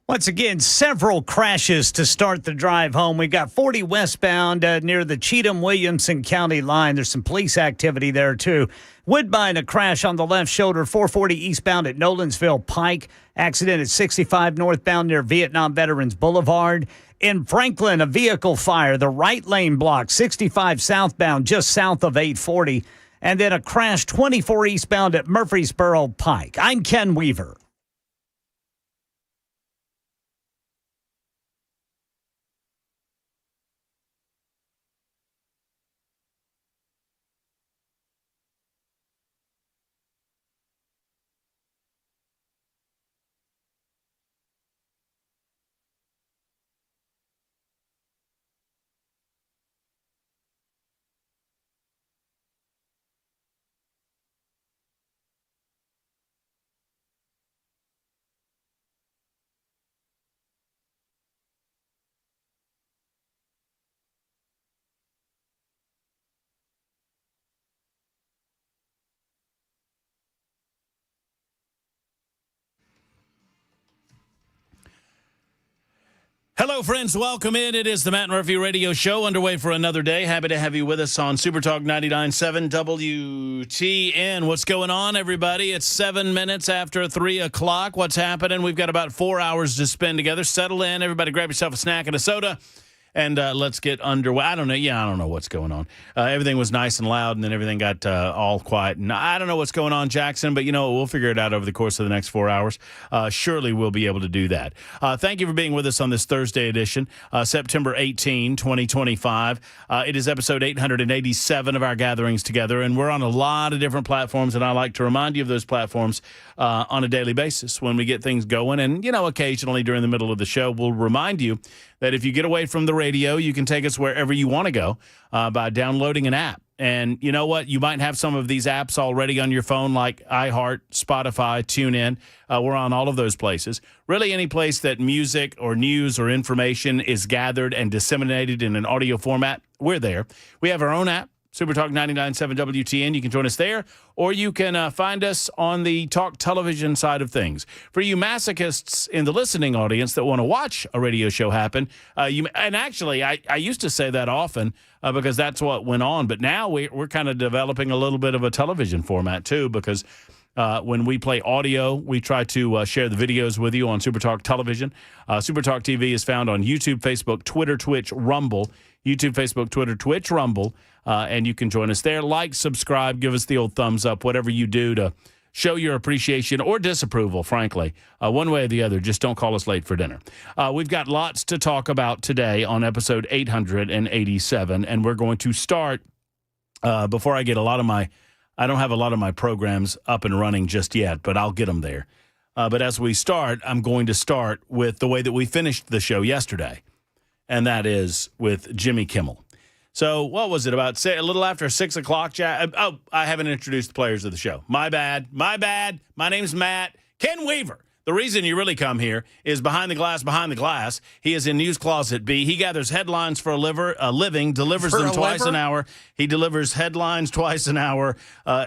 Once again, several crashes to start the drive home. We've got 40 westbound near the Cheatham-Williamson County line. There's some police activity there, too. Woodbine, a crash on the left shoulder, 440 eastbound at Nolensville Pike. Accident at 65 northbound near Vietnam Veterans Boulevard. In Franklin, a vehicle fire, the right lane blocked, 65 southbound, just south of 840. And then a crash 24 eastbound at Murfreesboro Pike. I'm Ken Weaver. Hello, friends. Welcome in. It is the Matt Murphy Radio Show underway for another day. Happy to have you with us on Super Talk 99.7 WTN. What's going on, everybody? It's 7 minutes after 3 o'clock. What's happening? We've got about 4 hours to spend together. Settle in. Everybody grab yourself a snack and a soda. And let's get underway. I don't know. Yeah, I don't know what's going on. Everything was nice and loud, and then everything got all quiet. And I don't know what's going on, Jackson, but, we'll figure it out over the course of the next 4 hours. Surely we'll be able to do that. Thank you for being with us on this Thursday edition, September 18, 2025. It is episode 887 of our gatherings together, and we're on a lot of different platforms, and I like to remind you of those platforms on a daily basis when we get things going. And, occasionally during the middle of the show, we'll remind you that if you get away from the radio, you can take us wherever you want to go by downloading an app. And you know what? You might have some of these apps already on your phone, like iHeart, Spotify, TuneIn. We're on all of those places. Really any place that music or news or information is gathered and disseminated in an audio format, we're there. We have our own app, Super Talk 99.7 WTN. You can join us there, or you can find us on the Talk Television side of things. For you masochists in the listening audience that want to watch a radio show happen, and actually, I used to say that often because that's what went on, but now we're kind of developing a little bit of a television format too, because when we play audio, we try to share the videos with you on Super Talk Television. Super Talk TV is found on YouTube, Facebook, Twitter, Twitch, Rumble. YouTube, Facebook, Twitter, Twitch, Rumble. And you can join us there. Like, subscribe, give us the old thumbs up, whatever you do to show your appreciation or disapproval, frankly. One way or the other, just don't call us late for dinner. We've got lots to talk about today on episode 887, and we're going to start, before I get I don't have a lot of my programs up and running just yet, but I'll get them there. But as we start, I'm going to start with the way that we finished the show yesterday, and that is with Jimmy Kimmel. So what was it, about a little after 6 o'clock, Jack? Oh, I haven't introduced the players of the show. My bad. My name's Matt. Ken Weaver. The reason you really come here is behind the glass. He is in News Closet B. He gathers headlines for a living, delivers them twice an hour. He delivers headlines twice an hour.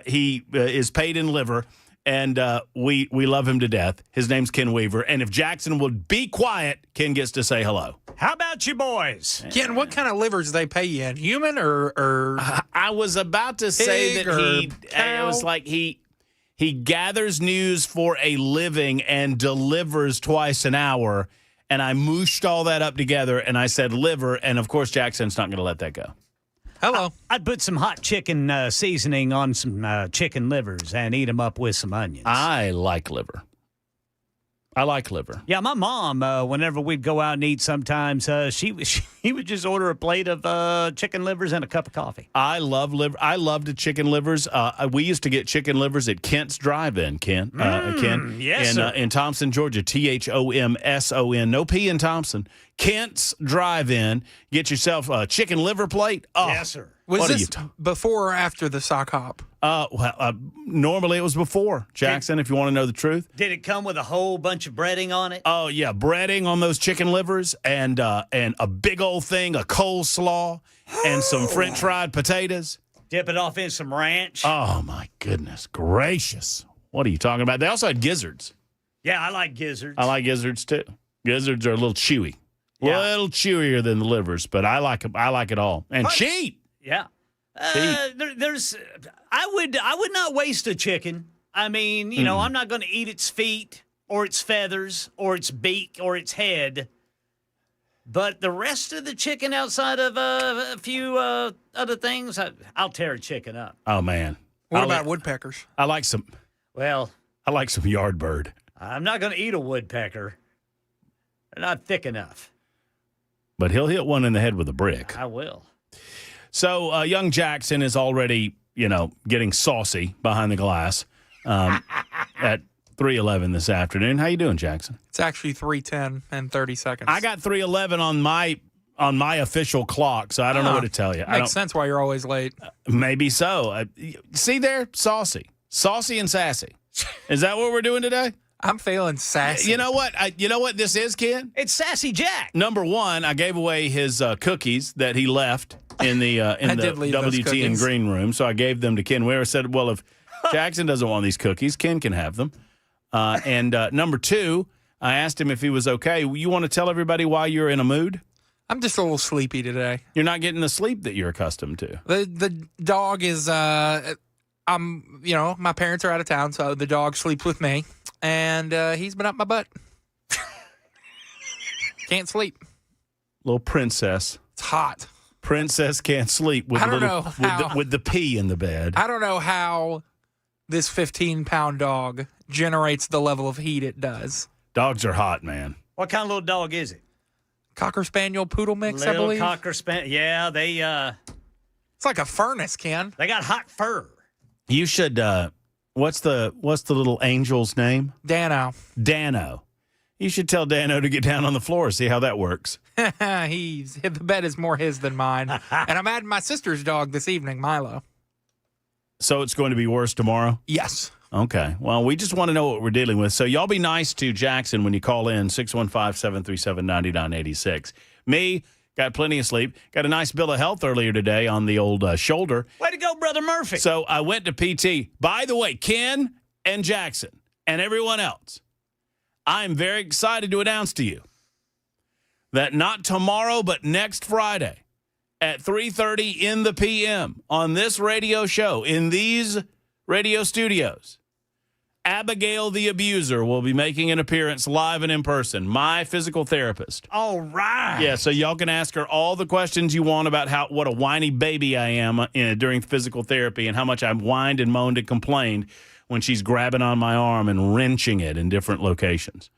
He is paid in liver. And we love him to death. His name's Ken Weaver. And if Jackson would be quiet, Ken gets to say hello. How about you boys? Ken, what kind of livers do they pay you in? Human or I was about to say that it was like he gathers news for a living and delivers twice an hour. And I mooshed all that up together, and I said liver. And, of course, Jackson's not going to let that go. Hello. I'd put some hot chicken seasoning on some chicken livers and eat them up with some onions. I like liver. Yeah, my mom, whenever we'd go out and eat sometimes, she would just order a plate of chicken livers and a cup of coffee. I love liver. I love the chicken livers. We used to get chicken livers at Kent's Drive-In, Ken. Yes, sir. In Thompson, Georgia, THOMSON. No P in Thompson. Kent's Drive-In. Get yourself a chicken liver plate. Oh, yes, sir. Was this before or after the sock hop? Normally it was before, Jackson, if you want to know the truth. Did it come with a whole bunch of breading on it? Oh, yeah, breading on those chicken livers and a big old thing of coleslaw and some French fried potatoes. Dip it off in some ranch. Oh, my goodness gracious. What are you talking about? They also had gizzards. Yeah, I like gizzards. I like gizzards, too. Gizzards are a little chewy. Yeah. A little chewier than the livers, but I like them. I like it all. And cheap. Yeah. I would not waste a chicken. I mean, you know, I'm not going to eat its feet or its feathers or its beak or its head. But the rest of the chicken, outside of a few other things, I'll tear a chicken up. Oh, man. What about woodpeckers? I like some yard bird. I'm not going to eat a woodpecker. They're not thick enough. But he'll hit one in the head with a brick. I will. So young Jackson is already, getting saucy behind the glass at 3:11 this afternoon. How you doing, Jackson? It's actually 3:10 and 30 seconds. I got 3:11 on my official clock, so I don't know what to tell you. Makes sense why you're always late. Maybe so. See there? Saucy and sassy. Is that what we're doing today? I'm feeling sassy. You know what? You know what this is, Ken? It's Sassy Jack. Number one, I gave away his cookies that he left in the WTN green room, so I gave them to Ken Weir. I said, well, if Jackson doesn't want these cookies, Ken can have them. And number two, I asked him if he was okay. You want to tell everybody why you're in a mood? I'm just a little sleepy today. You're not getting the sleep that you're accustomed to. The dog is, my parents are out of town, so the dog sleeps with me, and he's been up my butt. Can't sleep. Little princess. It's hot. Princess can't sleep with the pee in the bed. I don't know how this 15-pound dog generates the level of heat it does. Dogs are hot, man. What kind of little dog is it? Cocker Spaniel Poodle mix, I Little believe. Cocker Spaniel. Yeah, It's like a furnace, Ken. they got hot fur. You should. What's the little angel's name? Dano. You should tell Dano to get down on the floor. See how that works. The bed is more his than mine. And I'm adding my sister's dog this evening, Milo. So it's going to be worse tomorrow? Yes. Okay. Well, we just want to know what we're dealing with. So y'all be nice to Jackson when you call in, 615-737-9986. Me, got plenty of sleep. Got a nice bill of health earlier today on the old shoulder. Way to go, Brother Murphy. So I went to PT. By the way, Ken and Jackson and everyone else, I'm very excited to announce to you that not tomorrow, but next Friday at 3:30 in the p.m. on this radio show, in these radio studios, Abigail the Abuser will be making an appearance live and in person, my physical therapist. All right. Yeah, so y'all can ask her all the questions you want about what a whiny baby I am during physical therapy and how much I've whined and moaned and complained when she's grabbing on my arm and wrenching it in different locations.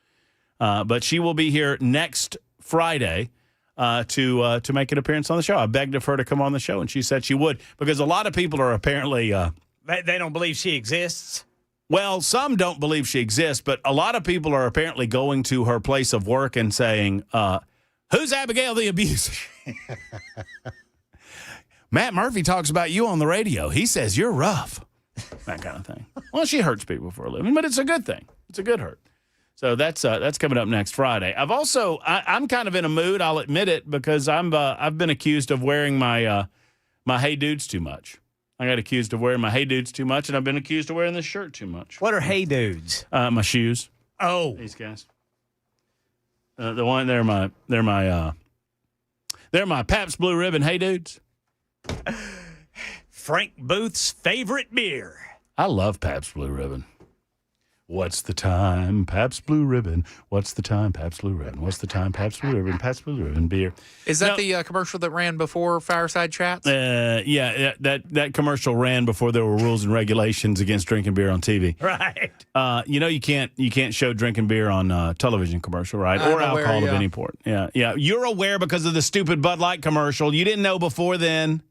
But she will be here next Friday to make an appearance on the show. I begged of her to come on the show, and she said she would, because a lot of people are apparently They don't believe she exists? Well, some don't believe she exists, but a lot of people are apparently going to her place of work and saying, who's Abigail the Abuser? Matt Murphy talks about you on the radio. He says you're rough. That kind of thing. Well, she hurts people for a living, but it's a good thing. It's a good hurt. So that's coming up next Friday. I'm kind of in a mood, I'll admit it, because I've been accused of wearing my Hey Dudes too much. I got accused of wearing my Hey Dudes too much, and I've been accused of wearing this shirt too much. What are Hey Dudes? My shoes. Oh, These guys. They're my Pabst Blue Ribbon Hey Dudes. Frank Booth's favorite beer. I love Pabst Blue Ribbon. What's the time, Pabst Blue Ribbon? What's the time, Pabst Blue Ribbon? What's the time, Pabst Blue Ribbon? Pabst Blue Ribbon beer. Is that the commercial that ran before Fireside Chats? Yeah, that commercial ran before there were rules and regulations against drinking beer on TV. Right. You can't show drinking beer on television commercial, right? Or alcohol of any port. Yeah. You're aware because of the stupid Bud Light commercial. You didn't know before then,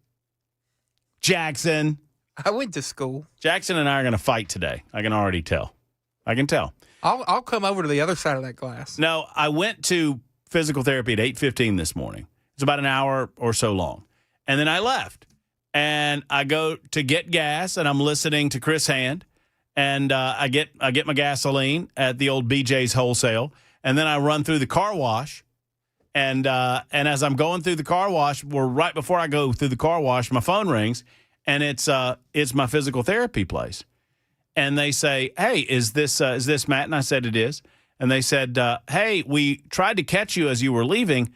Jackson. I went to school. Jackson and I are going to fight today. I can already tell. I can tell. I'll come over to the other side of that glass. No, I went to physical therapy at 8:15 this morning. It's about an hour or so long. And then I left. And I go to get gas, and I'm listening to Chris Hand. And I get my gasoline at the old BJ's Wholesale. And then I run through the car wash. And as I'm going through the car wash, right before I go through the car wash, my phone rings. And it's my physical therapy place. And they say, hey, is this Matt? And I said, it is. and they said, hey, we tried to catch you as you were leaving.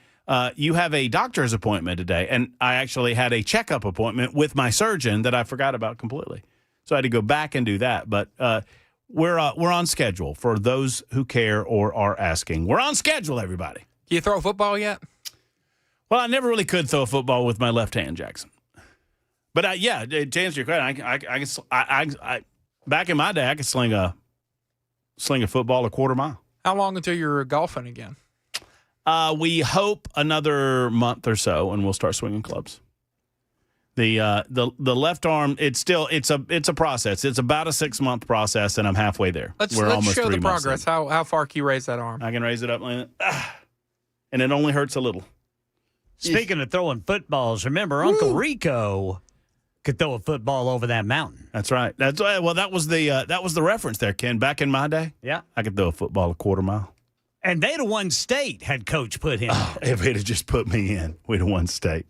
You have a doctor's appointment today. And I actually had a checkup appointment with my surgeon that I forgot about completely. So I had to go back and do that. But we're on schedule for those who care or are asking. We're on schedule, everybody. Do you throw a football yet? Well, I never really could throw a football with my left hand, Jackson. But yeah, to answer your question, I back in my day, I could sling a football a quarter mile. How long until you're golfing again? We hope another month or so, and we'll start swinging clubs. The left arm, it's a process. It's about a 6-month process, and I'm halfway there. Let's almost show 3 the months progress. in. How far can you raise that arm? I can raise it up, and it only hurts a little. Speaking of throwing footballs, remember Uncle Rico could throw a football over that mountain. That's right. That was the reference there, Ken. Back in my day, Yeah. I could throw a football a quarter mile. And they'd have won state had Coach put him. Oh, if he'd have just put me in, we'd have won state.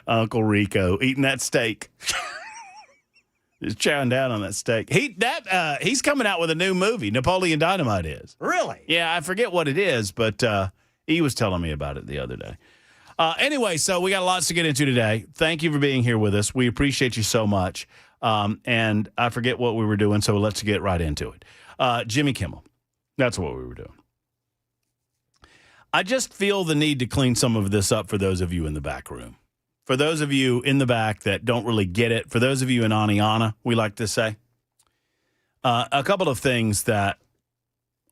Uncle Rico eating that steak. Just chowing down on that steak. He's coming out with a new movie. Napoleon Dynamite is. Really? Yeah, I forget what it is, but he was telling me about it the other day. Anyway, so we got lots to get into today. Thank you for being here with us. We appreciate you so much. And I forget what we were doing, so let's get right into it. Jimmy Kimmel. That's what we were doing. I just feel the need to clean some of this up for those of you in the back room. For those of you in the back that don't really get it, for those of you in Aniana, we like to say, a couple of things that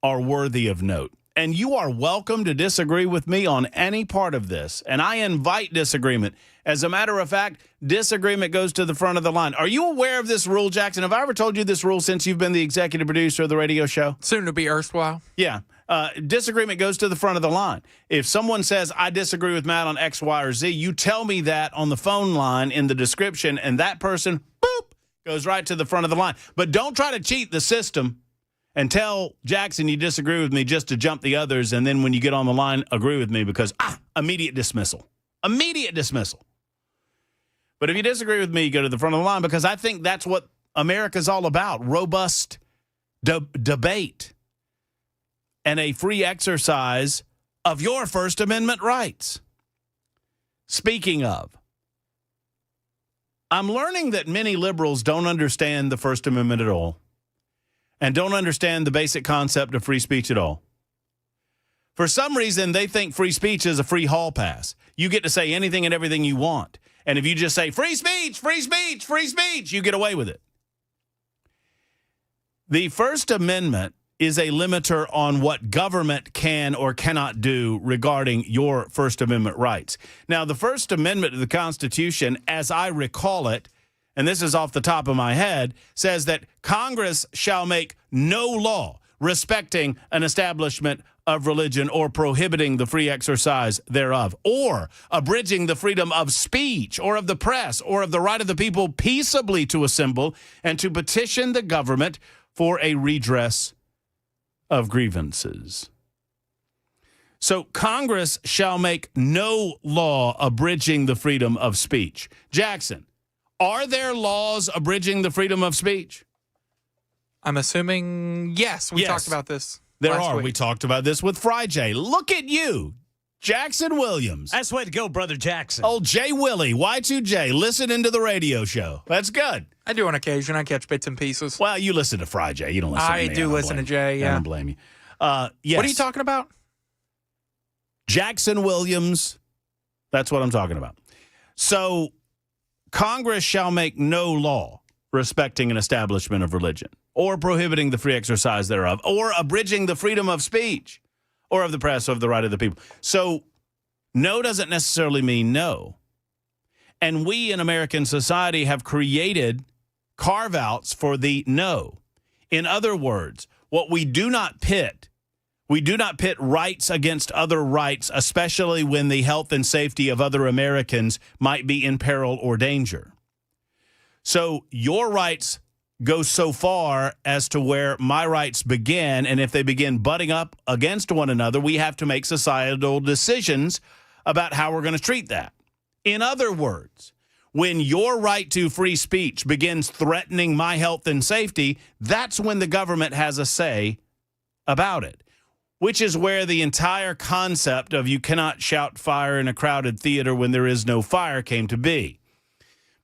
are worthy of note. And you are welcome to disagree with me on any part of this. And I invite disagreement. As a matter of fact, disagreement goes to the front of the line. Are you aware of this rule, Jackson? Have I ever told you this rule since you've been the executive producer of the radio show? Soon to be erstwhile. Yeah. Disagreement goes to the front of the line. If someone says, I disagree with Matt on X, Y, or Z, you tell me that on the phone line in the description, and that person, boop, goes right to the front of the line. But don't try to cheat the system and tell Jackson you disagree with me just to jump the others, and then when you get on the line, agree with me because, immediate dismissal. Immediate dismissal. But if you disagree with me, you go to the front of the line because I think that's what America's all about, robust debate and a free exercise of your First Amendment rights. Speaking of, I'm learning that many liberals don't understand the First Amendment at all and don't understand the basic concept of free speech at all. For some reason, they think free speech is a free hall pass. You get to say anything and everything you want. And if you just say free speech, free speech, free speech, you get away with it. The First Amendment is a limiter on what government can or cannot do regarding your First Amendment rights. Now, the First Amendment of the Constitution, as I recall it, and this is off the top of my head, says that Congress shall make no law respecting an establishment of religion or prohibiting the free exercise thereof, or abridging the freedom of speech or of the press or of the right of the people peaceably to assemble and to petition the government for a redress of grievances. So Congress shall make no law abridging the freedom of speech. Jackson, are there laws abridging the freedom of speech? I'm assuming, yes. We talked about this There last are. week. We talked about this with Fry J. Look at you, Jackson Williams. That's the way to go, Brother Jackson. Old J. Willie, Y2J, listening to the radio show. That's good. I do on occasion. I catch bits and pieces. Well, you listen to Fry J. You don't listen to me. I do listen to Jay, yeah. I don't blame you. Yes. What are you talking about? Jackson Williams. That's what I'm talking about. So Congress shall make no law respecting an establishment of religion or prohibiting the free exercise thereof or abridging the freedom of speech or of the press or of the right of the people. So no doesn't necessarily mean no. And we in American society have created carve-outs for the no. In other words, what we do not pit rights against other rights, especially when the health and safety of other Americans might be in peril or danger. So your rights go so far as to where my rights begin, and if they begin butting up against one another, we have to make societal decisions about how we're going to treat that. In other words, when your right to free speech begins threatening my health and safety, that's when the government has a say about it. which is where the entire concept of you cannot shout fire in a crowded theater when there is no fire came to be.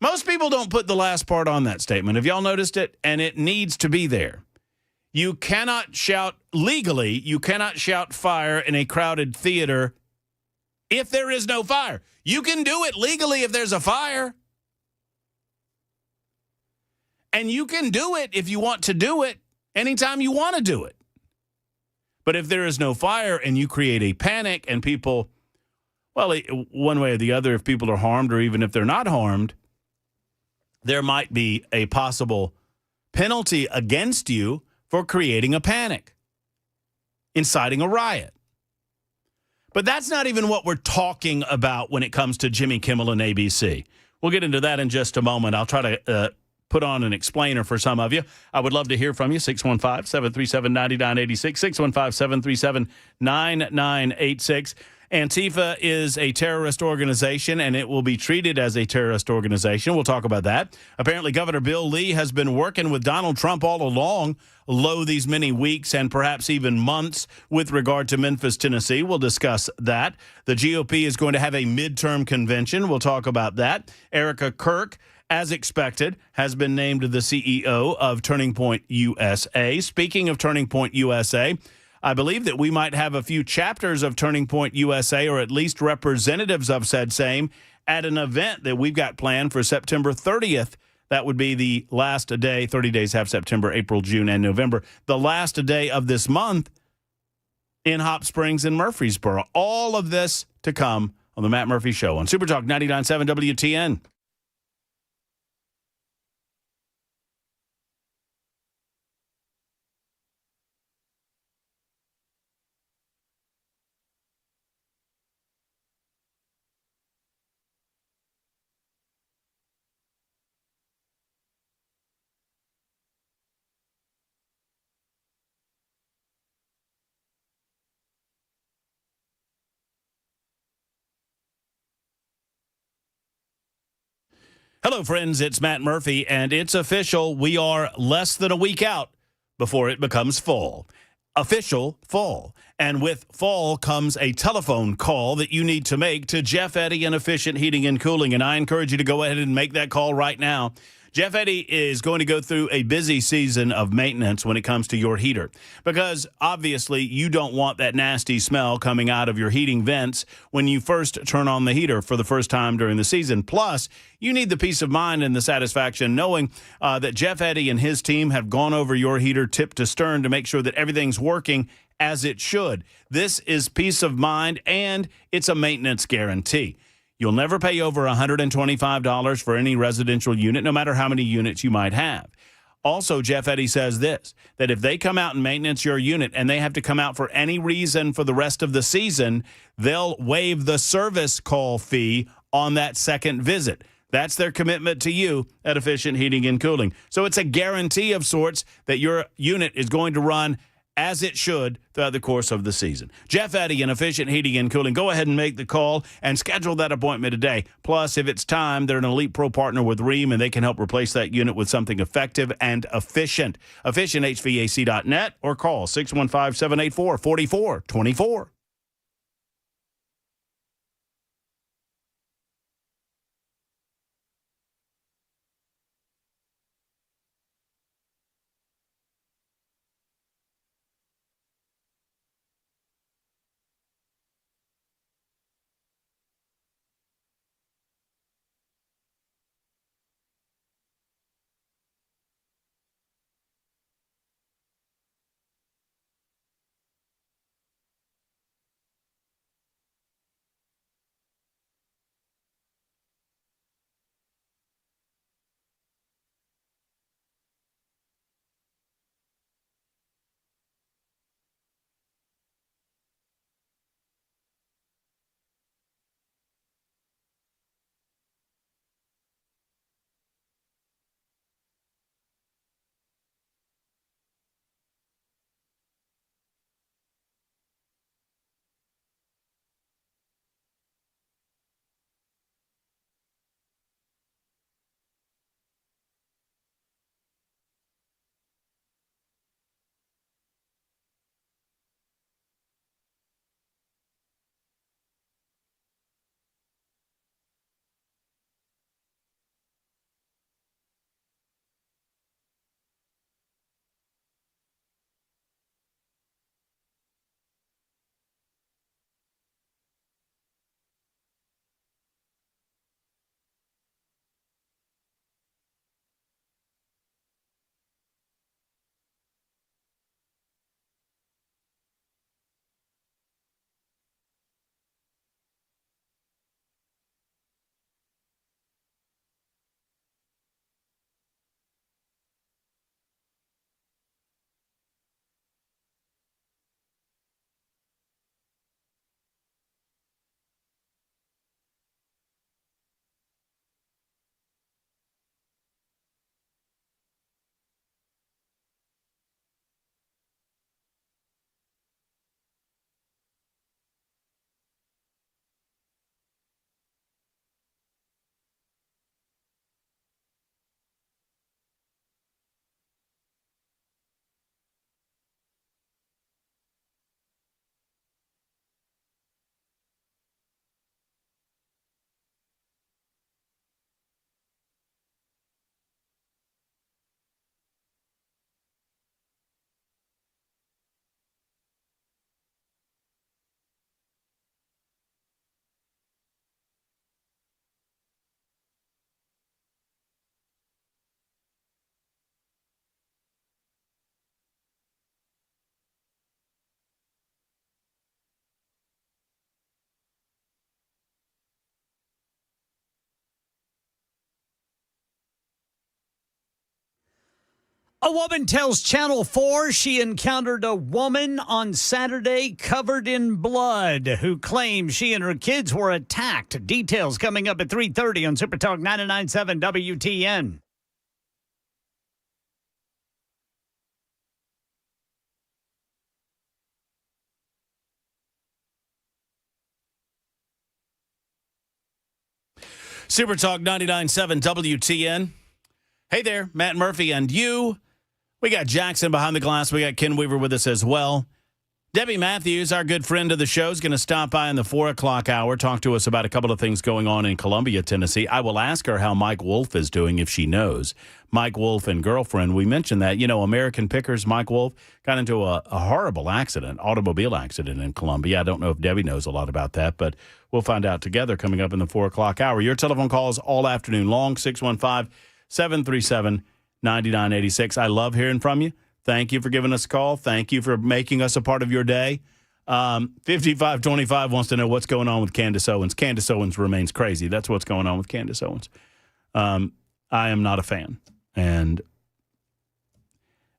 Most people don't put the last part on that statement. Have y'all noticed it? And it needs to be there. You cannot shout legally, you cannot shout fire in a crowded theater if there is no fire. You can do it legally if there's a fire. And you can do it if you want to do it anytime you want to do it. But if there is no fire and you create a panic and people, well, one way or the other, if people are harmed or even if they're not harmed, there might be a possible penalty against you for creating a panic, inciting a riot. But that's not even what we're talking about when it comes to Jimmy Kimmel and ABC. We'll get into that in just a moment. I'll try to put on an explainer for some of you. I would love to hear from you. 615-737-9986, 615-737-9986. Antifa is a terrorist organization, and it will be treated as a terrorist organization. We'll talk about that. Apparently, Governor Bill Lee has been working with Donald Trump all along, these many weeks and perhaps even months with regard to Memphis, Tennessee. We'll discuss that. The GOP is going to have a midterm convention. We'll talk about that. Erica Kirk, as expected, has been named the CEO of Turning Point USA. Speaking of Turning Point USA, I believe that we might have a few chapters of Turning Point USA, or at least representatives of said same, at an event that we've got planned for September 30th. That would be the last day. 30 days have September, April, June, and November. The last day of this month in Hot Springs and Murfreesboro. All of this to come on the Matt Murphy Show on Super Talk 99.7 WTN. Hello, friends. It's Matt Murphy, and it's official. We are less than a week out before it becomes fall. Official fall. And with fall comes a telephone call that you need to make to Jeff Eddy and Efficient Heating and Cooling. And I encourage you to go ahead and make that call right now. Jeff Eddy is going to go through a busy season of maintenance when it comes to your heater, because obviously you don't want that nasty smell coming out of your heating vents when you first turn on the heater for the first time during the season. Plus, you need the peace of mind and the satisfaction knowing that Jeff Eddy and his team have gone over your heater tip to stern to make sure that everything's working as it should. This is peace of mind, and it's a maintenance guarantee. You'll never pay over $125 for any residential unit, no matter how many units you might have. Also, Jeff Eddy says this, that if they come out and maintenance your unit and they have to come out for any reason for the rest of the season, they'll waive the service call fee on that second visit. That's their commitment to you at Efficient Heating and Cooling. So it's a guarantee of sorts that your unit is going to run as it should throughout the course of the season. Jeff Eddy and Efficient Heating and Cooling. Go ahead and make the call and schedule that appointment today. Plus, if it's time, they're an Elite Pro partner with Rheem, and they can help replace that unit with something effective and efficient. EfficientHVAC.net or call 615-784-4424. A woman tells Channel 4 she encountered a woman on Saturday covered in blood who claims she and her kids were attacked. Details coming up at 3:30 on Super Talk 99.7 WTN. Super Talk 99.7 WTN. Hey there, Matt Murphy and you. We got Jackson behind the glass. We got Ken Weaver with us as well. Debbie Matthews, our good friend of the show, is going to stop by in the 4 o'clock hour, talk to us about a couple of things going on in Columbia, Tennessee. I will ask her how Mike Wolf is doing if she knows. Mike Wolf and girlfriend, we mentioned that. You know, American Pickers, Mike Wolf, got into a horrible accident, automobile accident in Columbia. I don't know if Debbie knows a lot about that, but we'll find out together coming up in the 4 o'clock hour. Your telephone calls all afternoon long, 615-737-9986. I love hearing from you. Thank you for giving us a call. Thank you for making us a part of your day. 5525 wants to know what's going on with Candace Owens. Candace Owens remains crazy. That's what's going on with Candace Owens. I am not a fan. And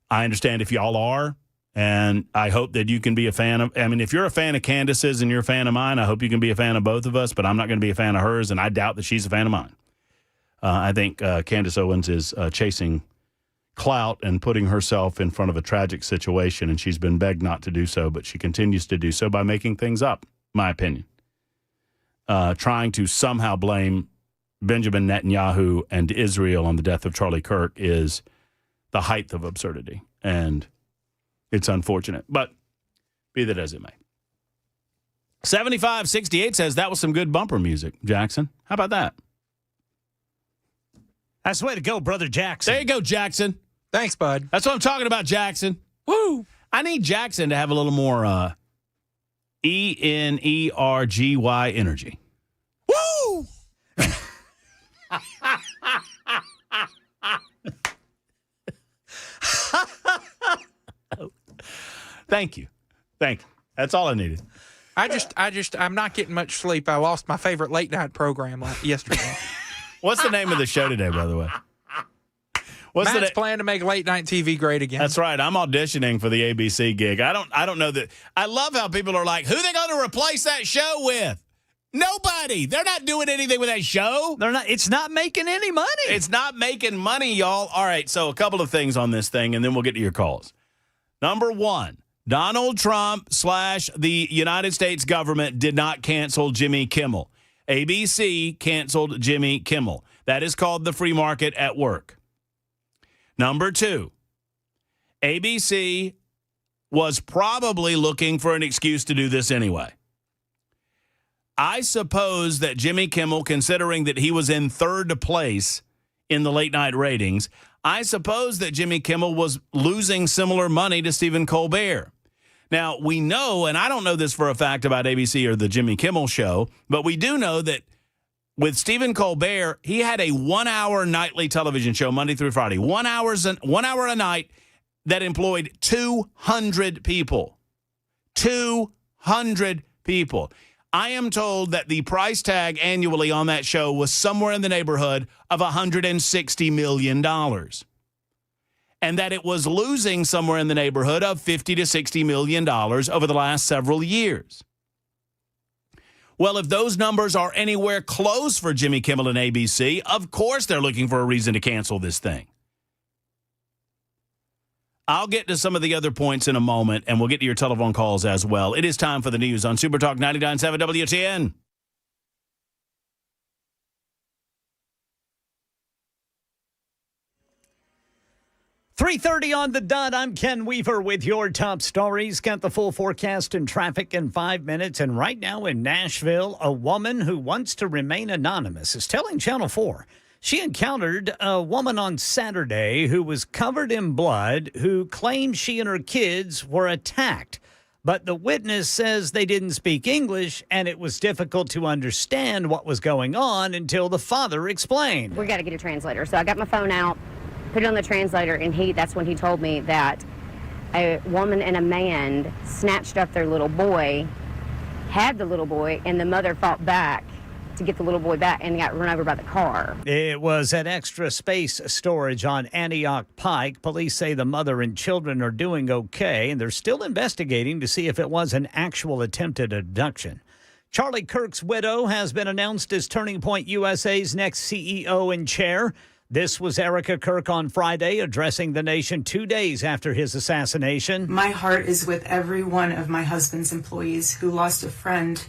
I understand if y'all are, and I hope that you can be a fan of. I mean, if you're a fan of Candace's and you're a fan of mine, I hope you can be a fan of both of us, but I'm not going to be a fan of hers, and I doubt that she's a fan of mine. I think Candace Owens is chasing clout and putting herself in front of a tragic situation, and she's been begged not to do so, but she continues to do so by making things up, my opinion. Trying to somehow blame Benjamin Netanyahu and Israel on the death of Charlie Kirk is the height of absurdity, and it's unfortunate, but be that as it may. 7568 says that was some good bumper music, Jackson. How about that? That's the way to go, Brother Jackson. There you go, Jackson. Thanks, bud. That's what I'm talking about, Jackson. Woo! I need Jackson to have a little more energy. Woo! Thank you. That's all I needed. I'm not getting much sleep. I lost my favorite late night program yesterday. What's the name of the show today, by the way? Matt's plan to make late night TV great again. That's right. I'm auditioning for the ABC gig. I don't know that. I love how people are like, who are they going to replace that show with? Nobody. They're not doing anything with that show. They're not. It's not making any money. It's not making money, y'all. All right, so a couple of things on this thing, and then we'll get to your calls. Number one, Donald Trump / the United States government did not cancel Jimmy Kimmel. ABC canceled Jimmy Kimmel. That is called the free market at work. Number two, ABC was probably looking for an excuse to do this anyway. I suppose that Jimmy Kimmel, considering that he was in third place in the late night ratings, I suppose that Jimmy Kimmel was losing similar money to Stephen Colbert. Now, we know, and I don't know this for a fact about ABC or the Jimmy Kimmel show, but we do know that with Stephen Colbert, he had a 1-hour nightly television show Monday through Friday, 1 hour a night that employed 200 people. 200 people. I am told that the price tag annually on that show was somewhere in the neighborhood of $160 million. And that it was losing somewhere in the neighborhood of $50 to $60 million over the last several years. Well, if those numbers are anywhere close for Jimmy Kimmel and ABC, of course they're looking for a reason to cancel this thing. I'll get to some of the other points in a moment, and we'll get to your telephone calls as well. It is time for the news on Super Talk 99.7 WTN. .30 on the dot. I'm Ken Weaver with your top stories. Got the full forecast and traffic in 5 minutes. And right now in Nashville, a woman who wants to remain anonymous is telling Channel 4 she encountered a woman on Saturday who was covered in blood who claimed she and her kids were attacked. But the witness says they didn't speak English and it was difficult to understand what was going on until the father explained. We got to get a translator. So I got my phone out, put it on the translator, and that's when he told me that a woman and a man snatched up their little boy, had the little boy, and the mother fought back to get the little boy back and got run over by the car. It was at Extra Space Storage on Antioch Pike. Police say the mother and children are doing okay, and they're still investigating to see if it was an actual attempted abduction. Charlie Kirk's widow has been announced as Turning Point USA's next CEO and chair. This was Erica Kirk on Friday, addressing the nation 2 days after his assassination. My heart is with every one of my husband's employees who lost a friend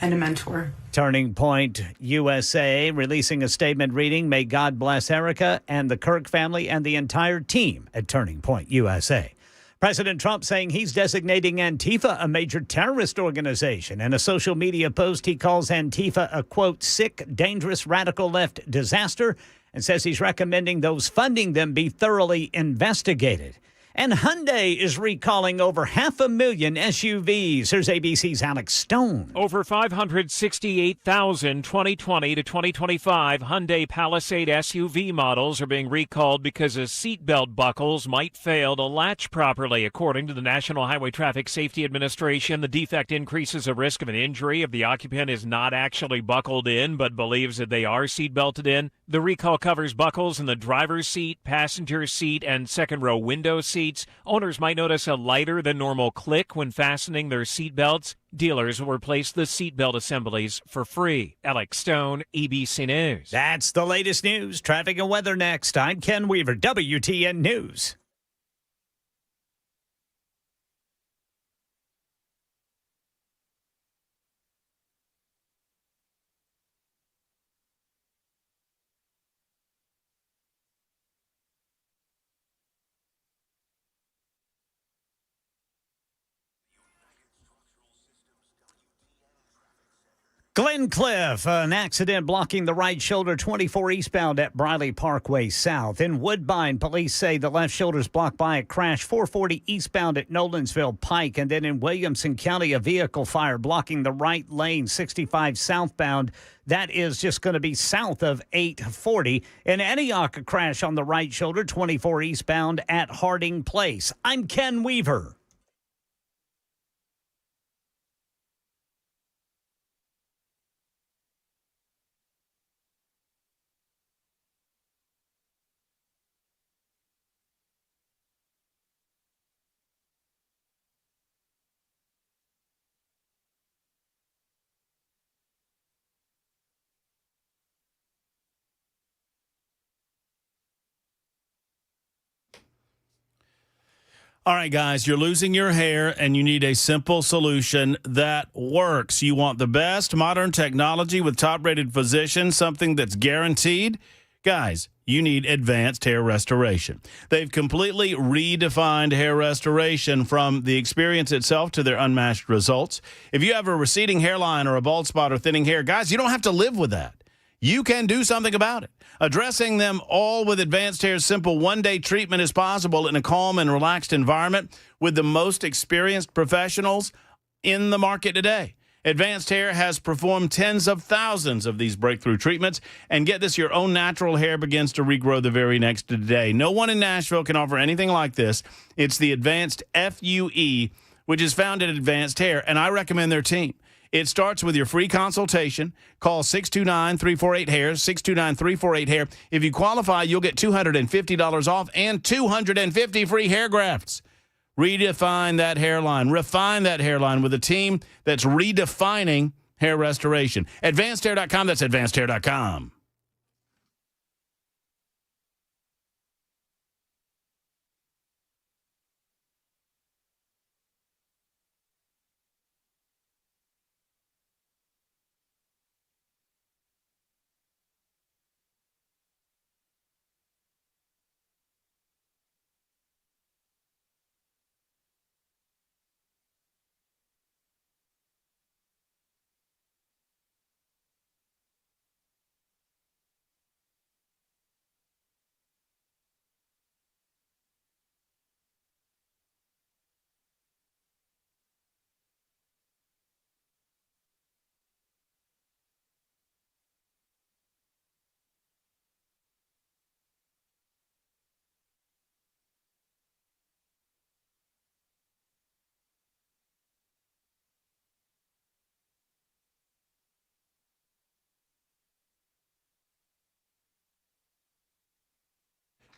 and a mentor. Turning Point USA releasing a statement reading, "May God bless Erica and the Kirk family and the entire team at Turning Point USA." President Trump saying he's designating Antifa a major terrorist organization. In a social media post, he calls Antifa a, quote, sick, dangerous, radical left disaster, and says he's recommending those funding them be thoroughly investigated. And Hyundai is recalling over 500,000 SUVs. Here's ABC's Alex Stone. Over 568,000 2020 to 2025 Hyundai Palisade SUV models are being recalled because of seatbelt buckles might fail to latch properly. According to the National Highway Traffic Safety Administration, the defect increases the risk of an injury if the occupant is not actually buckled in but believes that they are seatbelted in. The recall covers buckles in the driver's seat, passenger seat, and second row window seat. Owners might notice a lighter than normal click when fastening their seatbelts. Dealers will replace the seatbelt assemblies for free. Alex Stone, ABC News. That's the latest news. Traffic and weather next. I'm Ken Weaver, WTN News. Glencliff, an accident blocking the right shoulder 24 eastbound at Briley Parkway South. In Woodbine, police say the left shoulder is blocked by a crash 440 eastbound at Nolensville Pike. And then in Williamson County, a vehicle fire blocking the right lane 65 southbound. That is just going to be south of 840. In Antioch, a crash on the right shoulder 24 eastbound at Harding Place. I'm Ken Weaver. All right, guys, you're losing your hair and you need a simple solution that works. You want the best modern technology with top-rated physicians, something that's guaranteed. Guys, you need advanced hair restoration. They've completely redefined hair restoration from the experience itself to their unmatched results. If you have a receding hairline or a bald spot or thinning hair, guys, you don't have to live with that. You can do something about it. Addressing them all with Advanced Hair's simple one-day treatment is possible in a calm and relaxed environment with the most experienced professionals in the market today. Advanced Hair has performed tens of thousands of these breakthrough treatments. And get this, your own natural hair begins to regrow the very next day. No one in Nashville can offer anything like this. It's the Advanced FUE, which is found at Advanced Hair, and I recommend their team. It starts with your free consultation. Call 629-348-HAIR, 629-348-HAIR. If you qualify, you'll get $250 off and 250 free hair grafts. Redefine that hairline. Refine that hairline with a team that's redefining hair restoration. AdvancedHair.com. That's AdvancedHair.com.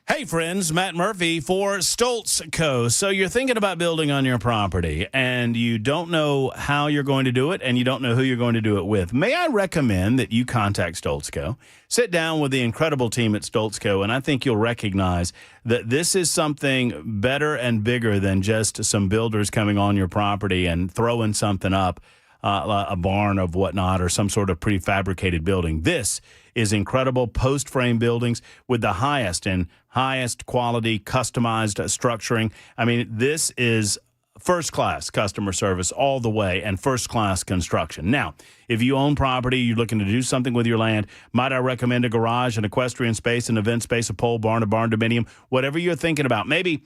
Hey, friends, Matt Murphy for Stoltz Co. So you're thinking about building on your property, and you don't know how you're going to do it, and you don't know who you're going to do it with. May I recommend that you contact Stoltz Co. Sit down with the incredible team at Stoltz Co., and I think you'll recognize that this is something better and bigger than just some builders coming on your property and throwing something up, a barn of whatnot, or some sort of prefabricated building. This is incredible post-frame buildings with the highest quality customized structuring. I mean, this is first-class customer service all the way and first-class construction. Now, if you own property, you're looking to do something with your land, might I recommend a garage, an equestrian space, an event space, a pole barn, a barn dominium, whatever you're thinking about. Maybe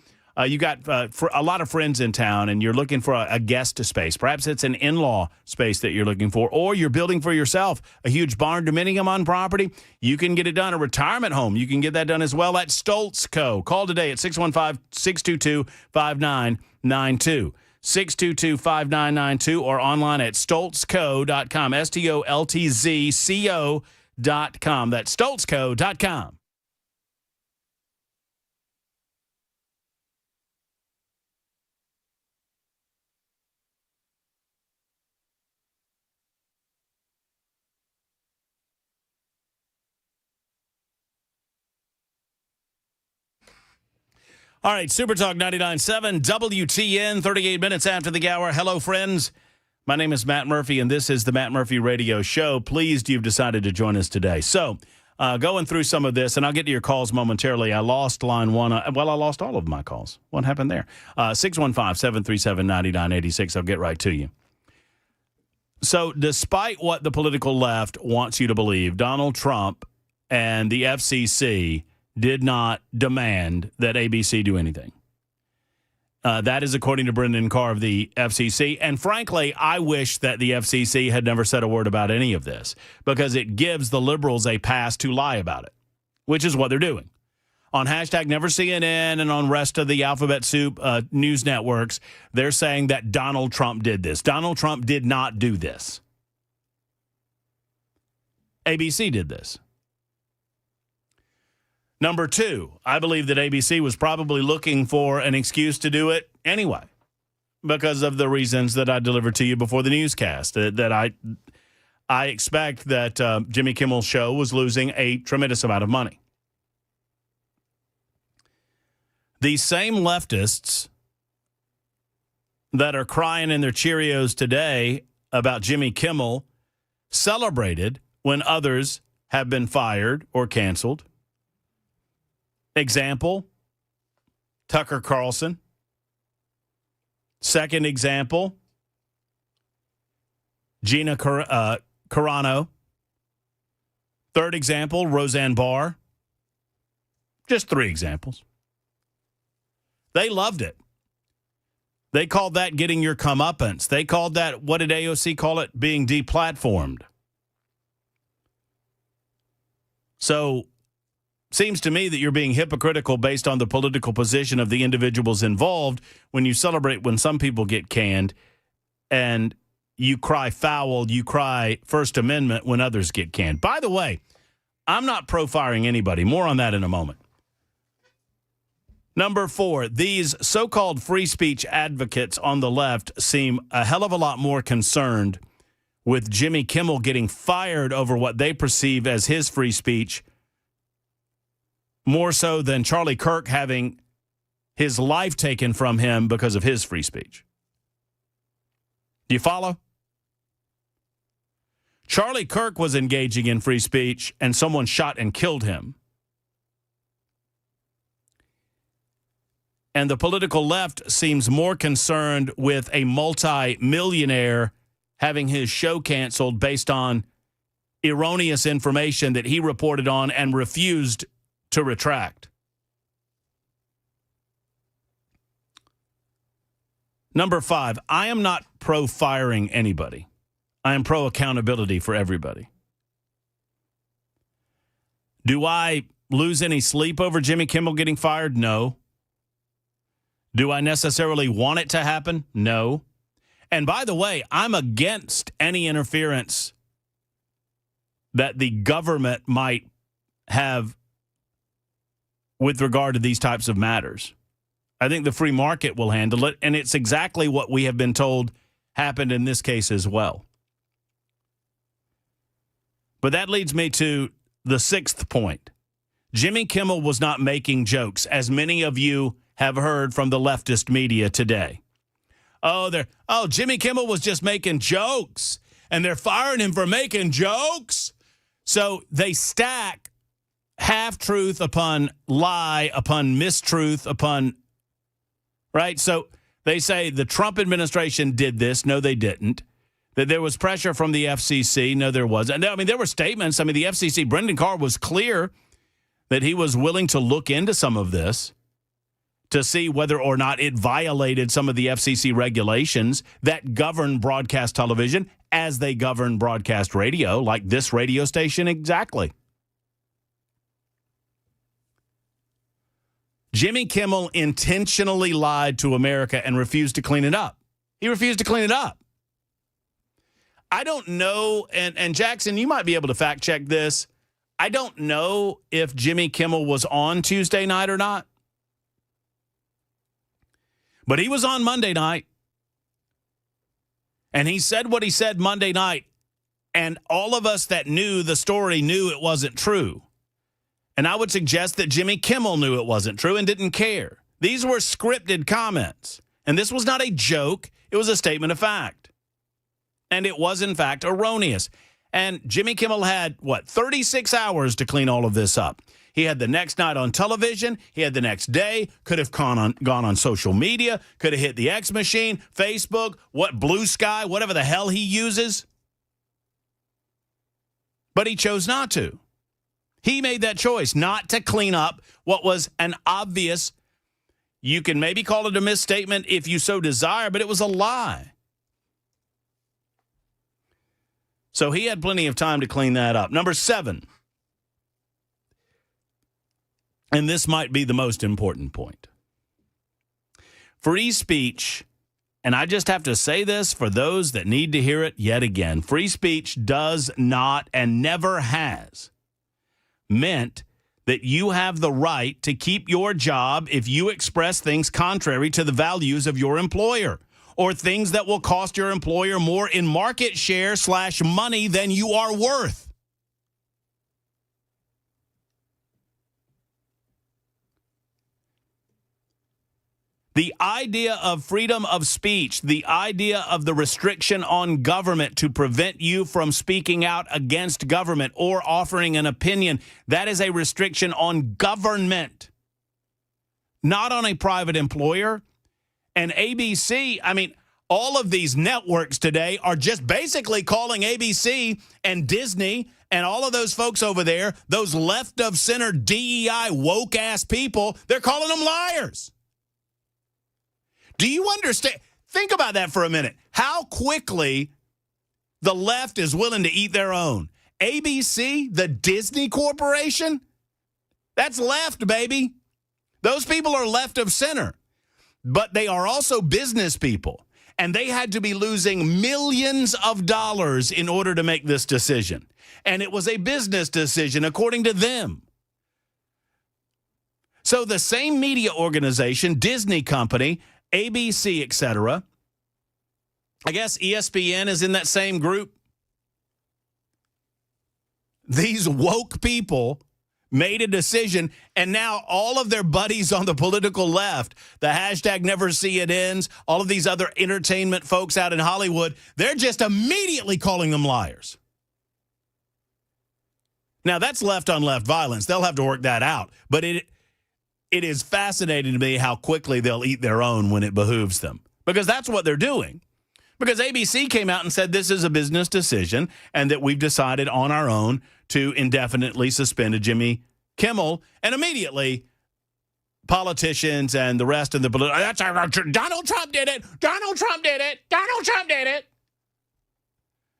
you got for a lot of friends in town and you're looking for a guest space. Perhaps it's an in-law space that you're looking for, or you're building for yourself a huge barn dominium on property. You can get it done. A retirement home, you can get that done as well at Stoltz Co. Call today at 615-622-5992. 622-5992 or online at stoltzco.com. STOLTZCO.com. That's stoltzco.com. All right, Super Talk 99.7, WTN, 38 minutes after the hour. Hello, friends. My name is Matt Murphy, and this is the Matt Murphy Radio Show. Pleased you've decided to join us today. So, going through some of this, and I'll get to your calls momentarily. I lost line one. I lost all of my calls. What happened there? 615-737-9986. I'll get right to you. So, despite what the political left wants you to believe, Donald Trump and the FCC did not demand that ABC do anything. That is according to Brendan Carr of the FCC. And frankly, I wish that the FCC had never said a word about any of this, because it gives the liberals a pass to lie about it, which is what they're doing. On hashtag Never CNN and on rest of the Alphabet Soup news networks, they're saying that Donald Trump did this. Donald Trump did not do this. ABC did this. Number two, I believe that ABC was probably looking for an excuse to do it anyway, because of the reasons that I delivered to you before the newscast, that I expect that Jimmy Kimmel's show was losing a tremendous amount of money. These same leftists that are crying in their Cheerios today about Jimmy Kimmel celebrated when others have been fired or canceled. Example, Tucker Carlson. Second example, Gina Carano. Third example, Roseanne Barr. Just three examples. They loved it. They called that getting your comeuppance. They called that, what did AOC call it? Being deplatformed. So, seems to me that you're being hypocritical based on the political position of the individuals involved when you celebrate when some people get canned, and you cry foul, you cry First Amendment when others get canned. By the way, I'm not profiling anybody. More on that in a moment. Number four, these so-called free speech advocates on the left seem a hell of a lot more concerned with Jimmy Kimmel getting fired over what they perceive as his free speech, more so than Charlie Kirk having his life taken from him because of his free speech. Do you follow? Charlie Kirk was engaging in free speech, and someone shot and killed him. And the political left seems more concerned with a multi-millionaire having his show canceled based on erroneous information that he reported on and refused to retract. Number five, I am not pro-firing anybody. I am pro-accountability for everybody. Do I lose any sleep over Jimmy Kimmel getting fired? No. Do I necessarily want it to happen? No. And by the way, I'm against any interference that the government might have with regard to these types of matters. I think the free market will handle it, and it's exactly what we have been told happened in this case as well. But that leads me to the sixth point. Jimmy Kimmel was not making jokes, as many of you have heard from the leftist media today. Jimmy Kimmel was just making jokes, and they're firing him for making jokes. So they stack half-truth upon lie, upon mistruth, upon, right? So they say the Trump administration did this. No, they didn't. That there was pressure from the FCC. No, there wasn't. I mean, there were statements. I mean, the FCC, Brendan Carr was clear that he was willing to look into some of this to see whether or not it violated some of the FCC regulations that govern broadcast television as they govern broadcast radio, like this radio station exactly. Jimmy Kimmel intentionally lied to America and refused to clean it up. He refused to clean it up. I don't know, and Jackson, you might be able to fact check this. I don't know if Jimmy Kimmel was on Tuesday night or not. But he was on Monday night. And he said what he said Monday night. And all of us that knew the story knew it wasn't true. And I would suggest that Jimmy Kimmel knew it wasn't true and didn't care. These were scripted comments. And this was not a joke. It was a statement of fact. And it was, in fact, erroneous. And Jimmy Kimmel had, 36 hours to clean all of this up. He had the next night on television. He had the next day. Could have gone on social media. Could have hit the X machine, Facebook, Blue Sky, whatever the hell he uses. But he chose not to. He made that choice not to clean up what was an obvious, you can maybe call it a misstatement if you so desire, but it was a lie. So he had plenty of time to clean that up. Number 7. And this might be the most important point. Free speech, and I just have to say this for those that need to hear it yet again, free speech does not and never has meant that you have the right to keep your job if you express things contrary to the values of your employer, or things that will cost your employer more in market share / money than you are worth. The idea of freedom of speech, the idea of the restriction on government to prevent you from speaking out against government or offering an opinion, that is a restriction on government, not on a private employer. And ABC, I mean, all of these networks today are just basically calling ABC and Disney and all of those folks over there, those left of center DEI woke ass people, they're calling them liars. Do you understand? Think about that for a minute. How quickly the left is willing to eat their own. ABC, the Disney Corporation, that's left, baby. Those people are left of center. But they are also business people. And they had to be losing millions of dollars in order to make this decision. And it was a business decision, according to them. So the same media organization, Disney Company, ABC, etc., I guess ESPN is in that same group. These woke people made a decision, and now all of their buddies on the political left, the hashtag Never See It Ends, all of these other entertainment folks out in Hollywood, they're just immediately calling them liars. Now, that's left-on-left violence. They'll have to work that out. But it is fascinating to me how quickly they'll eat their own when it behooves them, because that's what they're doing. Because ABC came out and said this is a business decision and that we've decided on our own to indefinitely suspend Jimmy Kimmel, and immediately politicians and the rest of the Donald Trump did it. Donald Trump did it. Donald Trump did it.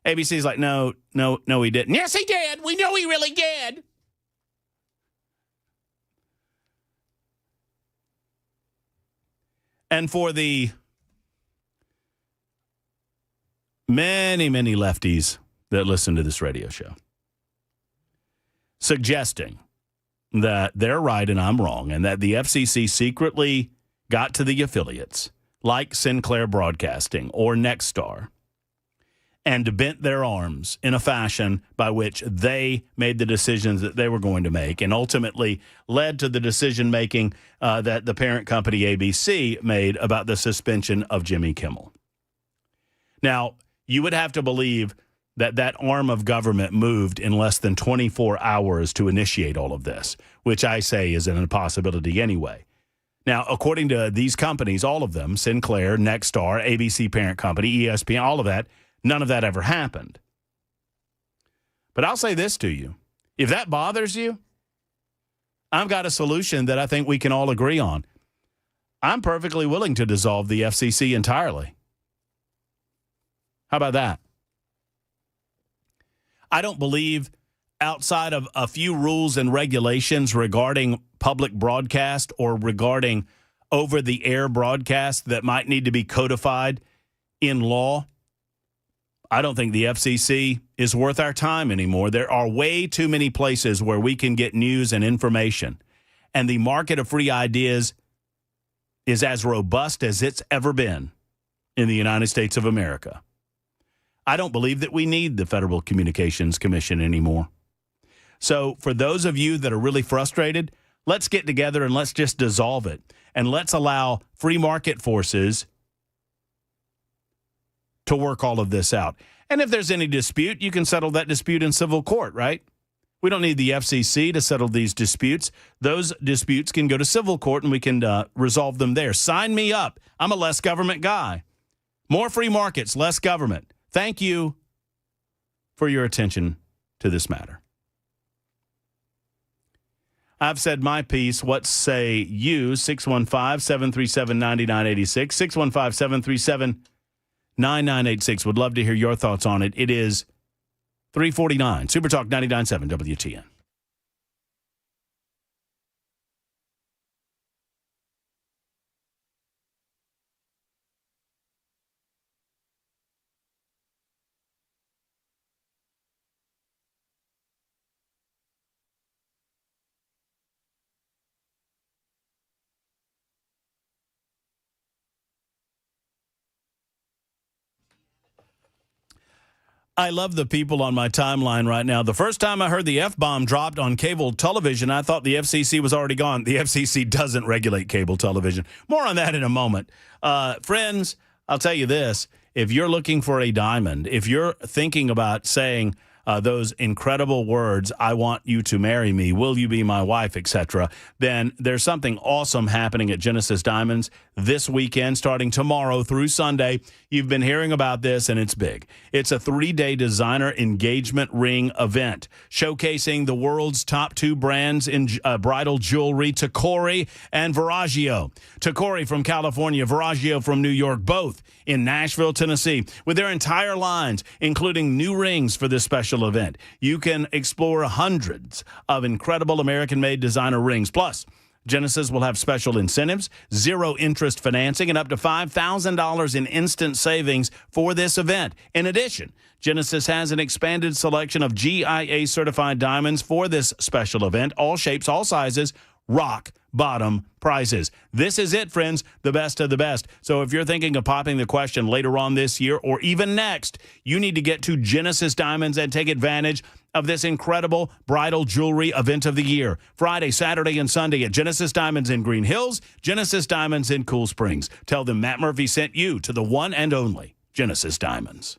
ABC's like, no, he didn't. Yes, he did. We know he really did. And for the many, many lefties that listen to this radio show, suggesting that they're right and I'm wrong, and that the FCC secretly got to the affiliates like Sinclair Broadcasting or Nexstar and bent their arms in a fashion by which they made the decisions that they were going to make and ultimately led to the decision-making that the parent company ABC made about the suspension of Jimmy Kimmel. Now, you would have to believe that that arm of government moved in less than 24 hours to initiate all of this, which I say is an impossibility anyway. Now, according to these companies, all of them, Sinclair, Nexstar, ABC parent company, ESPN, all of that, none of that ever happened. But I'll say this to you. If that bothers you, I've got a solution that I think we can all agree on. I'm perfectly willing to dissolve the FCC entirely. How about that? I don't believe outside of a few rules and regulations regarding public broadcast or regarding over-the-air broadcast that might need to be codified in law, I don't think the FCC is worth our time anymore. There are way too many places where we can get news and information, and the market of free ideas is as robust as it's ever been in the United States of America. I don't believe that we need the Federal Communications Commission anymore. So for those of you that are really frustrated, let's get together and let's just dissolve it. And let's allow free market forces to work all of this out. And if there's any dispute, you can settle that dispute in civil court, right? We don't need the FCC to settle these disputes. Those disputes can go to civil court and we can resolve them there. Sign me up. I'm a less government guy. More free markets, less government. Thank you for your attention to this matter. I've said my piece. What say you? 615-737-9986. 615-737-9986. Would love to hear your thoughts on it. It is 349. Super Talk 99.7 WTN. I love the people on my timeline right now. The first time I heard the F-bomb dropped on cable television, I thought the FCC was already gone. The FCC doesn't regulate cable television. More on that in a moment. Friends, I'll tell you this. If you're looking for a diamond, if you're thinking about saying those incredible words, I want you to marry me, will you be my wife, etc., then there's something awesome happening at Genesis Diamonds this weekend, starting tomorrow through Sunday. You've been hearing about this, and it's big. It's a 3-day designer engagement ring event showcasing the world's top 2 brands in bridal jewelry, Tacori and Verragio. Tacori from California, Verragio from New York, both in Nashville, Tennessee, with their entire lines, including new rings for this special event. You can explore hundreds of incredible American-made designer rings. Plus, Genesis will have special incentives, 0-interest financing, and up to $5,000 in instant savings for this event. In addition, Genesis has an expanded selection of GIA-certified diamonds for this special event, all shapes, all sizes, rock bottom prices. This is it, friends, the best of the best. So if you're thinking of popping the question later on this year or even next, you need to get to Genesis Diamonds and take advantage of this incredible bridal jewelry event of the year. Friday, Saturday, and Sunday at Genesis Diamonds in Green Hills, Genesis Diamonds in Cool Springs. Tell them Matt Murphy sent you to the one and only Genesis Diamonds.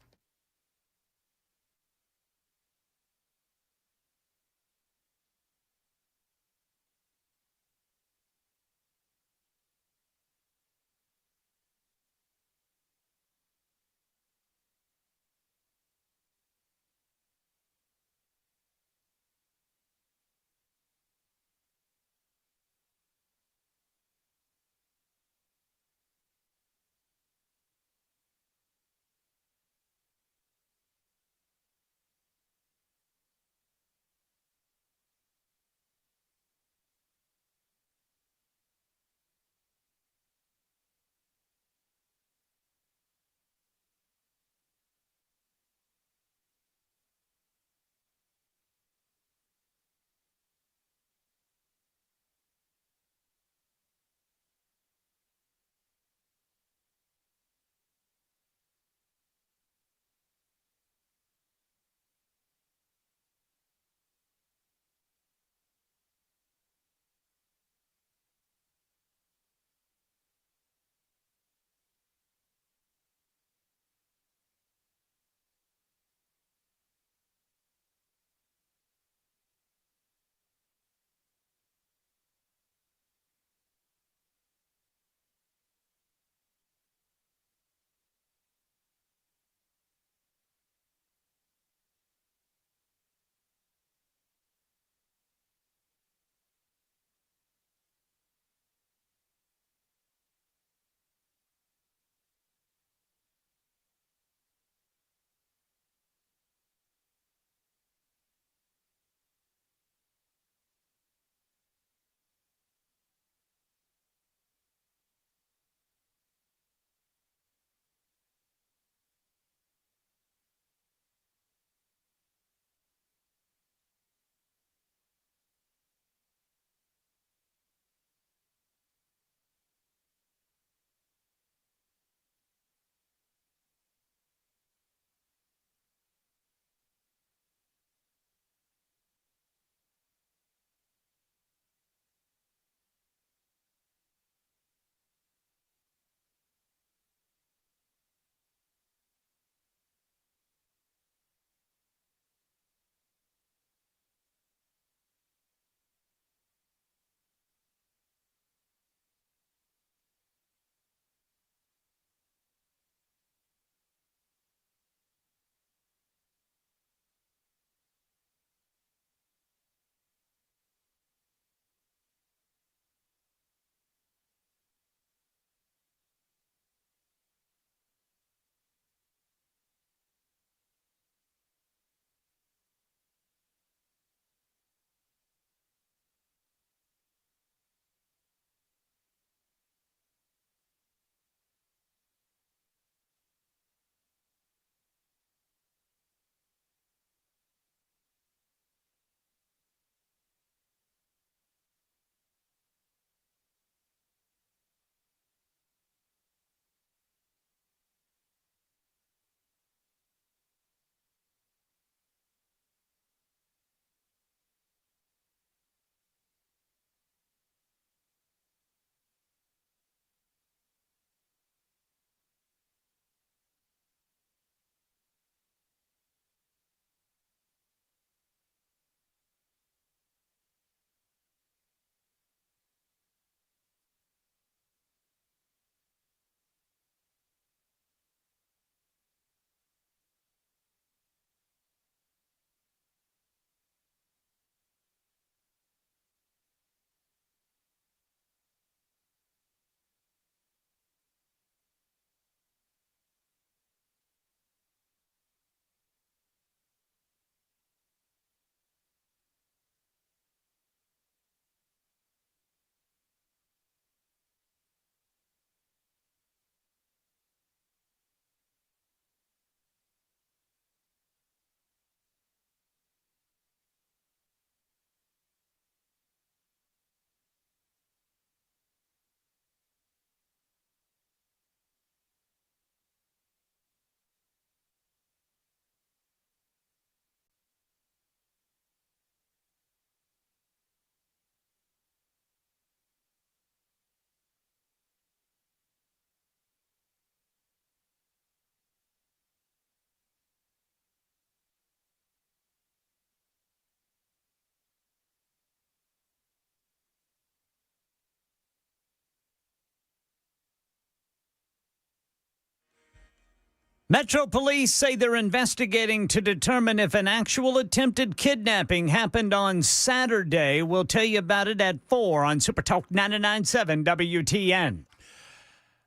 Metro Police say they're investigating to determine if an actual attempted kidnapping happened on Saturday. We'll tell you about it at 4 on Super Talk 99.7 WTN.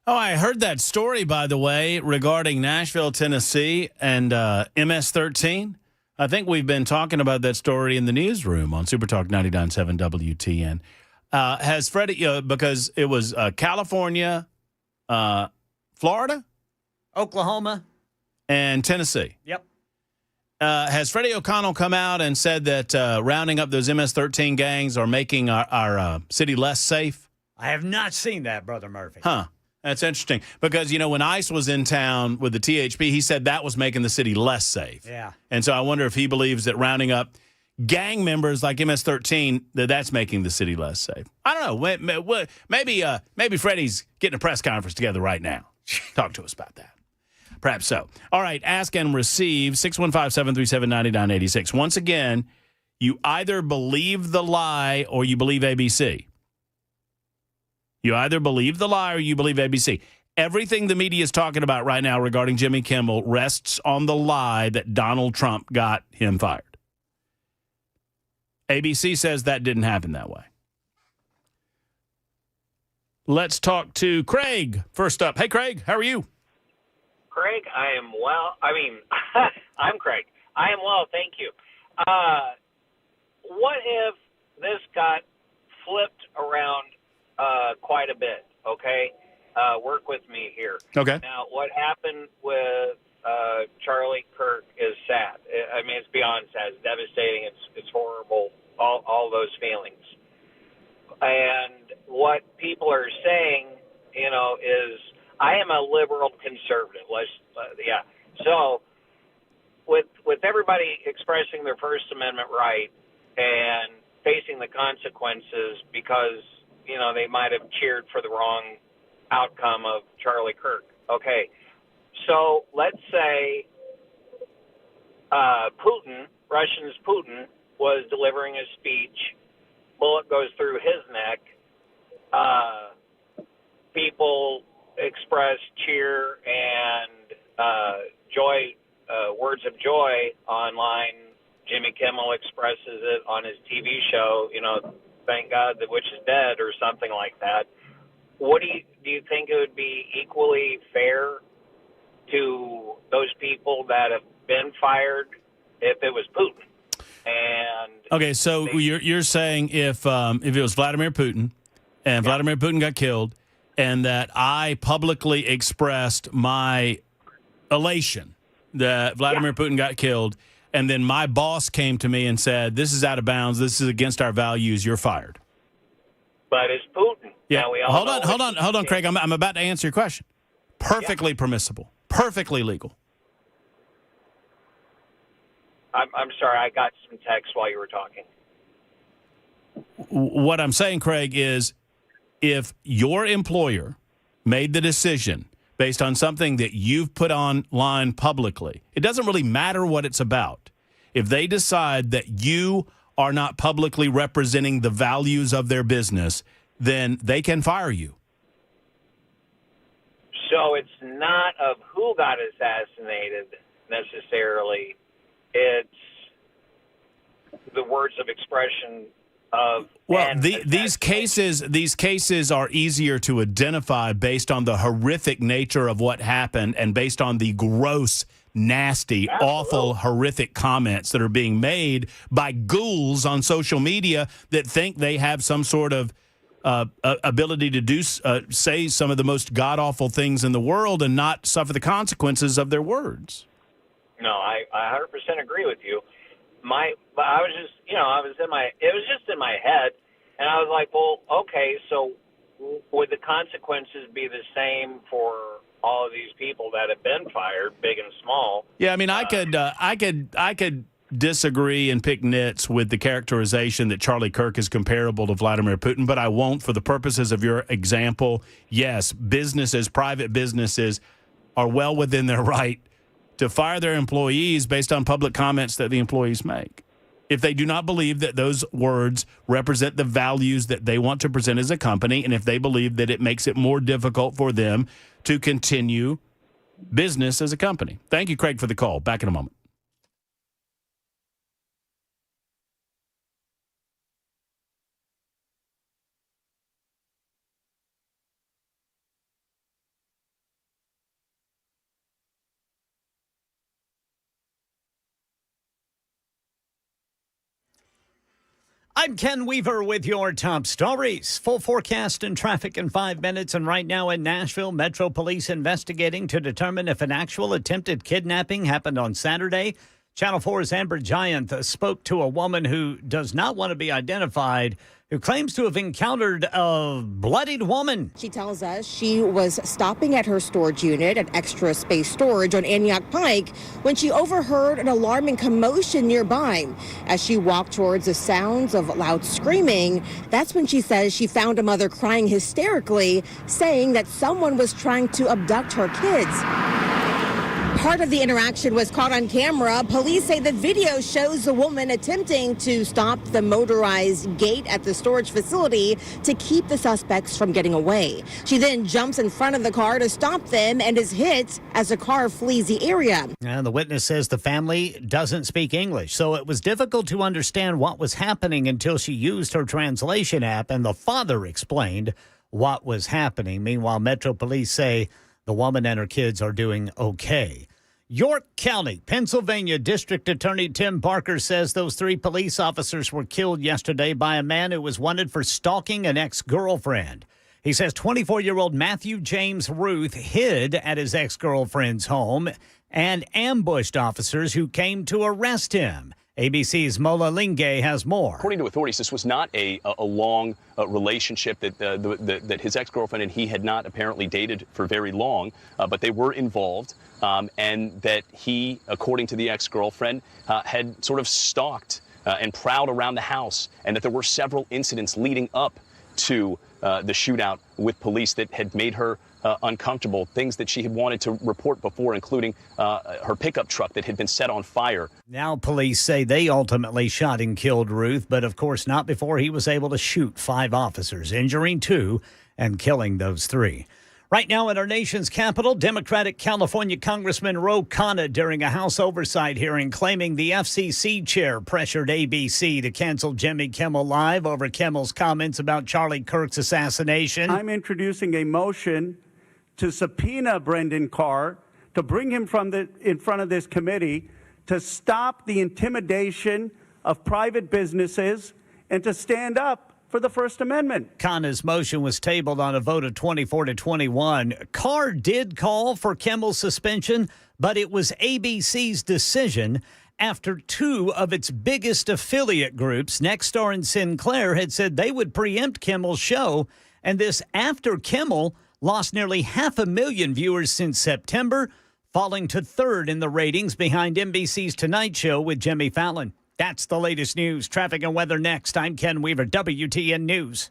Oh, I heard that story, by the way, regarding Nashville, Tennessee and MS-13. I think we've been talking about that story in the newsroom on Super Talk 99.7 WTN. Has Freddie, because it was California, Florida, Oklahoma, and Tennessee. Yep. Has Freddie O'Connell come out and said that rounding up those MS-13 gangs are making our city less safe? I have not seen that, Brother Murphy. Huh. That's interesting because, when ICE was in town with the THP, he said that was making the city less safe. Yeah. And so I wonder if he believes that rounding up gang members like MS-13, that's making the city less safe. I don't know. Maybe Freddie's getting a press conference together right now. Talk to us about that. Perhaps so. All right, ask and receive, 615-737-9986. Once again, you either believe the lie or you believe ABC. You either believe the lie or you believe ABC. Everything the media is talking about right now regarding Jimmy Kimmel rests on the lie that Donald Trump got him fired. ABC says that didn't happen that way. Let's talk to Craig first up. Hey, Craig, how are you? Craig, I am well. I'm Craig. I am well, thank you. What if this got flipped around quite a bit, okay? Work with me here. Okay. Now, what happened with Charlie Kirk is sad. I mean, it's beyond sad. It's devastating. It's horrible, all those feelings. And what people are saying, is I am a liberal conservative. So with everybody expressing their First Amendment right and facing the consequences because, they might have cheered for the wrong outcome of Charlie Kirk. Okay. So let's say Russia's Putin, was delivering a speech. Bullet goes through his neck. People express cheer and joy, words of joy online. Jimmy Kimmel expresses it on his TV show, thank God the witch is dead or something like that. What do you think it would be equally fair to those people that have been fired if it was Putin? And okay, so you're saying if it was Vladimir Putin and Vladimir Putin got killed and that I publicly expressed my elation that Vladimir Putin got killed, and then my boss came to me and said, this is out of bounds, this is against our values, you're fired. But it's Putin. Yeah. Now, we all Hold on, Craig. I'm about to answer your question. Perfectly permissible. Perfectly legal. I'm sorry, I got some text while you were talking. What I'm saying, Craig, is if your employer made the decision based on something that you've put online publicly, it doesn't really matter what it's about. If they decide that you are not publicly representing the values of their business, then they can fire you. So it's not of who got assassinated necessarily. It's the words of expression of. Well, these cases are easier to identify based on the horrific nature of what happened and based on the gross, nasty, awful, horrific comments that are being made by ghouls on social media that think they have some sort of ability to say some of the most god-awful things in the world and not suffer the consequences of their words. No, I 100% agree with you. I was just, it was just in my head, and I was like, well, okay, so would the consequences be the same for all of these people that have been fired, big and small? Yeah, I mean, I could disagree and pick nits with the characterization that Charlie Kirk is comparable to Vladimir Putin, but I won't for the purposes of your example. Yes, private businesses are well within their right to fire their employees based on public comments that the employees make. If they do not believe that those words represent the values that they want to present as a company, and if they believe that it makes it more difficult for them to continue business as a company. Thank you, Craig, for the call. Back in a moment. I'm Ken Weaver with your top stories. Full forecast and traffic in 5 minutes. And right now in Nashville, Metro Police investigating to determine if an actual attempted kidnapping happened on Saturday. Channel 4's Amber Giant spoke to a woman who does not want to be identified, who claims to have encountered a bloodied woman. She tells us she was stopping at her storage unit at Extra Space Storage on Antioch Pike when she overheard an alarming commotion nearby. As she walked towards the sounds of loud screaming, that's when she says she found a mother crying hysterically, saying that someone was trying to abduct her kids. Part of the interaction was caught on camera. Police say the video shows the woman attempting to stop the motorized gate at the storage facility to keep the suspects from getting away. She then jumps in front of the car to stop them and is hit as the car flees the area. And the witness says the family doesn't speak English, so it was difficult to understand what was happening until she used her translation app, and the father explained what was happening. Meanwhile, Metro Police say the woman and her kids are doing okay. York County, Pennsylvania District Attorney Tim Barker says those 3 police officers were killed yesterday by a man who was wanted for stalking an ex-girlfriend. He says 24-year-old Matthew James Ruth hid at his ex-girlfriend's home and ambushed officers who came to arrest him. ABC's Mola Lingay has more. According to authorities, this was not a long relationship that his ex-girlfriend and he had not apparently dated for very long, but they were involved, and that he, according to the ex-girlfriend, had sort of stalked and prowled around the house, and that there were several incidents leading up to the shootout with police that had made her uncomfortable, things that she had wanted to report before, including her pickup truck that had been set on fire. Now police say they ultimately shot and killed Ruth, but of course not before he was able to shoot 5 officers, injuring 2 and killing those 3. Right now in our nation's capital, Democratic California Congressman Ro Khanna during a House oversight hearing claiming the FCC chair pressured ABC to cancel Jimmy Kimmel Live over Kimmel's comments about Charlie Kirk's assassination. I'm introducing a motion to subpoena Brendan Carr, to bring him in front of this committee, to stop the intimidation of private businesses and to stand up for the First Amendment. Khanna's motion was tabled on a vote of 24-21. Carr did call for Kimmel's suspension, but it was ABC's decision after 2 of its biggest affiliate groups, Nexstar and Sinclair, had said they would preempt Kimmel's show, and this after Kimmel lost nearly 500,000 viewers since September, falling to 3rd in the ratings behind NBC's Tonight Show with Jimmy Fallon. That's the latest news. Traffic and weather next. I'm Ken Weaver, WTN News.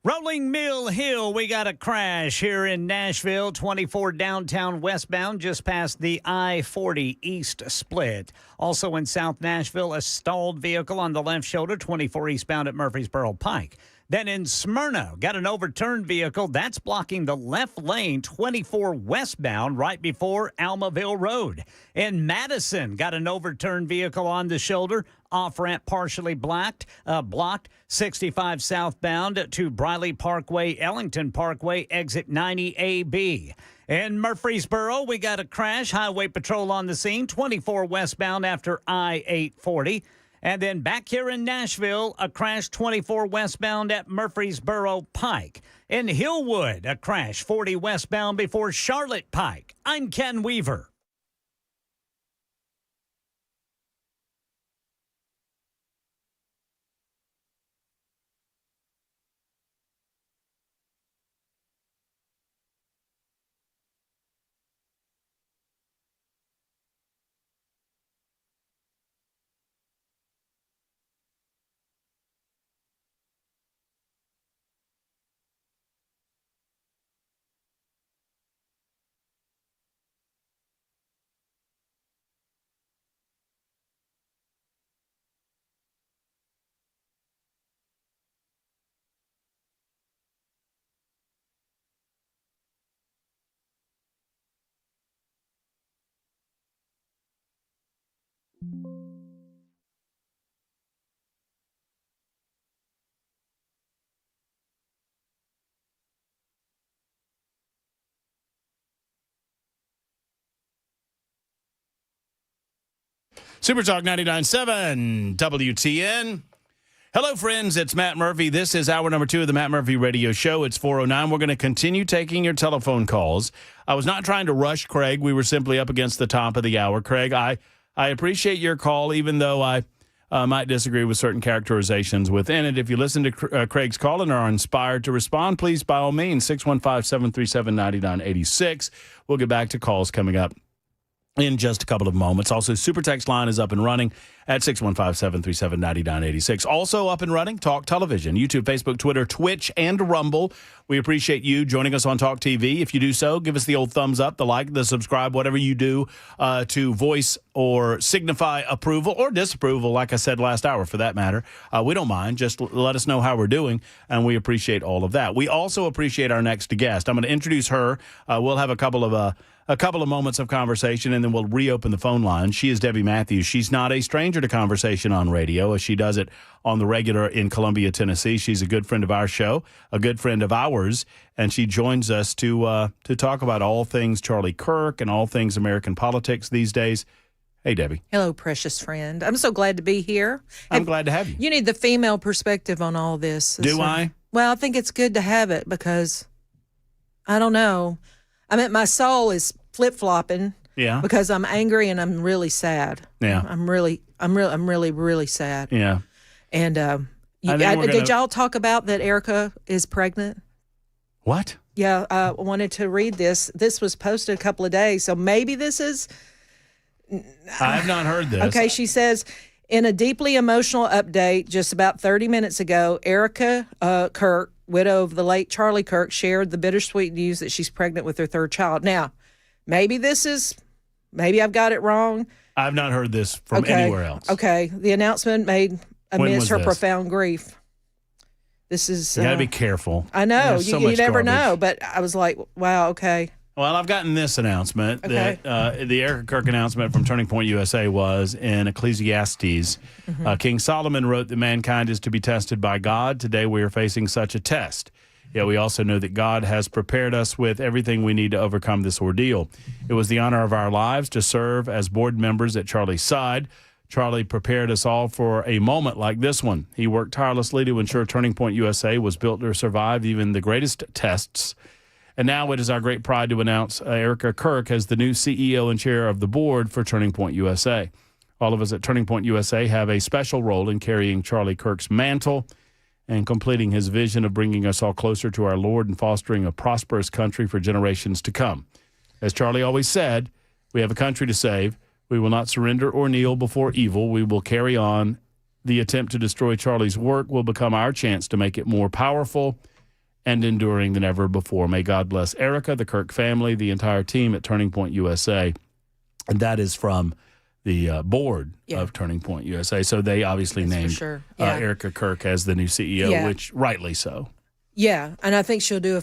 Rolling Mill Hill, we got a crash here in Nashville, 24 downtown westbound, just past the I-40 East split. Also in South Nashville, a stalled vehicle on the left shoulder, 24 eastbound at Murfreesboro Pike. Then in Smyrna, got an overturned vehicle that's blocking the left lane, 24 westbound, right before Almaville Road. In Madison, got an overturned vehicle on the shoulder, off-ramp partially blocked, 65 southbound to Briley Parkway, Ellington Parkway, exit 90AB. In Murfreesboro, we got a crash, highway patrol on the scene, 24 westbound after I-840. And then back here in Nashville, a crash 24 westbound at Murfreesboro Pike. In Hillwood, a crash 40 westbound before Charlotte Pike. I'm Ken Weaver. Super Talk 99.7 WTN. Hello, friends. It's Matt Murphy. This is hour number 2 of the Matt Murphy Radio Show. It's 4:09. We're going to continue taking your telephone calls. I was not trying to rush Craig. We were simply up against the top of the hour. Craig, I appreciate your call, even though I might disagree with certain characterizations within it. If you listen to Craig's call and are inspired to respond, please, by all means, 615-737-9986. We'll get back to calls coming up in just a couple of moments. Also, Super Text line is up and running at 615-737-9986. Also up and running, Talk Television, YouTube, Facebook, Twitter, Twitch, and Rumble. We appreciate you joining us on Talk TV. If you do so, give us the old thumbs up, the like, the subscribe, whatever you do to voice or signify approval or disapproval, like I said last hour, for that matter. We don't mind. Just let us know how we're doing, and we appreciate all of that. We also appreciate our next guest. I'm going to introduce her. We'll have a couple of moments of conversation, and then we'll reopen the phone line. She is Debbie Matthews. She's not a stranger to conversation on radio, as she does it on the regular in Columbia, Tennessee. She's a good friend of our show, a good friend of ours, and she joins us to talk about all things Charlie Kirk and all things American politics these days. Hey, Debbie. Hello, precious friend. I'm so glad to be here. I'm glad to have you. You need the female perspective on all this. Do I? Well, I think it's good to have it because, I don't know. I mean, my soul is flip-flopping. Yeah. Because I'm angry and I'm really sad. Yeah. I'm really sad. Yeah. And did y'all talk about that Erica is pregnant? What? Yeah, I wanted to read this. This was posted a couple of days, so maybe this is... I have not heard this. Okay, she says, in a deeply emotional update just about 30 minutes ago, Erica Kirk, widow of the late Charlie Kirk, shared the bittersweet news that she's pregnant with her third child. Now, maybe I've got it wrong. I've not heard this from anywhere else. Okay. The announcement made amidst her this? profound grief. This is... You got to be careful. I know. So you much never garbage. know. But I was like, wow, okay. Well, I've gotten this announcement Okay. that the Erica Kirk announcement from Turning Point USA was in Ecclesiastes. King Solomon wrote that mankind is to be tested by God. Today we are facing such a test. Yet we also know that God has prepared us with everything we need to overcome this ordeal. It was the honor of our lives to serve as board members at Charlie's side. Charlie prepared us all for a moment like this one. He worked tirelessly to ensure Turning Point USA was built to survive even the greatest tests. And now it is our great pride to announce Erica Kirk as the new CEO and chair of the board for Turning Point USA. All of us at Turning Point USA have a special role in carrying Charlie Kirk's mantle and completing his vision of bringing us all closer to our Lord and fostering a prosperous country for generations to come. As Charlie always said, we have a country to save. We will not surrender or kneel before evil. We will carry on. The attempt to destroy Charlie's work will become our chance to make it more powerful and enduring than ever before. May God bless Erica, the Kirk family, the entire team at Turning Point USA. And that is from the board of Turning Point USA. So they obviously named Erica Kirk as the new CEO, which rightly so. Yeah, and I think she'll do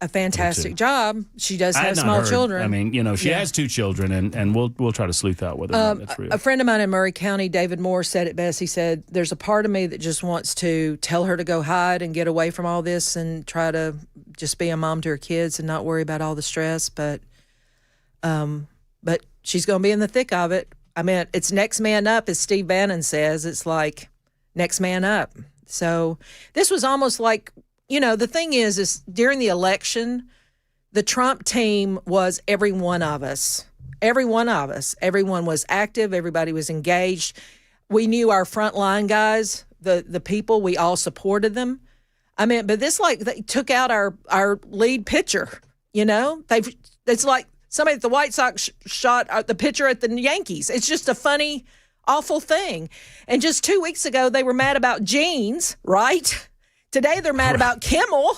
a fantastic job. She does have small children. I mean, she has 2 children, and we'll try to sleuth out whether or not that's real. A friend of mine in Murray County, David Moore, said it best. He said, there's a part of me that just wants to tell her to go hide and get away from all this and try to just be a mom to her kids and not worry about all the stress. But she's going to be in the thick of it. I mean, it's next man up, as Steve Bannon says. It's like next man up. So this was almost like, the thing is during the election, the Trump team was every one of us. Every one of us. Everyone was active. Everybody was engaged. We knew our frontline guys, the people. We all supported them. I mean, but this they took out our lead pitcher. It's like somebody at the White Sox shot the pitcher at the Yankees. It's just a funny, awful thing. And just 2 weeks ago, they were mad about jeans, right? Today, they're mad about Kimmel,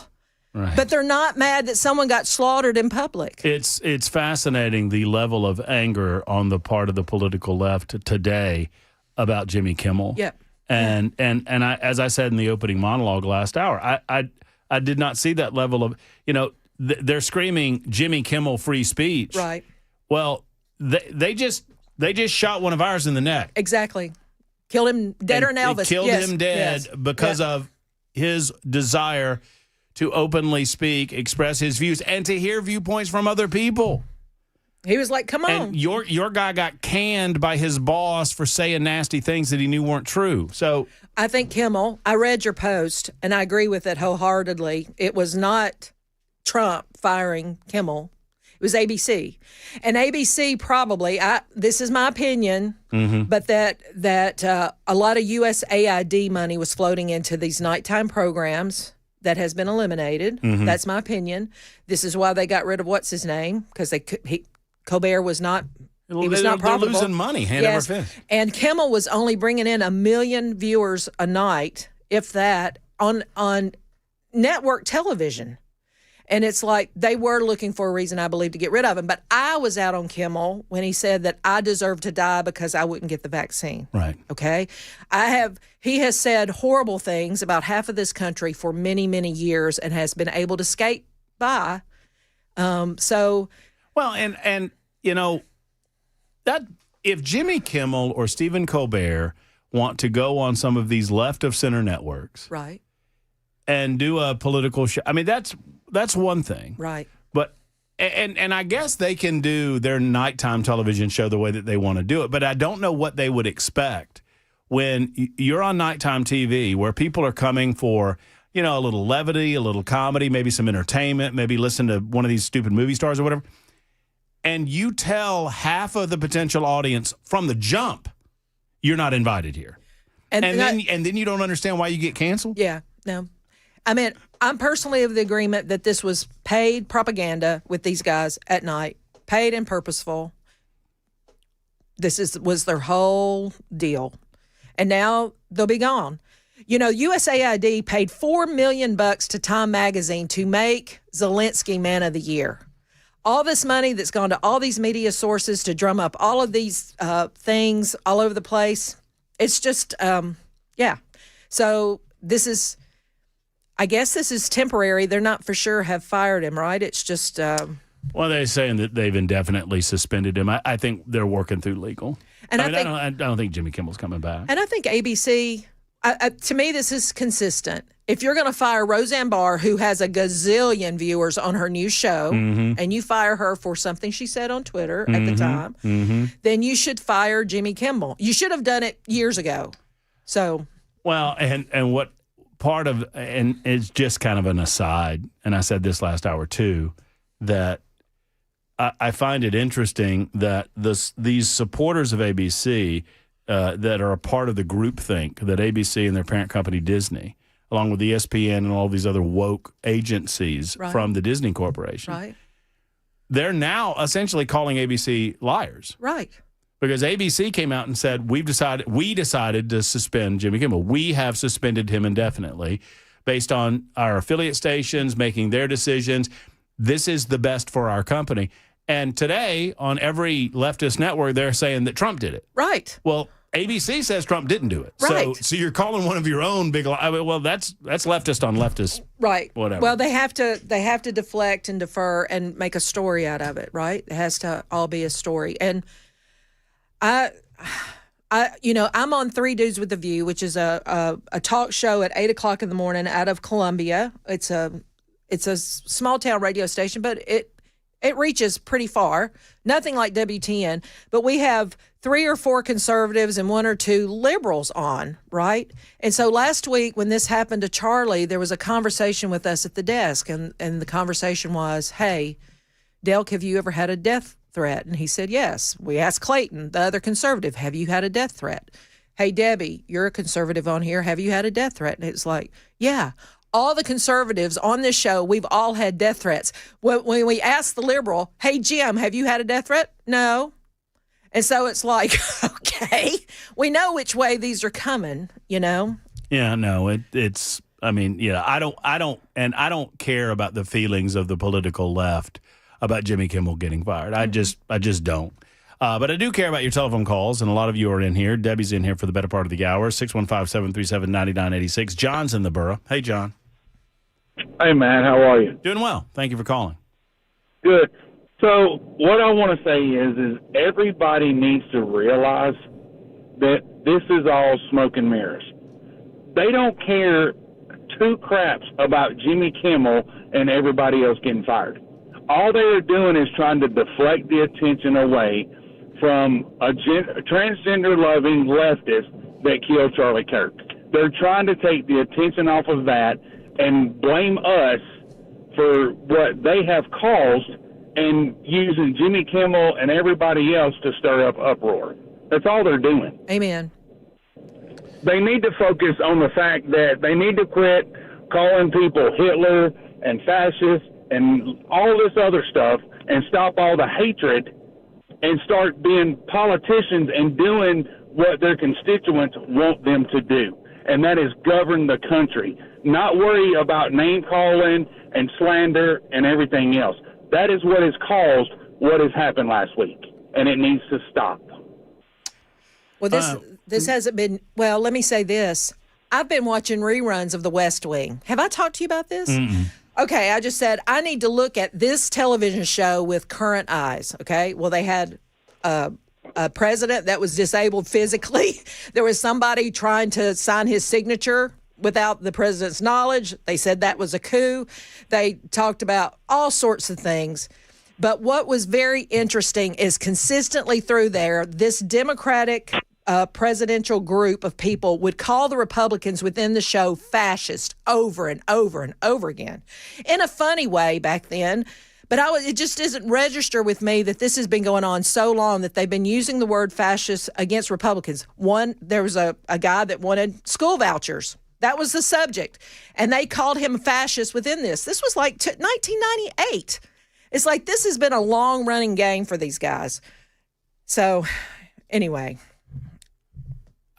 but they're not mad that someone got slaughtered in public. It's fascinating, the level of anger on the part of the political left today about Jimmy Kimmel. Yeah. And I, as I said in the opening monologue last hour, I did not see that level of, they're screaming Jimmy Kimmel free speech. Right. Well, they just shot one of ours in the neck. Exactly. Killed him deader than Elvis. Killed him dead because of his desire to openly speak, express his views, and to hear viewpoints from other people. He was like, come on. And your guy got canned by his boss for saying nasty things that he knew weren't true. So I think Kimmel, I read your post, and I agree with it wholeheartedly. It was not Trump firing Kimmel. It was ABC. And ABC probably, this is my opinion, but that a lot of USAID money was floating into these nighttime programs that has been eliminated. That's my opinion. This is why they got rid of what's his name, because Colbert was not. He was not profitable. They're losing money hand over fist. And Kimmel was only bringing in 1 million viewers a night, if that, on network television. And it's like they were looking for a reason, I believe, to get rid of him. But I was out on Kimmel when he said that I deserve to die because I wouldn't get the vaccine. Right. Okay. He has said horrible things about half of this country for many, many years and has been able to skate by. Well, and that if Jimmy Kimmel or Stephen Colbert want to go on some of these left of center networks, right, and do a political show, I mean that's one thing, right? But and I guess they can do their nighttime television show the way that they want to do it. But I don't know what they would expect when you're on nighttime TV, where people are coming for a little levity, a little comedy, maybe some entertainment, maybe listen to one of these stupid movie stars or whatever. And you tell half of the potential audience from the jump, you're not invited here. And then you don't understand why you get canceled? Yeah, no. I mean, I'm personally of the agreement that this was paid propaganda with these guys at night, paid and purposeful. This was their whole deal. And now they'll be gone. USAID paid $4 million to Time Magazine to make Zelensky Man of the Year. All this money that's gone to all these media sources to drum up all of these things all over the place. It's just, So I guess this is temporary. They're not for sure have fired him, right? It's just. Well, they're saying that they've indefinitely suspended him. I think they're working through legal. And I don't think Jimmy Kimmel's coming back. And I think ABC. To me, this is consistent. If you're going to fire Roseanne Barr, who has a gazillion viewers on her new show, and you fire her for something she said on Twitter at the time, then you should fire Jimmy Kimmel. You should have done it years ago. So. Well, and what part of, and it's just kind of an aside, and I said this last hour too, that I find it interesting that these supporters of ABC that are a part of the groupthink that ABC and their parent company Disney, along with ESPN and all these other woke agencies from the Disney Corporation, they're now essentially calling ABC liars. Right. Because ABC came out and said, we decided to suspend Jimmy Kimmel. We have suspended him indefinitely based on our affiliate stations making their decisions. This is the best for our company. And today, on every leftist network, they're saying that Trump did it. Right. Well, ABC says Trump didn't do it. Right. So you're calling one of your own big. Well, that's leftist on leftist. Right. Whatever. Well, they have to deflect and defer and make a story out of it. Right. It has to all be a story. And I'm on Three Dudes with a View, which is a talk show at 8:00 in the morning out of Columbia. It's a small town radio station, but it reaches pretty far. Nothing like WTN, but we have 3 or 4 conservatives and 1 or 2 liberals on, right? And so last week when this happened to Charlie, there was a conversation with us at the desk, and the conversation was, hey, Delk, have you ever had a death threat? And he said, yes. We asked Clayton, the other conservative, have you had a death threat? Hey, Debbie, you're a conservative on here. Have you had a death threat? And it's like, yeah. All the conservatives on this show, we've all had death threats. When we asked the liberal, hey, Jim, have you had a death threat? No. And so it's like, okay, we know which way these are coming, Yeah, no, it's, I mean, I don't care about the feelings of the political left about Jimmy Kimmel getting fired. I just don't. But I do care about your telephone calls, and a lot of you are in here. Debbie's in here for the better part of the hour, 615-737-9986. John's in the borough. Hey, John. Hey, man, how are you? Doing well. Thank you for calling. Good. So what I want to say is everybody needs to realize that this is all smoke and mirrors. They don't care 2 craps about Jimmy Kimmel and everybody else getting fired. All they are doing is trying to deflect the attention away from a transgender-loving leftist that killed Charlie Kirk. They're trying to take the attention off of that and blame us for what they have caused and using Jimmy Kimmel and everybody else to stir up uproar. That's all they're doing. Amen. They need to focus on the fact that they need to quit calling people Hitler and fascists and all this other stuff and stop all the hatred and start being politicians and doing what their constituents want them to do. And that is govern the country, not worry about name calling and slander and everything else. That is what has caused what has happened last week, and it needs to stop. Well, this hasn't been, well, let me say this. I've been watching reruns of The West Wing. Have I talked to you about this? Mm-mm. Okay, I just said I need to look at this television show with current eyes, okay? Well, they had a president that was disabled physically. There was somebody trying to sign his signature without the president's knowledge. They said that was a coup. They talked about all sorts of things. But what was very interesting is consistently through there, this Democratic presidential group of people would call the Republicans within the show fascist over and over and over again in a funny way back then. But it just doesn't register with me that this has been going on so long that they've been using the word fascist against Republicans. There was a guy that wanted school vouchers. That was the subject. And they called him fascist within this. This was like 1998. It's like this has been a long-running game for these guys. So, anyway.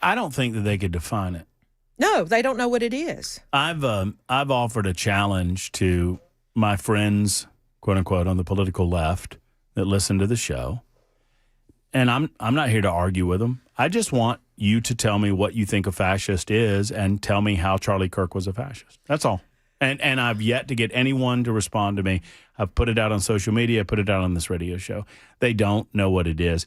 I don't think that they could define it. No, they don't know what it is. I've offered a challenge to my friends, quote unquote, on the political left that listen to the show, and I'm not here to argue with them. I just want you to tell me what you think a fascist is, and tell me how Charlie Kirk was a fascist. That's all. And I've yet to get anyone to respond to me. I've put it out on social media. I put it out on this radio show. They don't know what it is.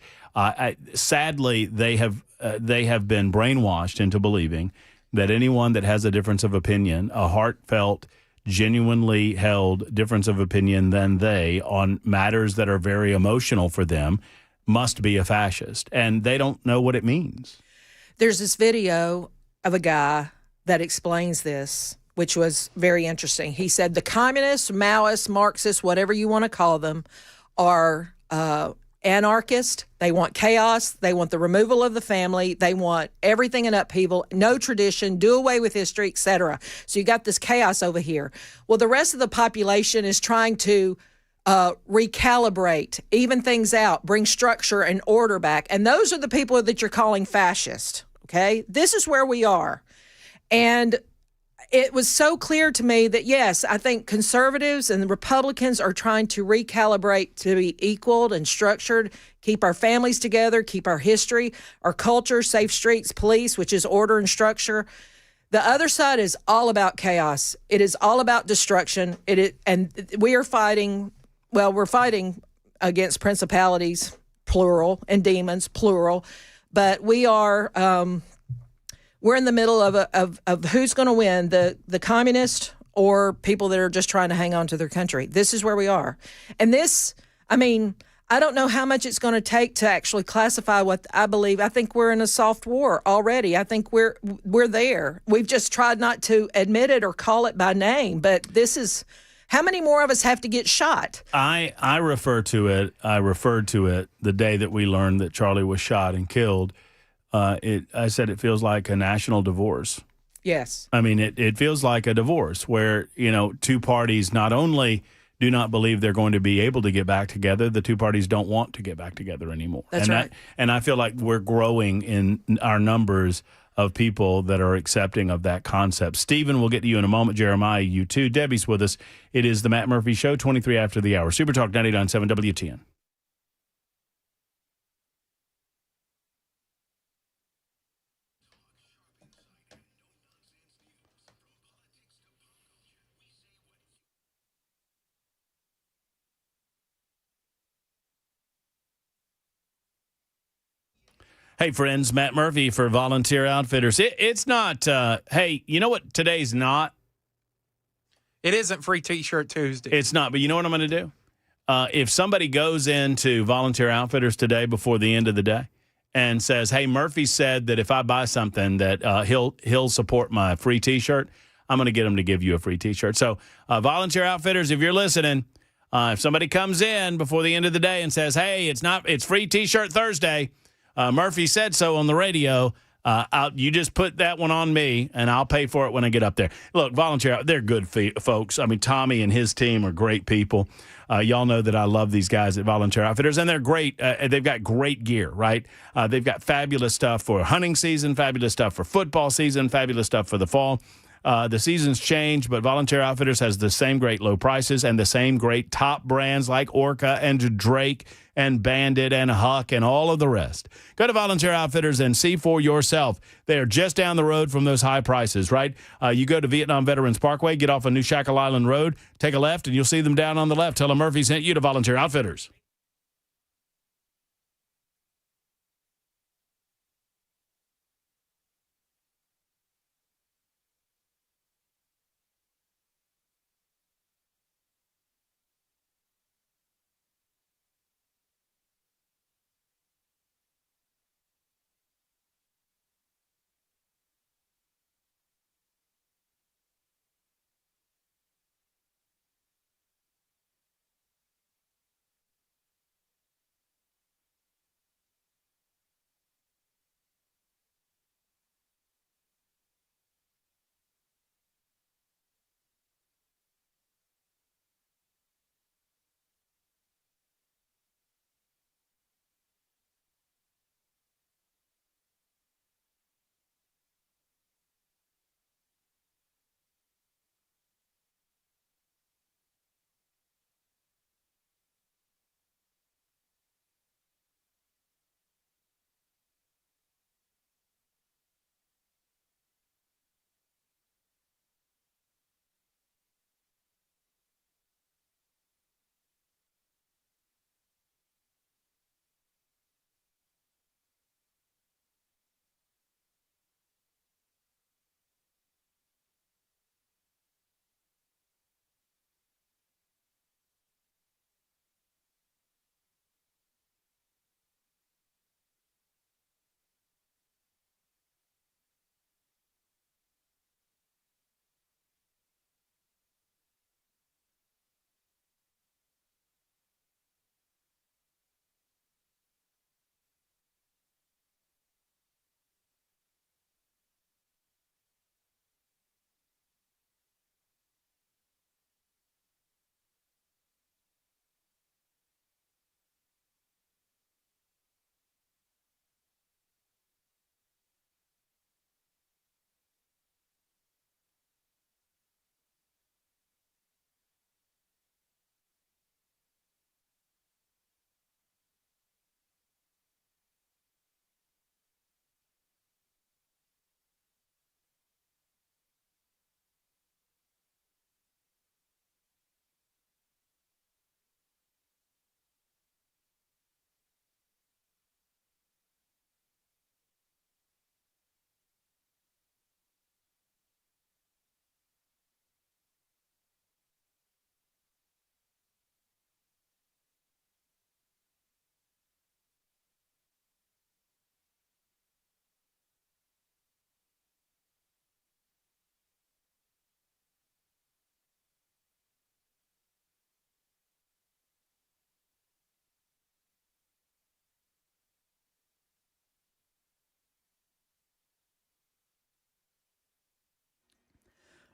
Sadly, they have been brainwashed into believing that anyone that has a difference of opinion, a heartfelt, genuinely held difference of opinion than they on matters that are very emotional for them, must be a fascist. And they don't know what it means. There's this video of a guy that explains this, which was very interesting. He said the communists, Maoists, Marxists, whatever you want to call them, are anarchist. They want chaos. They want the removal of the family. They want everything in upheaval, no tradition, do away with history, etc. So you got this chaos over here. Well, the rest of the population is trying to recalibrate, even things out, bring structure and order back. And those are the people that you're calling fascist, okay? This is where we are. And it was so clear to me that, yes, I think conservatives and the Republicans are trying to recalibrate to be equal and structured, keep our families together, keep our history, our culture, safe streets, police, which is order and structure. The other side is all about chaos. It is all about destruction. And we are fighting, well, we're fighting against principalities, plural, and demons, plural. But we are, we're in the middle of who's going to win, the communist or people that are just trying to hang on to their country. This is where we are. And this, I mean, I don't know how much it's going to take to actually classify what I believe. I think we're in a soft war already. I think we're there. We've just tried not to admit it or call it by name. But this is, how many more of us have to get shot? I referred to it the day that we learned that Charlie was shot and killed. I said it feels like a national divorce. Yes. I mean, it feels like a divorce where, two parties not only do not believe they're going to be able to get back together, the two parties don't want to get back together anymore. That's right. And I feel like we're growing in our numbers of people that are accepting of that concept. Stephen, we'll get to you in a moment. Jeremiah, you too. Debbie's with us. It is the Matt Murphy Show, 23 after the hour. Super Talk 99.7 WTN. Hey, friends, Matt Murphy for Volunteer Outfitters. It's not, hey, you know what today's not? It isn't Free T-Shirt Tuesday. It's not, but you know what I'm going to do? If somebody goes into Volunteer Outfitters today before the end of the day and says, hey, Murphy said that if I buy something that he'll support my free T-shirt, I'm going to get him to give you a free T-shirt. So Volunteer Outfitters, if you're listening, if somebody comes in before the end of the day and says, hey, it's free T-shirt Thursday, Murphy said so on the radio. You just put that one on me, and I'll pay for it when I get up there. Look, Volunteer, they're good folks. I mean, Tommy and his team are great people. Y'all know that I love these guys at Volunteer Outfitters, and they're great. They've got great gear, right? They've got fabulous stuff for hunting season, fabulous stuff for football season, fabulous stuff for the fall. The seasons change, but Volunteer Outfitters has the same great low prices and the same great top brands like Orca and Drake and Bandit and Huck and all of the rest. Go to Volunteer Outfitters and see for yourself. They are just down the road from those high prices, right? You go to Vietnam Veterans Parkway, get off on New Shackle Island Road, take a left, and you'll see them down on the left. Tell them Murphy sent you to Volunteer Outfitters.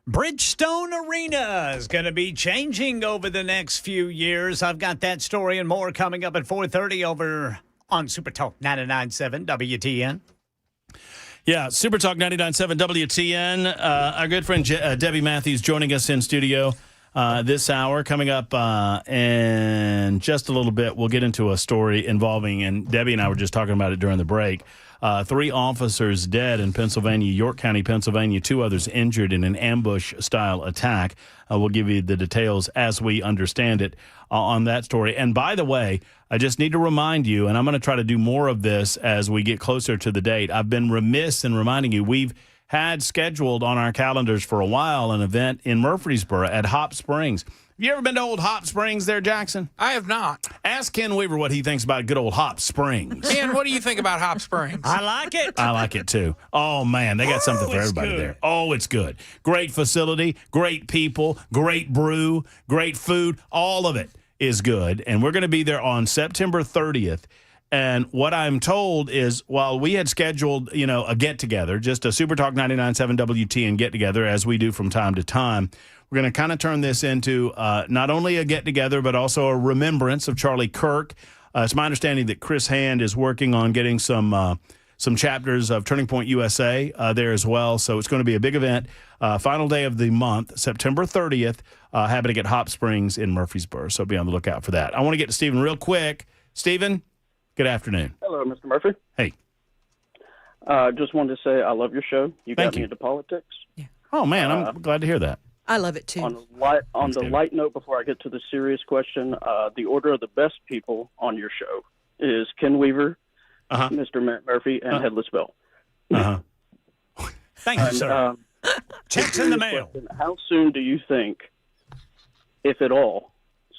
Bridgestone Arena is going to be changing over the next few years. I've got that story and more coming up at 4:30 over on Super Talk 99.7 WTN. Yeah, Super Talk 99.7 WTN. Our good friend Debbie Matthews joining us in studio this hour. Coming up in just a little bit, we'll get into a story involving, and Debbie and I were just talking about it during the break, 3 officers dead in Pennsylvania, York County, Pennsylvania, 2 others injured in an ambush-style attack. We'll give you the details as we understand it on that story. And by the way, I just need to remind you, and I'm going to try to do more of this as we get closer to the date. I've been remiss in reminding you, we've had scheduled on our calendars for a while an event in Murfreesboro at Hop Springs. Have you ever been to old Hop Springs there, Jackson? I have not. Ask Ken Weaver what he thinks about good old Hop Springs. Ken, what do you think about Hop Springs? I like it. I like it too. Oh, man, they got something for everybody good. there. Oh, it's good. Great facility, great people, great brew, great food. All of it is good. And we're going to be there on September 30th. And what I'm told is, while we had scheduled, a get-together, just a Super Talk 99.7 WTN get-together, as we do from time to time, we're going to kind of turn this into not only a get-together, but also a remembrance of Charlie Kirk. It's my understanding that Chris Hand is working on getting some chapters of Turning Point USA there as well. So it's going to be a big event. Final day of the month, September 30th, happening at Hop Springs in Murfreesboro. So be on the lookout for that. I want to get to Stephen real quick. Stephen, good afternoon. Hello, Mr. Murphy. Hey. Just wanted to say I love your show. You got me into politics. Yeah. Oh, man, I'm glad to hear that. I love it too. On the light note, before I get to the serious question, the order of the best people on your show is Ken Weaver, Mr. Matt Murphy, and Headless Bell. Thank you, sir. Checks in the mail. How soon do you think, if at all,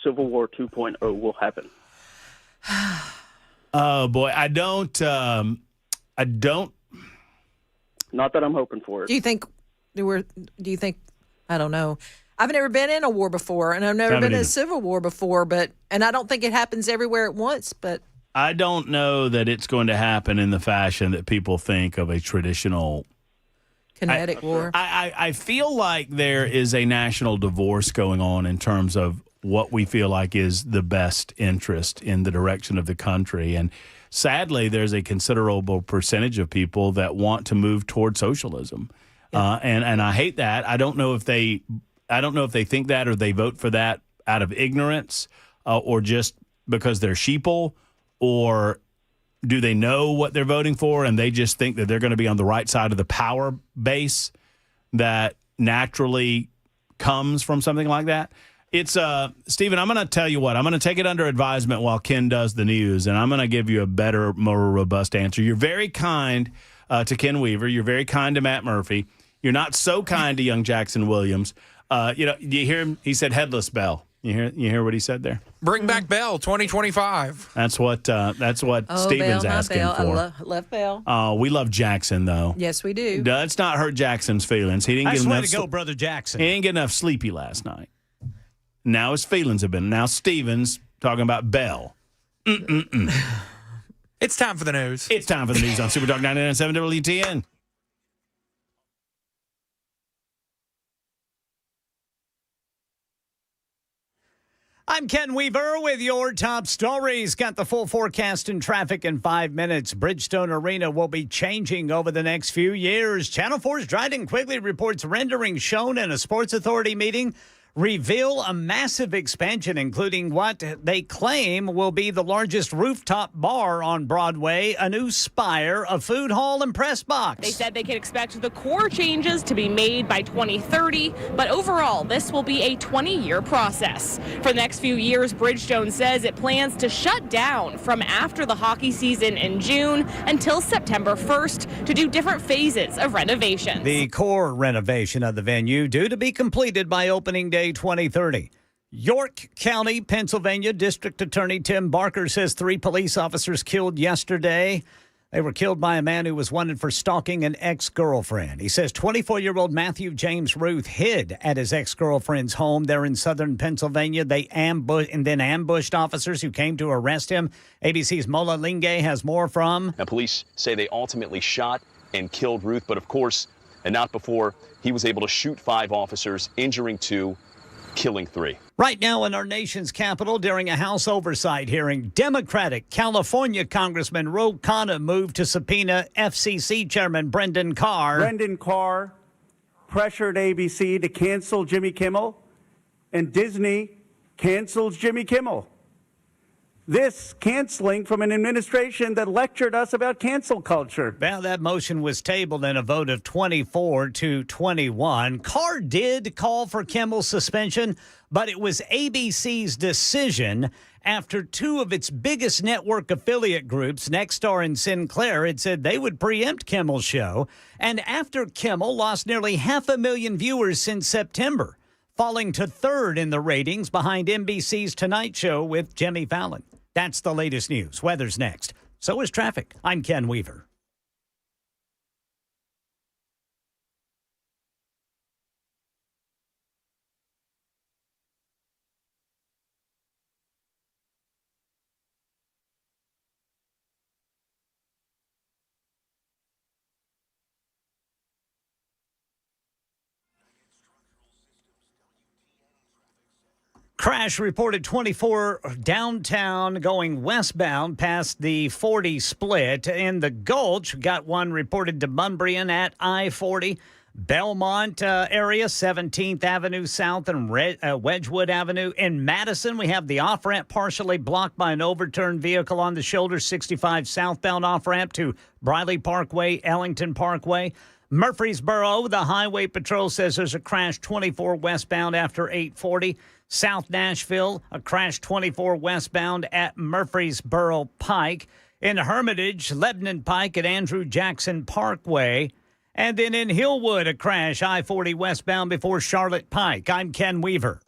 Civil War 2.0 will happen? Oh, boy, I don't. Not that I'm hoping for it. Do you think I don't know. I've never been in a war before, and I've never been in a civil war before, and I don't think it happens everywhere at once, but I don't know that it's going to happen in the fashion that people think of a traditional kinetic war. I feel like there is a national divorce going on in terms of what we feel like is the best interest in the direction of the country. And sadly, there's a considerable percentage of people that want to move toward socialism. Yeah. And I hate that. I don't know if they think that, or they vote for that out of ignorance, or just because they're sheeple, or do they know what they're voting for and they just think that they're going to be on the right side of the power base that naturally comes from something like that? It's Stephen, I'm going to tell you what. I'm going to take it under advisement while Ken does the news, and I'm going to give you a better, more robust answer. You're very kind to Ken Weaver. You're very kind to Matt Murphy. You're not so kind to young Jackson Williams. Do you hear him? He said Headless Bell. You hear what he said there? Bring back Bell 2025. That's what Stephen's Bell, asking Bell. for. I love Bell. We love Jackson though. Yes, we do. Let's not hurt Jackson's feelings. He didn't get enough. Way to go, brother Jackson. He didn't get enough sleepy last night. Now his feelings have been. Now Stephen's talking about Bell. It's time for the news. It's time for the news on Super Talk 99.7 WTN. I'm Ken Weaver with your top stories. Got the full forecast and traffic in 5 minutes. Bridgestone Arena will be changing over the next few years. Channel 4's Dryden Quigley reports renderings shown in a Sports Authority meeting reveal a massive expansion, including what they claim will be the largest rooftop bar on Broadway, a new spire, a food hall, and press box. They said they could expect the core changes to be made by 2030, but overall, this will be a 20-year process. For the next few years, Bridgestone says it plans to shut down from after the hockey season in June until September 1st to do different phases of renovations. The core renovation of the venue due to be completed by opening day 2030. York County, Pennsylvania District Attorney Tim Barker says 3 police officers killed yesterday. They were killed by a man who was wanted for stalking an ex-girlfriend. He says 24-year-old Matthew James Ruth hid at his ex-girlfriend's home there in southern Pennsylvania. They ambushed officers who came to arrest him. ABC's Mola Linge has more from. Now, police say they ultimately shot and killed Ruth, but of course, and not before he was able to shoot 5 officers, injuring 2, killing 3. Right now in our nation's capital, during a House oversight hearing, Democratic California Congressman Ro Khanna moved to subpoena FCC Chairman Brendan Carr. Brendan Carr pressured ABC to cancel Jimmy Kimmel, and Disney cancels Jimmy Kimmel. This canceling from an administration that lectured us about cancel culture. Well, that motion was tabled in a vote of 24 to 21. Carr did call for Kimmel's suspension, but it was ABC's decision after 2 of its biggest network affiliate groups, Nexstar and Sinclair, had said they would preempt Kimmel's show. And after Kimmel lost nearly 500,000 viewers since September, falling to 3rd in the ratings behind NBC's Tonight Show with Jimmy Fallon. That's the latest news. Weather's next. So is traffic. I'm Ken Weaver. Crash reported 24 downtown going westbound past the 40 split. In the Gulch, got one reported to Bunbury at I-40. Belmont area, 17th Avenue South and Wedgwood Avenue. In Madison, we have the off-ramp partially blocked by an overturned vehicle on the shoulder, 65 southbound off-ramp to Briley Parkway, Ellington Parkway. Murfreesboro, the Highway Patrol says there's a crash 24 westbound after 840. South Nashville, a crash 24 westbound at Murfreesboro Pike. In Hermitage, Lebanon Pike at Andrew Jackson Parkway. And then in Hillwood, a crash I-40 westbound before Charlotte Pike. I'm Ken Weaver.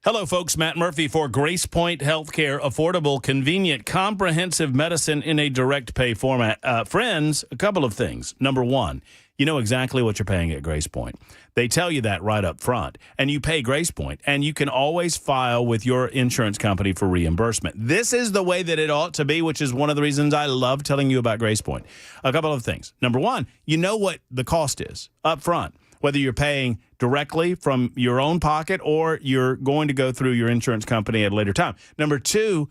Hello, folks. Matt Murphy for Grace Point Healthcare. Affordable, convenient, comprehensive medicine in a direct pay format. Friends, a couple of things. Number one, you know exactly what you're paying at Grace Point. They tell you that right up front. And you pay Grace Point, and you can always file with your insurance company for reimbursement. This is the way that it ought to be, which is one of the reasons I love telling you about Grace Point. A couple of things. Number one, you know what the cost is up front, whether you're paying directly from your own pocket or you're going to go through your insurance company at a later time. Number two,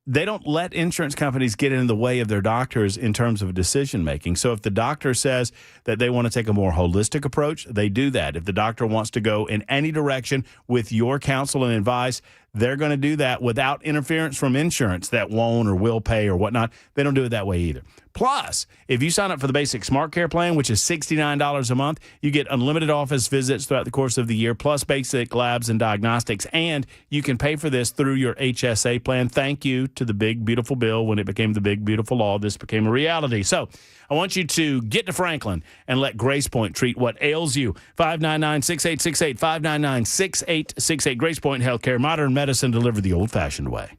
they don't let insurance companies get in the way of their doctors in terms of decision making. So if the doctor says that they want to take a more holistic approach, they do that. If the doctor wants to go in any direction with your counsel and advice, they're going to do that without interference from insurance that won't or will pay or whatnot. They don't do it that way either. Plus, if you sign up for the basic Smart Care plan, which is $69 a month, you get unlimited office visits throughout the course of the year, plus basic labs and diagnostics, and you can pay for this through your HSA plan. Thank you to the big, beautiful bill. When it became the big, beautiful law, this became a reality. So I want you to get to Franklin and let Grace Point treat what ails you. 599-6868, 599-6868. Grace Point Healthcare, modern medicine delivered the old-fashioned way.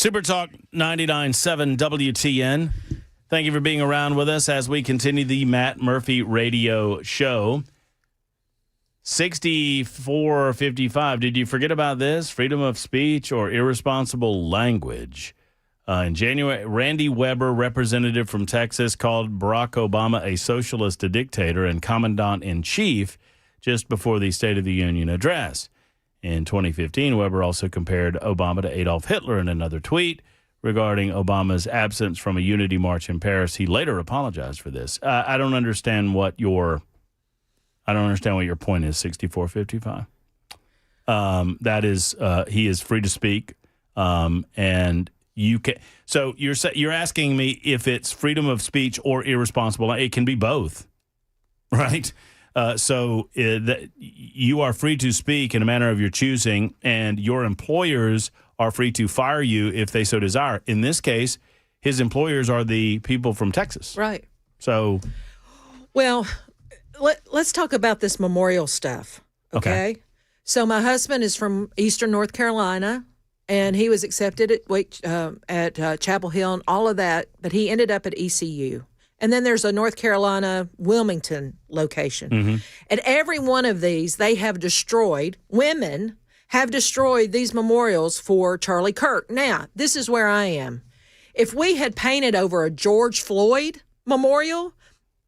Super Talk 99.7 WTN. Thank you for being around with us as we continue the Matt Murphy Radio Show. 6455. Did you forget about this? Freedom of speech or irresponsible language? In January, Randy Weber, representative from Texas, called Barack Obama a socialist dictator and commandant-in-chief just before the State of the Union address. In 2015, Weber also compared Obama to Adolf Hitler in another tweet regarding Obama's absence from a unity march in Paris. He later apologized for this. I don't understand what your point is. 6455. That is, he is free to speak, and you can. So you're asking me if it's freedom of speech or irresponsible. It can be both, right? That you are free to speak in a manner of your choosing, and your employers are free to fire you if they so desire. In this case, his employers are the people from Texas. Right. So, well, let's talk about this memorial stuff, okay? So my husband is from Eastern North Carolina, and he was accepted at Chapel Hill and all of that, but he ended up at ECU. And then there's a North Carolina Wilmington location. Mm-hmm. At every one of these, they have destroyed, women have destroyed these memorials for Charlie Kirk. Now, this is where I am. If we had painted over a George Floyd memorial,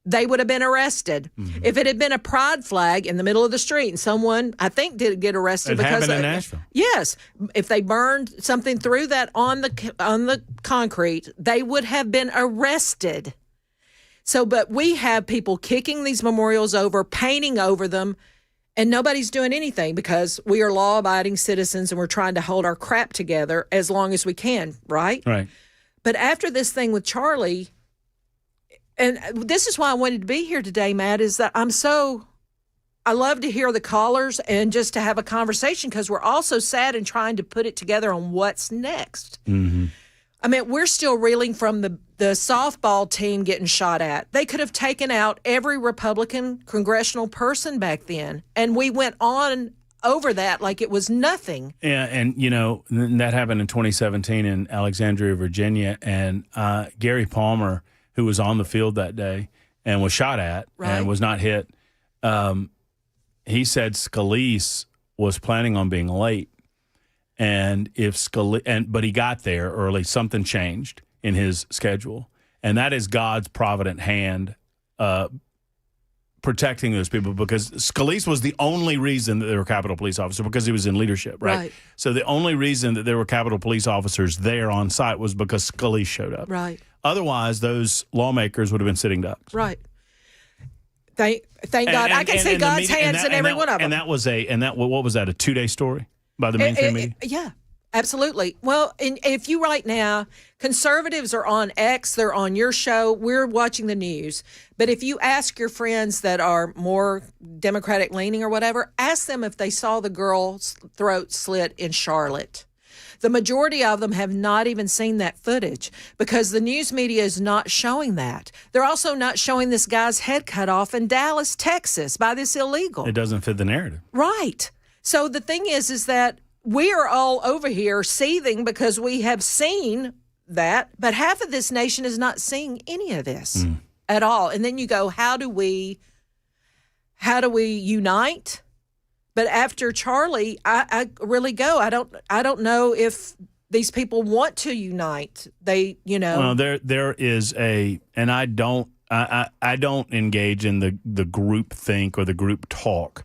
they would have been arrested. Mm-hmm. If it had been a pride flag in the middle of the street and someone, I think, did get arrested it because happened in Nashville. Yes. If they burned something through that on the concrete, they would have been arrested. So, but we have people kicking these memorials over, painting over them, and nobody's doing anything because we are law-abiding citizens and we're trying to hold our crap together as long as we can, right? Right. But after this thing with Charlie, and this is why I wanted to be here today, Matt, is that I love to hear the callers and just to have a conversation because we're all so sad and trying to put it together on what's next. Mm-hmm. I mean, we're still reeling from the softball team getting shot at. They could have taken out every Republican congressional person back then, and we went on over that like it was nothing. Yeah, and, that happened in 2017 in Alexandria, Virginia, and Gary Palmer, who was on the field that day and was shot at and was not hit, he said Scalise was planning on being late. And but he got there early. Something changed in his schedule, and that is God's provident hand protecting those people. Because Scalise was the only reason that there were Capitol Police officers because he was in leadership, right? So the only reason that there were Capitol Police officers there on site was because Scalise showed up. Right. Otherwise, those lawmakers would have been sitting ducks. Right. Thank God. I can see God's hands in every one of them. And that was what was that? A 2-day story. By the mainstream media? Yeah, absolutely. Well, and if you right now, conservatives are on X, they're on your show, we're watching the news. But if you ask your friends that are more Democratic leaning or whatever, ask them if they saw the girl's throat slit in Charlotte. The majority of them have not even seen that footage because the news media is not showing that. They're also not showing this guy's head cut off in Dallas, Texas by this illegal. It doesn't fit the narrative. Right. So the thing is that we are all over here seething because we have seen that, but half of this nation is not seeing any of this at all. And then you go, how do we unite? But after Charlie, I really go, I don't know if these people want to unite. They, Well, there is and I don't engage in the group think or the group talk.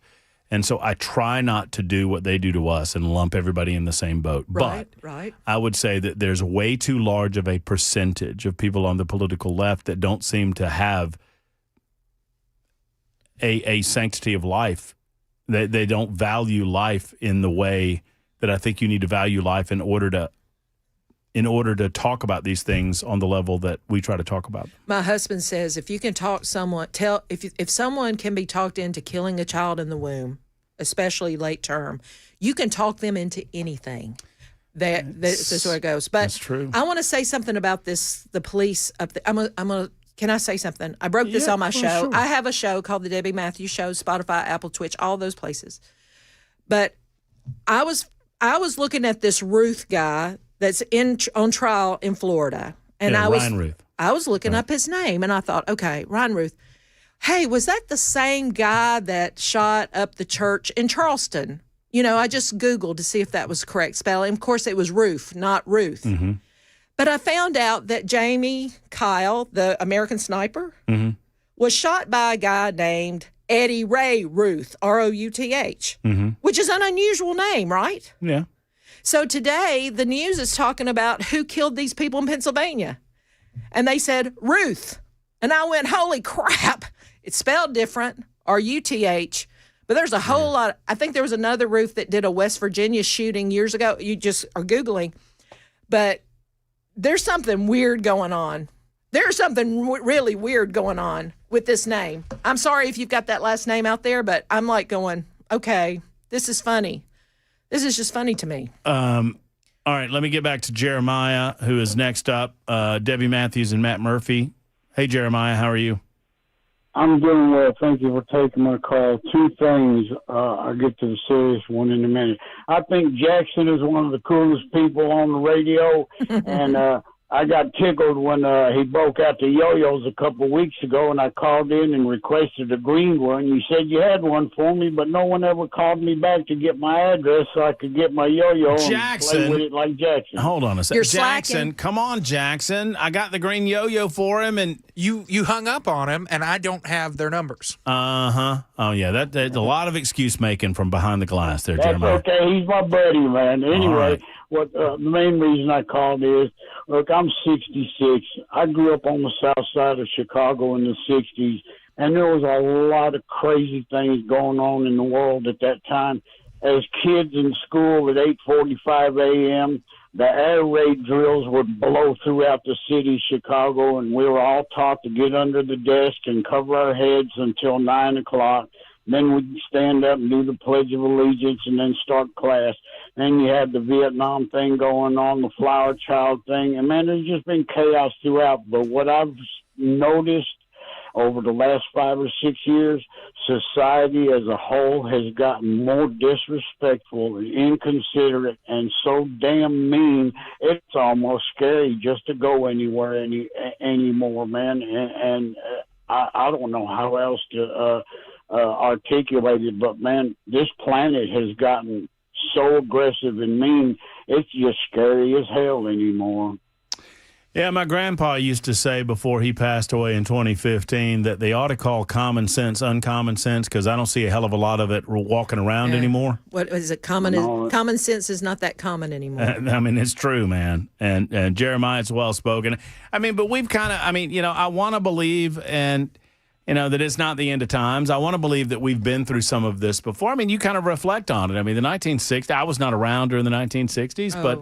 And so I try not to do what they do to us and lump everybody in the same boat. Right. I would say that there's way too large of a percentage of people on the political left that don't seem to have a sanctity of life. They don't value life in the way that I think you need to value life in order to talk about these things on the level that we try to talk about. My husband says if you can talk someone, if someone can be talked into killing a child in the womb, especially late term, you can talk them into anything. That's where it goes. But that's true. I want to say something about the police up there. Can I say something? I broke this on my show. Sure. I have a show called The Debbie Matthews Show, Spotify, Apple, Twitch, all those places. But I was looking at this Ruth guy that's on trial in Florida. And Ryan Ruth. I was looking up his name, and I thought, okay, Ryan Ruth. Hey, was that the same guy that shot up the church in Charleston? I just Googled to see if that was correct spelling. Of course, it was Ruth, not Ruth. Mm-hmm. But I found out that Jamie Kyle, the American sniper, was shot by a guy named Eddie Ray Ruth, R-O-U-T-H, which is an unusual name, right? Yeah. So today, the news is talking about who killed these people in Pennsylvania. And they said, Ruth. And I went, holy crap. It's spelled different, R-U-T-H. But there's a whole lot. I think there was another Ruth that did a West Virginia shooting years ago. You just are Googling. But there's something weird going on. There's something really weird going on with this name. I'm sorry if you've got that last name out there, but I'm like going, okay, this is funny. This is just funny to me. All right, let me get back to Jeremiah, who is next up. Debbie Matthews and Matt Murphy. Hey, Jeremiah, how are you? I'm doing well. Thank you for taking my call. Two things. I'll get to the serious one in a minute. I think Jackson is one of the coolest people on the radio, and I got tickled when he broke out the yo-yos a couple of weeks ago, and I called in and requested a green one. You said you had one for me, but no one ever called me back to get my address so I could get my yo-yo and play with it like Jackson. Hold on a second. You're Jackson, slacking. come on, Jackson. I got the green yo-yo for him, and You hung up on him, and I don't have their numbers. Oh yeah, that's a lot of excuse making from behind the glass there, That's Jeremiah. okay. He's my buddy, man. Anyway, right. what the main reason I called is, look, I'm 66. I grew up on the south side of Chicago in the 60s, and there was a lot of crazy things going on in the world at that time. As kids in school at 8:45 a.m., the air raid drills would blow throughout the city of Chicago, and we were all taught to get under the desk and cover our heads until 9 o'clock. Then we'd stand up and do the Pledge of Allegiance and then start class. Then you had the Vietnam thing going on, the Flower Child thing. And, man, there's just been chaos throughout. But what I've noticed over the last 5 or 6 years, society as a whole has gotten more disrespectful and inconsiderate and so damn mean, it's almost scary just to go anywhere anymore, man. And I don't know how else to articulate it, but, man, this planet has gotten so aggressive and mean, it's just scary as hell anymore. Yeah, my grandpa used to say before he passed away in 2015 that they ought to call common sense uncommon sense because I don't see a hell of a lot of it walking around anymore. What is it? Common sense is not that common anymore. I mean, it's true, man. And Jeremiah's well spoken. I mean, but we've kind of, I want to believe that it's not the end of times. I want to believe that we've been through some of this before. I mean, you kind of reflect on it. I mean, the 1960s, I was not around during the 1960s, but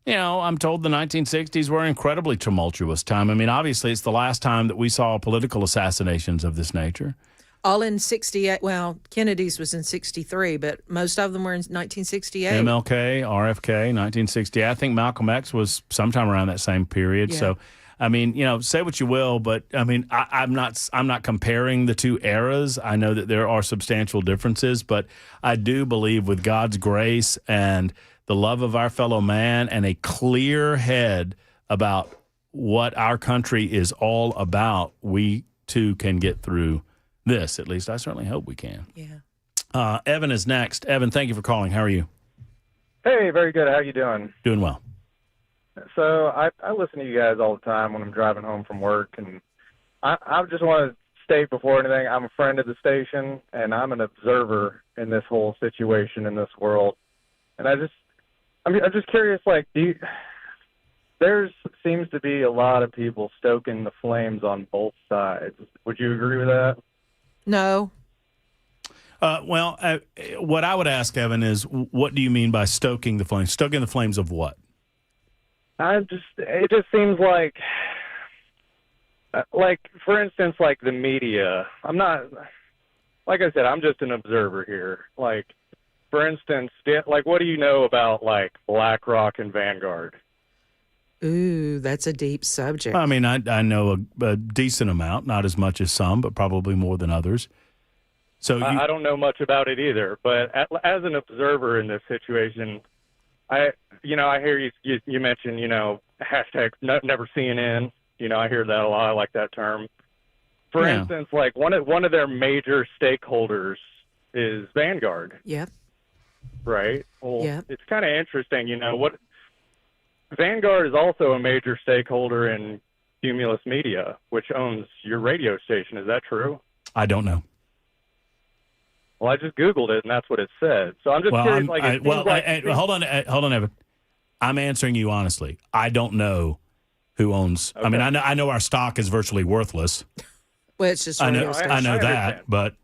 I'm told the 1960s were an incredibly tumultuous time. I mean, obviously, it's the last time that we saw political assassinations of this nature. All in 68. Well, Kennedy's was in 63, but most of them were in 1968. MLK, RFK, 1960. I think Malcolm X was sometime around that same period. Yeah. So, I mean, say what you will, but I mean, I'm not comparing the two eras. I know that there are substantial differences, but I do believe with God's grace and the love of our fellow man and a clear head about what our country is all about, we too can get through this. At least I certainly hope we can. Yeah. Evan is next. Evan, thank you for calling. How are you? Hey, very good. How you doing? Doing well. So I listen to you guys all the time when I'm driving home from work, and I just want to state before anything, I'm a friend of the station, and I'm an observer in this whole situation in this world. And I'm just curious, like, there seems to be a lot of people stoking the flames on both sides. Would you agree with that? No. What I would ask, Evan, is what do you mean by stoking the flames? Stoking the flames of what? It just seems like, for instance, like the media. I'm not, like I said, I'm just an observer here. Like, for instance, what do you know about, like, BlackRock and Vanguard? Ooh, that's a deep subject. I mean, I know a decent amount, not as much as some, but probably more than others. So I don't know much about it either, but as an observer in this situation, I hear you mention, hashtag never CNN. I hear that a lot. I like that term. For instance, like one of their major stakeholders is Vanguard. Yep. Right. Well, Yep. It's kind of interesting. What Vanguard is also a major stakeholder in Cumulus Media, which owns your radio station. Is that true? I don't know. Well, I just Googled it, and that's what it said. So I'm just curious. Hold on, Evan. I'm answering you honestly. I don't know who owns. Okay. I mean, I know our stock is virtually worthless. Well, it's just I know that, but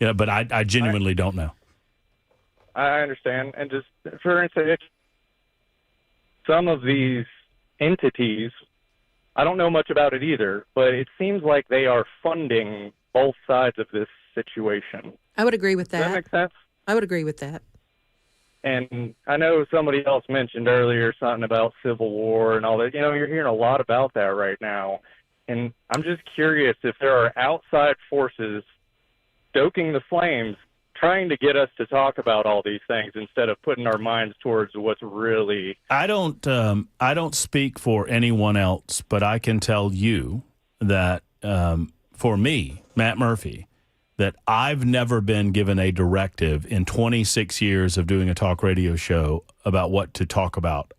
I genuinely don't know. I understand, and just for instance, some of these entities, I don't know much about it either, but it seems like they are funding both sides of this situation. I would agree with that. Does that make sense? I would agree with that. And I know somebody else mentioned earlier something about civil war and all that. You're hearing a lot about that right now. And I'm just curious if there are outside forces stoking the flames, trying to get us to talk about all these things instead of putting our minds towards what's really. I don't speak for anyone else, but I can tell you that for me, Matt Murphy, that I've never been given a directive in 26 years of doing a talk radio show about what to talk about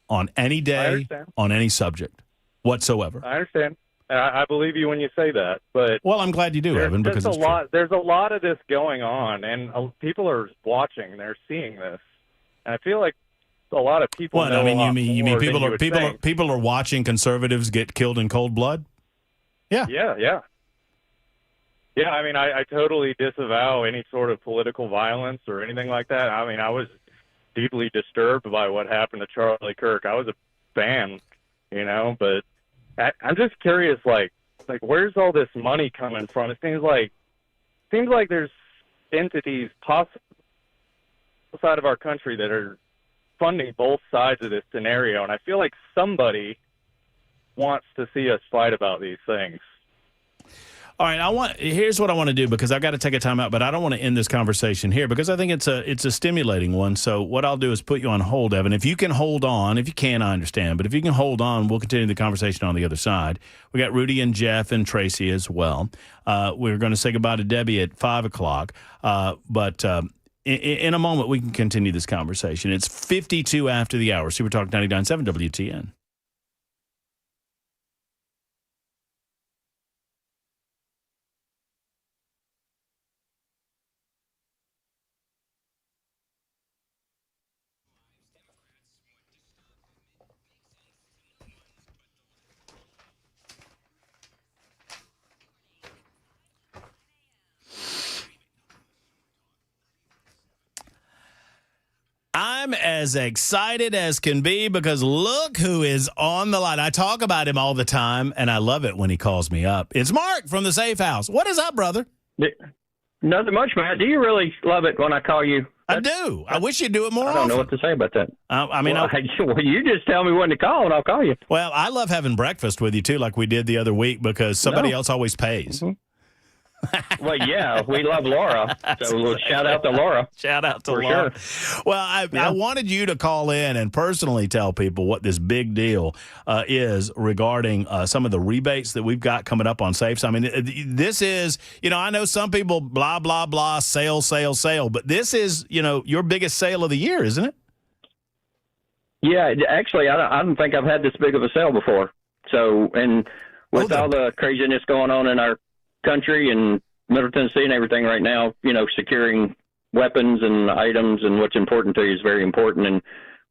on any day, on any subject whatsoever. I understand. I believe you when you say that. But well, I'm glad you do, Evan, because it's true. There's a lot of this going on, and people are watching. They're seeing this. And I feel like a lot of people What? know I mean, a lot you more mean than people are watching conservatives get killed in cold blood? Yeah. Yeah, I mean, I totally disavow any sort of political violence or anything like that. I mean, I was deeply disturbed by what happened to Charlie Kirk. I was a fan, but I'm just curious, like where's all this money coming from? It seems like there's entities possible outside of our country that are funding both sides of this scenario, and I feel like somebody wants to see us fight about these things. All right, here's what I want to do, because I've got to take a time out, but I don't want to end this conversation here because I think it's a stimulating one. So what I'll do is put you on hold, Evan. If you can hold on, if you can, I understand, but if you can hold on, we'll continue the conversation on the other side. We got Rudy and Jeff and Tracy as well. We're going to say goodbye to Debbie at 5 o'clock, but in a moment we can continue this conversation. It's 52 after the hour. Super Talk 99.7 WTN. I'm as excited as can be because look who is on the line. I talk about him all the time, and I love it when he calls me up. It's Mark from the Safe House. What is up, brother? Nothing much, Matt. Do you really love it when I call you? I do. I wish you'd do it more often. I don't know what to say about that. Well, you just tell me when to call, and I'll call you. Well, I love having breakfast with you, too, like we did the other week, because somebody else always pays. Mm-hmm. Well, yeah, we love Laura, so we'll shout out to Laura. Shout out to Laura. Sure. Well, I wanted you to call in and personally tell people what this big deal is regarding some of the rebates that we've got coming up on safes. I mean, this is, I know some people blah, blah, blah, sale, but this is, your biggest sale of the year, isn't it? Yeah, actually, I don't think I've had this big of a sale before. So, and with all the craziness going on in our country and Middle Tennessee and everything right now, securing weapons and items and what's important to you is very important, and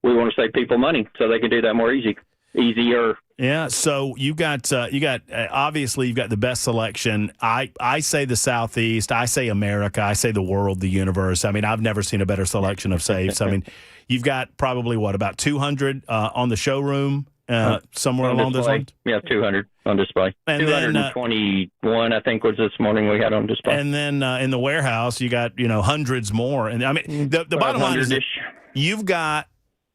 we want to save people money so they can do that more easier. Yeah, so you got obviously you've got the best selection. I say the Southeast, I say America, I say the world, the universe. I mean, I've never seen a better selection of safes. I mean, you've got probably about 200 on the showroom. Somewhere along those lines? Yeah, 200 on display. And 221, I think, was this morning we had on display. And then in the warehouse, you got, hundreds more. And I mean, the bottom line is that you've got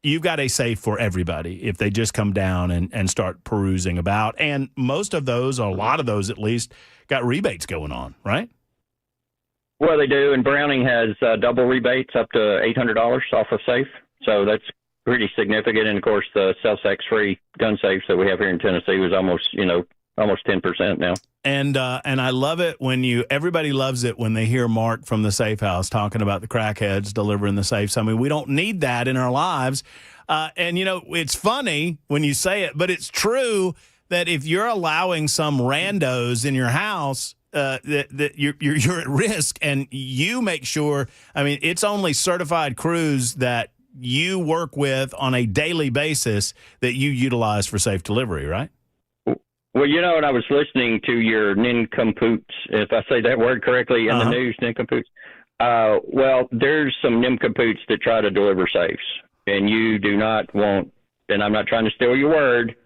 a safe for everybody if they just come down and start perusing about. And most of those, or a lot of those at least, got rebates going on, right? Well, they do. And Browning has double rebates up to $800 off a safe. So that's pretty significant. And of course, the sales tax free gun safes that we have here in Tennessee was almost 10% now. And I love it when everybody loves it when they hear Mark from the Safe House talking about the crackheads delivering the safes. I mean, we don't need that in our lives. And it's funny when you say it, but it's true that if you're allowing some randos in your house, that you're at risk, and you make sure. I mean, it's only certified crews that you work with on a daily basis that you utilize for safe delivery, right? Well, and I was listening to your nincompoops, if I say that word correctly, in the news, nincompoops. Well, there's some nincompoops that try to deliver safes, and you do not want, and I'm not trying to steal your word,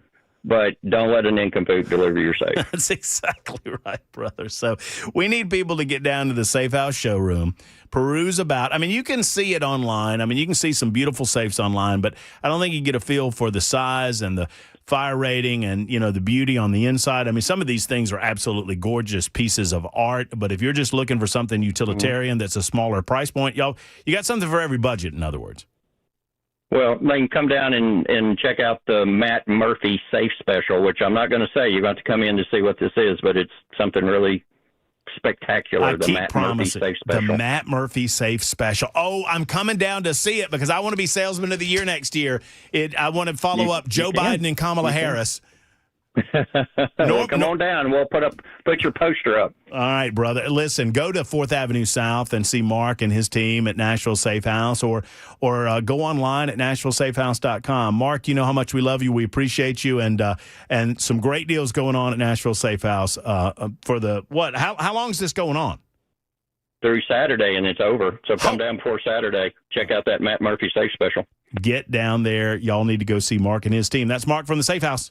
but don't let a nincompoop deliver your safe. That's exactly right, brother. So we need people to get down to the Safe House showroom, peruse about. I mean, you can see it online. I mean, you can see some beautiful safes online, but I don't think you get a feel for the size and the fire rating and, the beauty on the inside. I mean, some of these things are absolutely gorgeous pieces of art, but if you're just looking for something utilitarian that's a smaller price point, you got something for every budget, in other words. Well, they can come down and check out the Matt Murphy Safe Special, which I'm not going to say. You're going to have to come in to see what this is, but it's something really spectacular. The Matt Murphy Safe Special. The Matt Murphy Safe Special. Oh, I'm coming down to see it because I want to be Salesman of the Year next year. I want to follow up Joe Biden and Kamala Harris. Well, come on down. We'll put your poster up. All right, brother. Listen, go to 4th Avenue South and see Mark and his team at Nashville Safe House, or go online at NashvilleSafeHouse.com. Mark, you know how much we love you. We appreciate you, and some great deals going on at Nashville Safe House for the what? How long is this going on? Through Saturday, and it's over. So come down before Saturday. Check out that Matt Murphy Safe Special. Get down there. Y'all need to go see Mark and his team. That's Mark from the Safe House.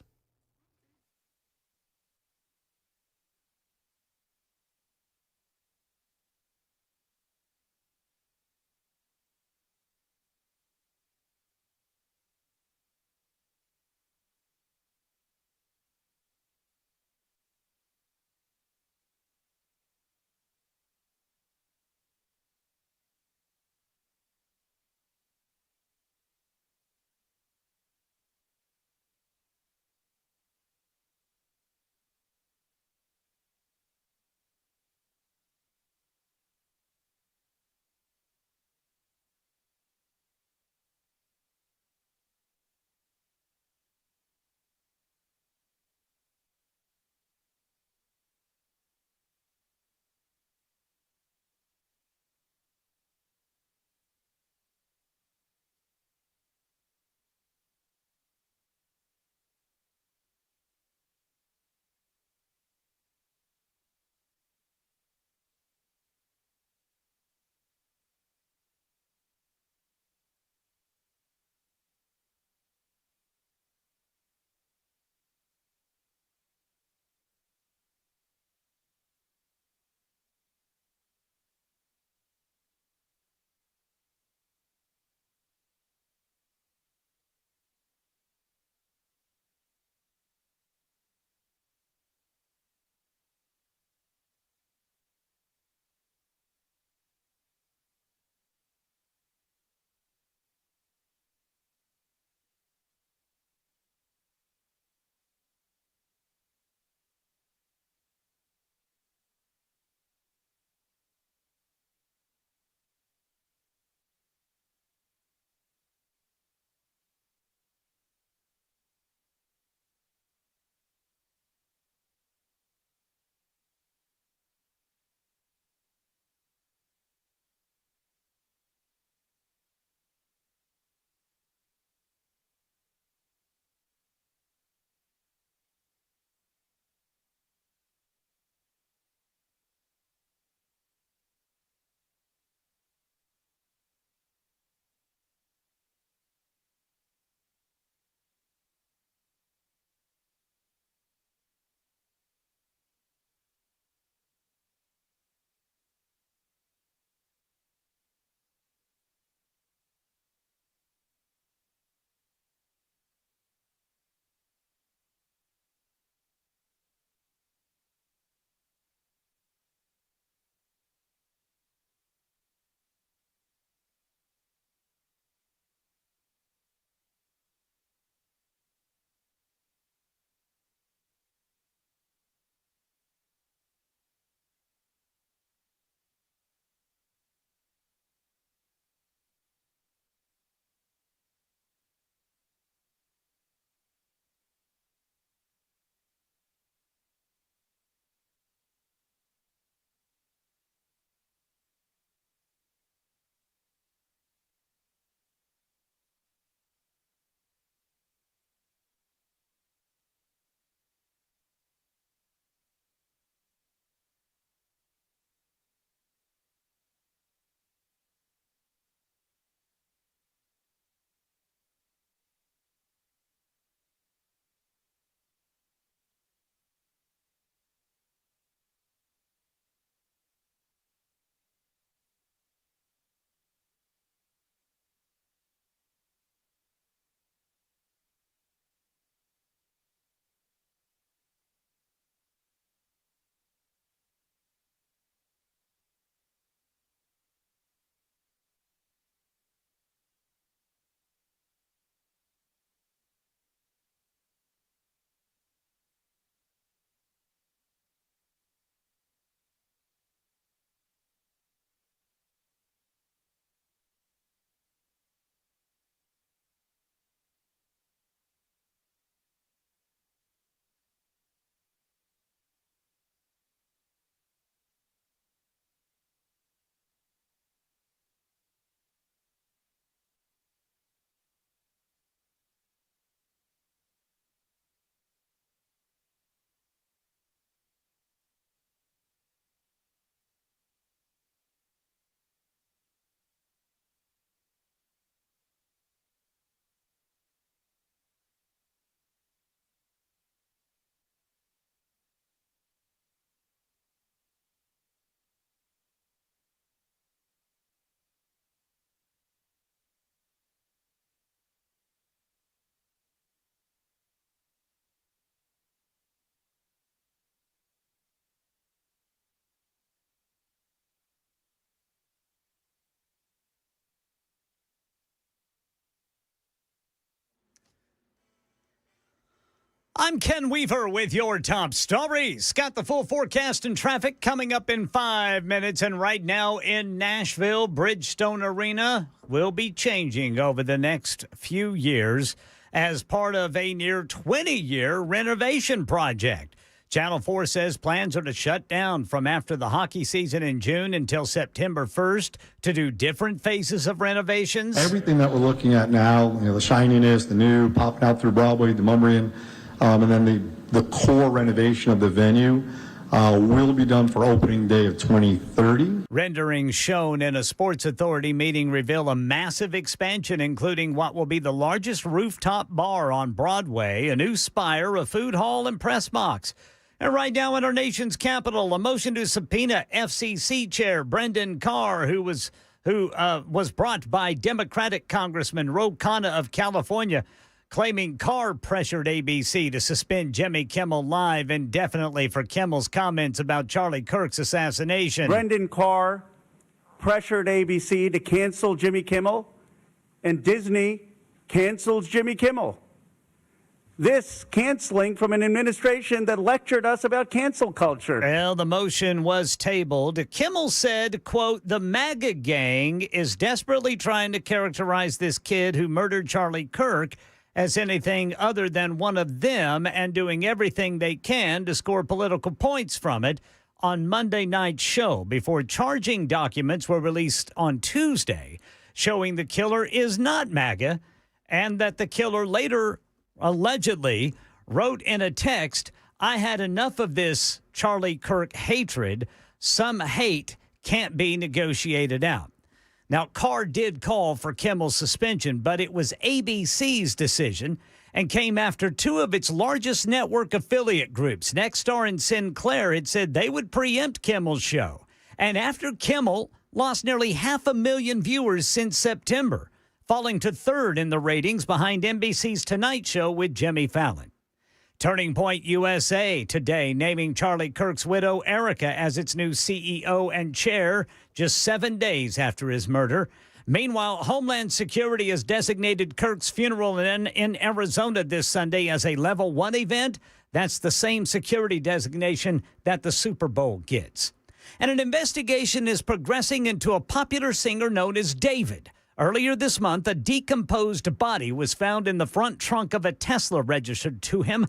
I'm Ken Weaver with your top stories. Got the full forecast and traffic coming up in 5 minutes. And right now in Nashville, Bridgestone Arena will be changing over the next few years as part of a near 20-year renovation project. Channel 4 says plans are to shut down from after the hockey season in June until September 1st to do different phases of renovations. Everything that we're looking at now, the shininess, the new popping out through Broadway, the Mumrian, and then the core renovation of the venue will be done for opening day of 2030. Renderings shown in a Sports Authority meeting reveal a massive expansion, including what will be the largest rooftop bar on Broadway, a new spire, a food hall, and press box. And right now in our nation's capital, a motion to subpoena FCC Chair Brendan Carr, who was brought by Democratic Congressman Ro Khanna of California, claiming Carr pressured ABC to suspend Jimmy Kimmel Live indefinitely for Kimmel's comments about Charlie Kirk's assassination. Brendan Carr pressured ABC to cancel Jimmy Kimmel, and Disney cancels Jimmy Kimmel. This canceling from an administration that lectured us about cancel culture. Well, the motion was tabled. Kimmel said, quote, "The MAGA gang is desperately trying to characterize this kid who murdered Charlie Kirk as anything other than one of them and doing everything they can to score political points from it." On Monday night's show, before charging documents were released on Tuesday showing the killer is not MAGA and that the killer later allegedly wrote in a text, "I had enough of this Charlie Kirk hatred. Some hate can't be negotiated out." Now, Carr did call for Kimmel's suspension, but it was ABC's decision and came after two of its largest network affiliate groups, Nexstar and Sinclair, had said they would preempt Kimmel's show. And after Kimmel lost nearly 500,000 viewers since September, falling to third in the ratings behind NBC's Tonight Show with Jimmy Fallon. Turning Point USA today naming Charlie Kirk's widow, Erica, as its new CEO and chair just 7 days after his murder. Meanwhile, Homeland Security has designated Kirk's funeral in Arizona this Sunday as a Level 1 event. That's the same security designation that the Super Bowl gets. And an investigation is progressing into a popular singer known as David. Earlier this month, a decomposed body was found in the front trunk of a Tesla registered to him.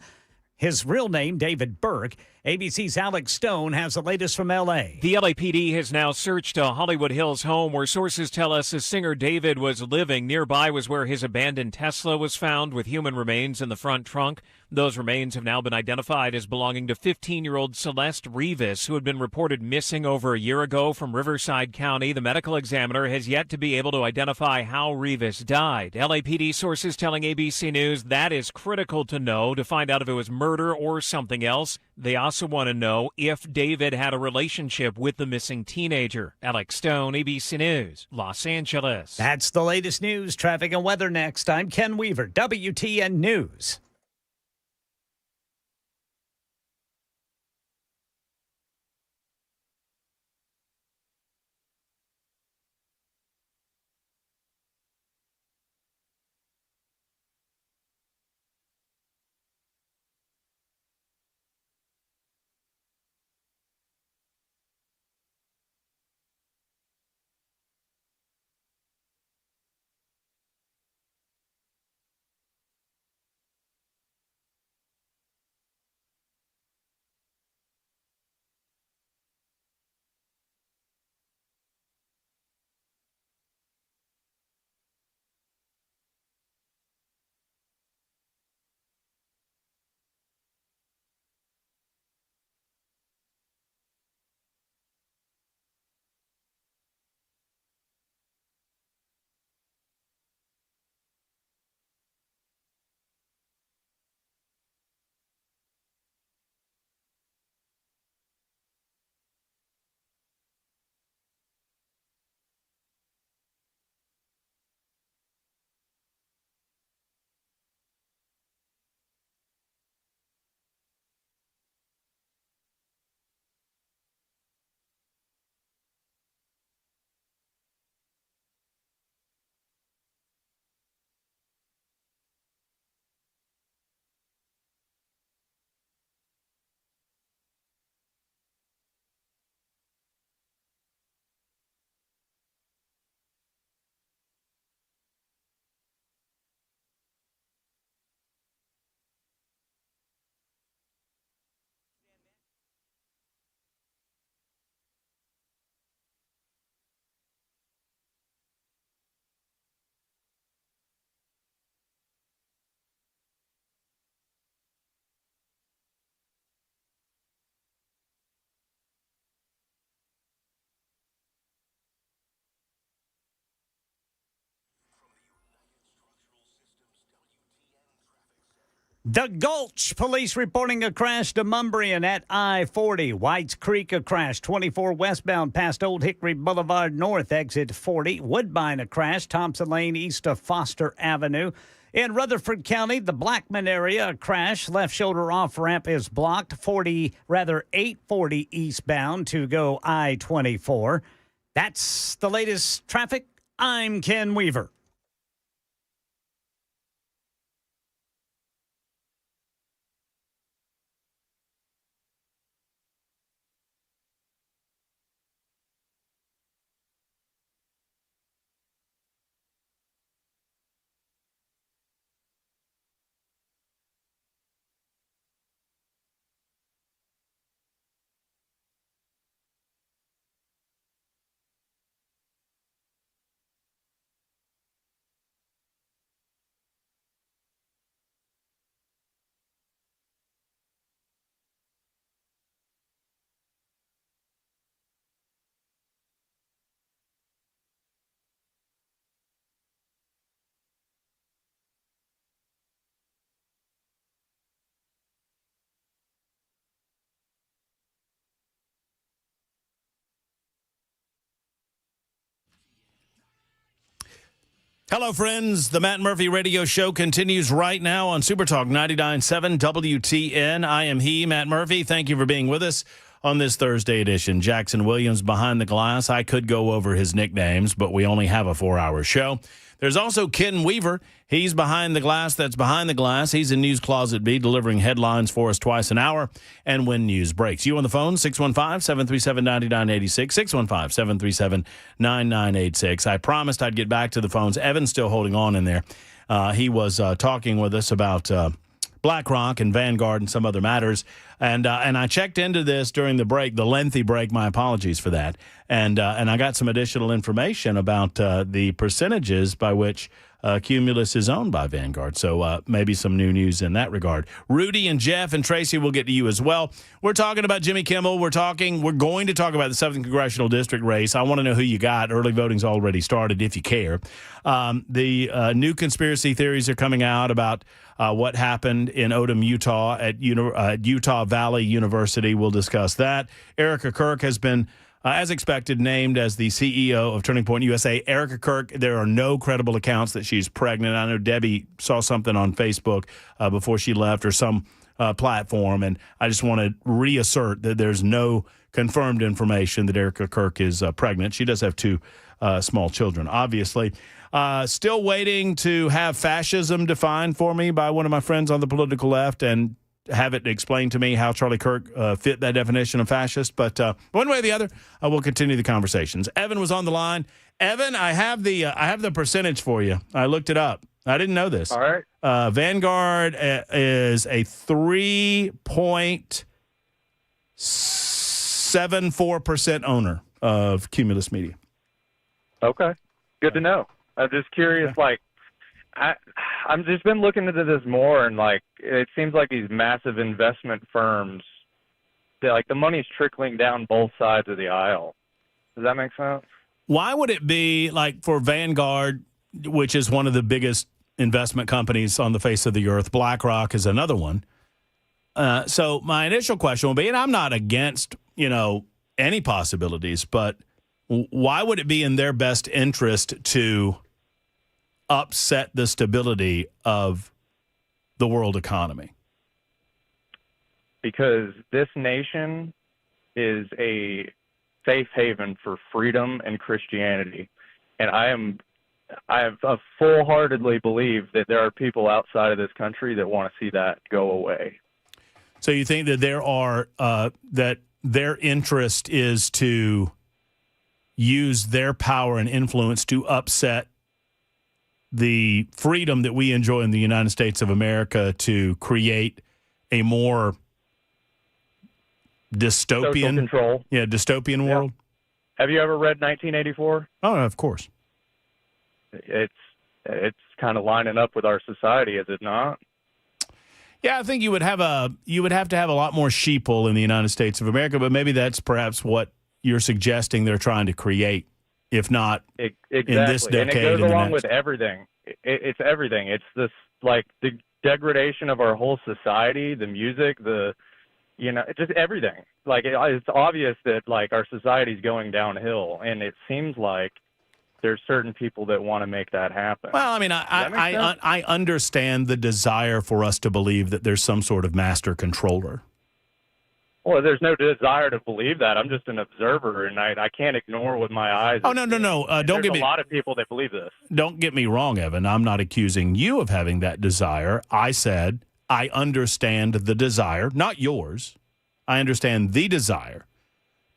His real name, David Burke. ABC's Alex Stone has the latest from L.A. The LAPD has now searched a Hollywood Hills home where sources tell us the singer David was living. Nearby was where his abandoned Tesla was found with human remains in the front trunk. Those remains have now been identified as belonging to 15-year-old Celeste Rivas, who had been reported missing over a year ago from Riverside County. The medical examiner has yet to be able to identify how Rivas died. LAPD sources telling ABC News that is critical to know to find out if it was murder or something else. They also want to know if David had a relationship with the missing teenager. Alex Stone, ABC News, Los Angeles. That's the latest news, traffic, and weather next. I'm Ken Weaver, WTN News. The Gulch, police reporting a crash to Mumbrian at I-40. Whites Creek, a crash, 24 westbound past Old Hickory Boulevard North, exit 40. Woodbine, a crash, Thompson Lane east of Foster Avenue. In Rutherford County, the Blackman area, a crash, left shoulder off ramp is blocked, 840 eastbound to go I-24. That's the latest traffic. I'm Ken Weaver. Hello, friends. The Matt Murphy Radio Show continues right now on Super Talk 99.7 WTN. I am Matt Murphy. Thank you for being with us on this Thursday edition. Jackson Williams behind the glass. I could go over his nicknames, but we only have a 4-hour show. There's also Ken Weaver. He's behind the glass. That's behind the glass. He's in News Closet B, delivering headlines for us twice an hour and when news breaks. You on the phone, 615-737-9986, 615-737-9986. I promised I'd get back to the phones. Evan's still holding on in there. He was talking with us about BlackRock and Vanguard and some other matters. And I checked into this during the break, the lengthy break. My apologies for that. And I got some additional information about the percentages by which Cumulus is owned by Vanguard. So maybe some new news in that regard. Rudy and Jeff and Tracy will get to you as well. We're talking about Jimmy Kimmel. We're going to talk about the 7th Congressional District race. I want to know who you got. Early voting's already started, if you care. The new conspiracy theories are coming out about what happened in Odom, Utah at Utah Valley University. We'll discuss that. Erica Kirk has been, as expected, named as the CEO of Turning Point USA. Erica Kirk, there are no credible accounts that she's pregnant. I know Debbie saw something on Facebook before she left or some platform, and I just want to reassert that there's no confirmed information that Erica Kirk is pregnant. She does have 2 small children, obviously. Still waiting to have fascism defined for me by one of my friends on the political left and have it explained to me how Charlie Kirk fit that definition of fascist. But one way or the other, we'll continue the conversations. Evan was on the line. Evan, I have the percentage for you. I looked it up. I didn't know this. All right. Vanguard is a 3.74% owner of Cumulus Media. Okay. Good to know. I'm just curious, I'm just been looking into this more, and it seems like these massive investment firms, the money's trickling down both sides of the aisle. Does that make sense? Why would it be for Vanguard, which is one of the biggest investment companies on the face of the earth? BlackRock is another one. So my initial question will be, and I'm not against any possibilities, but why would it be in their best interest to upset the stability of the world economy? Because this nation is a safe haven for freedom and Christianity. And I have full-heartedly believe that there are people outside of this country that want to see that go away. So you think that there are that their interest is to use their power and influence to upset the freedom that we enjoy in the United States of America to create a more dystopian control. Yeah, dystopian world. Have you ever read 1984? Oh, of course. It's kind of lining up with our society, is it not? Yeah, I think you would have to have a lot more sheeple in the United States of America, but maybe that's perhaps what you're suggesting they're trying to create, if not exactly. in this decade. And it goes along with everything. It's everything. It's this, the degradation of our whole society, the music, just everything. Like, it's obvious that, like, our society's going downhill, and it seems like there's certain people that want to make that happen. Well, I mean, I understand the desire for us to believe that there's some sort of master controller. Well, there's no desire to believe that. I'm just an observer, and I can't ignore with my eyes. Oh, no. Don't get me. There's a lot of people that believe this. Don't get me wrong, Evan. I'm not accusing you of having that desire. I said I understand the desire, not yours. I understand the desire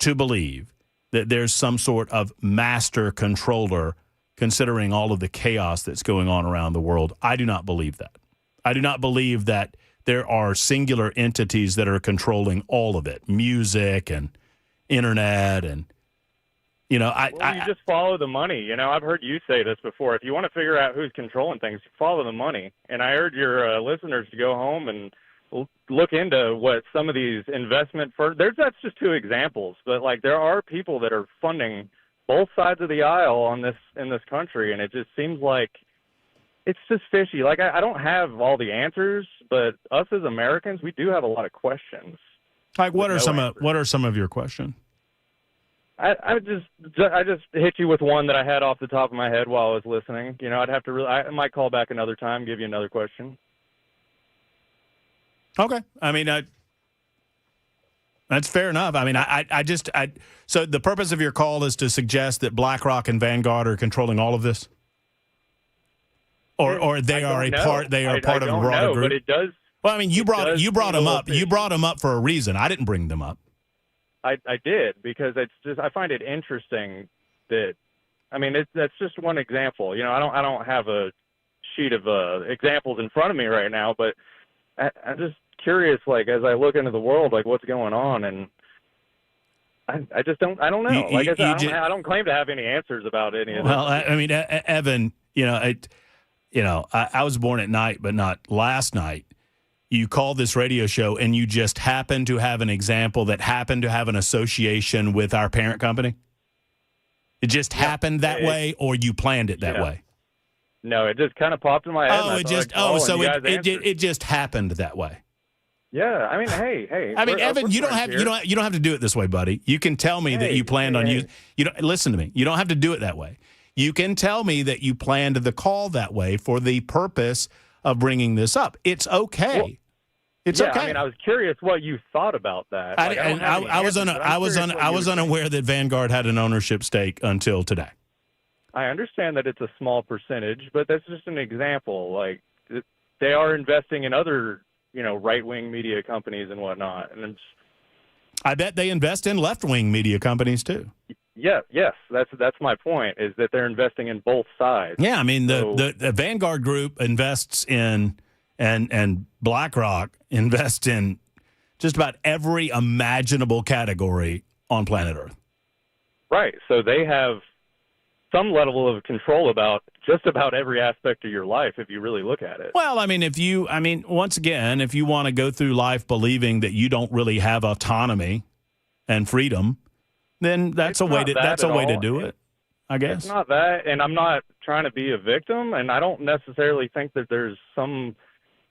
to believe that there's some sort of master controller considering all of the chaos that's going on around the world. I do not believe that. I do not believe that there are singular entities that are controlling all of it, music and internet and, you just follow the money. I've heard you say this before. If you want to figure out who's controlling things, follow the money. And I urge your listeners to go home and look into what some of these investment firms, that's just two examples, but like there are people that are funding both sides of the aisle in this country, and it just seems like it's just fishy. Like I don't have all the answers, but us as Americans, we do have a lot of questions. Like what are some of your questions? I just hit you with one that I had off the top of my head while I was listening. I'd have to I might call back another time, give you another question. Okay. I mean, that's fair enough. I mean, so the purpose of your call is to suggest that BlackRock and Vanguard are controlling all of this? Or they are part of a broader group? But it does. Well, I mean, you brought them up. You brought them up for a reason. I didn't bring them up. I did, because I find it interesting that, I mean, that's just one example. I don't have a sheet of examples in front of me right now, but I'm just curious, like, as I look into the world, like, what's going on, and I just don't know. Like I said, I don't claim to have any answers about any of this. Well, I mean, Evan, I was born at night, but not last night. You called this radio show, and you just happened to have an example that happened to have an association with our parent company? It just happened that way, or you planned it that way? No, it just kind of popped in my head. It just happened that way. Yeah, I mean, hey. I mean, Evan, you don't have to do it this way, buddy. You can tell me that you planned on using. Listen to me. You don't have to do it that way. You can tell me that you planned the call that way for the purpose of bringing this up. It's okay. Well, it's okay. I mean, I was curious what you thought about that. I was unaware that Vanguard had an ownership stake until today. I understand that it's a small percentage, but that's just an example. Like, they are investing in other, right-wing media companies and whatnot. And I bet they invest in left-wing media companies too. Yeah, yes, that's my point, is that they're investing in both sides. Yeah, I mean, the Vanguard Group invests in, and BlackRock invests in just about every imaginable category on planet Earth. Right, so they have some level of control about just about every aspect of your life if you really look at it. Well, I mean, once again, if you want to go through life believing that you don't really have autonomy and freedom, then that's a way to do it, I guess. It's not that, and I'm not trying to be a victim, and I don't necessarily think that there's some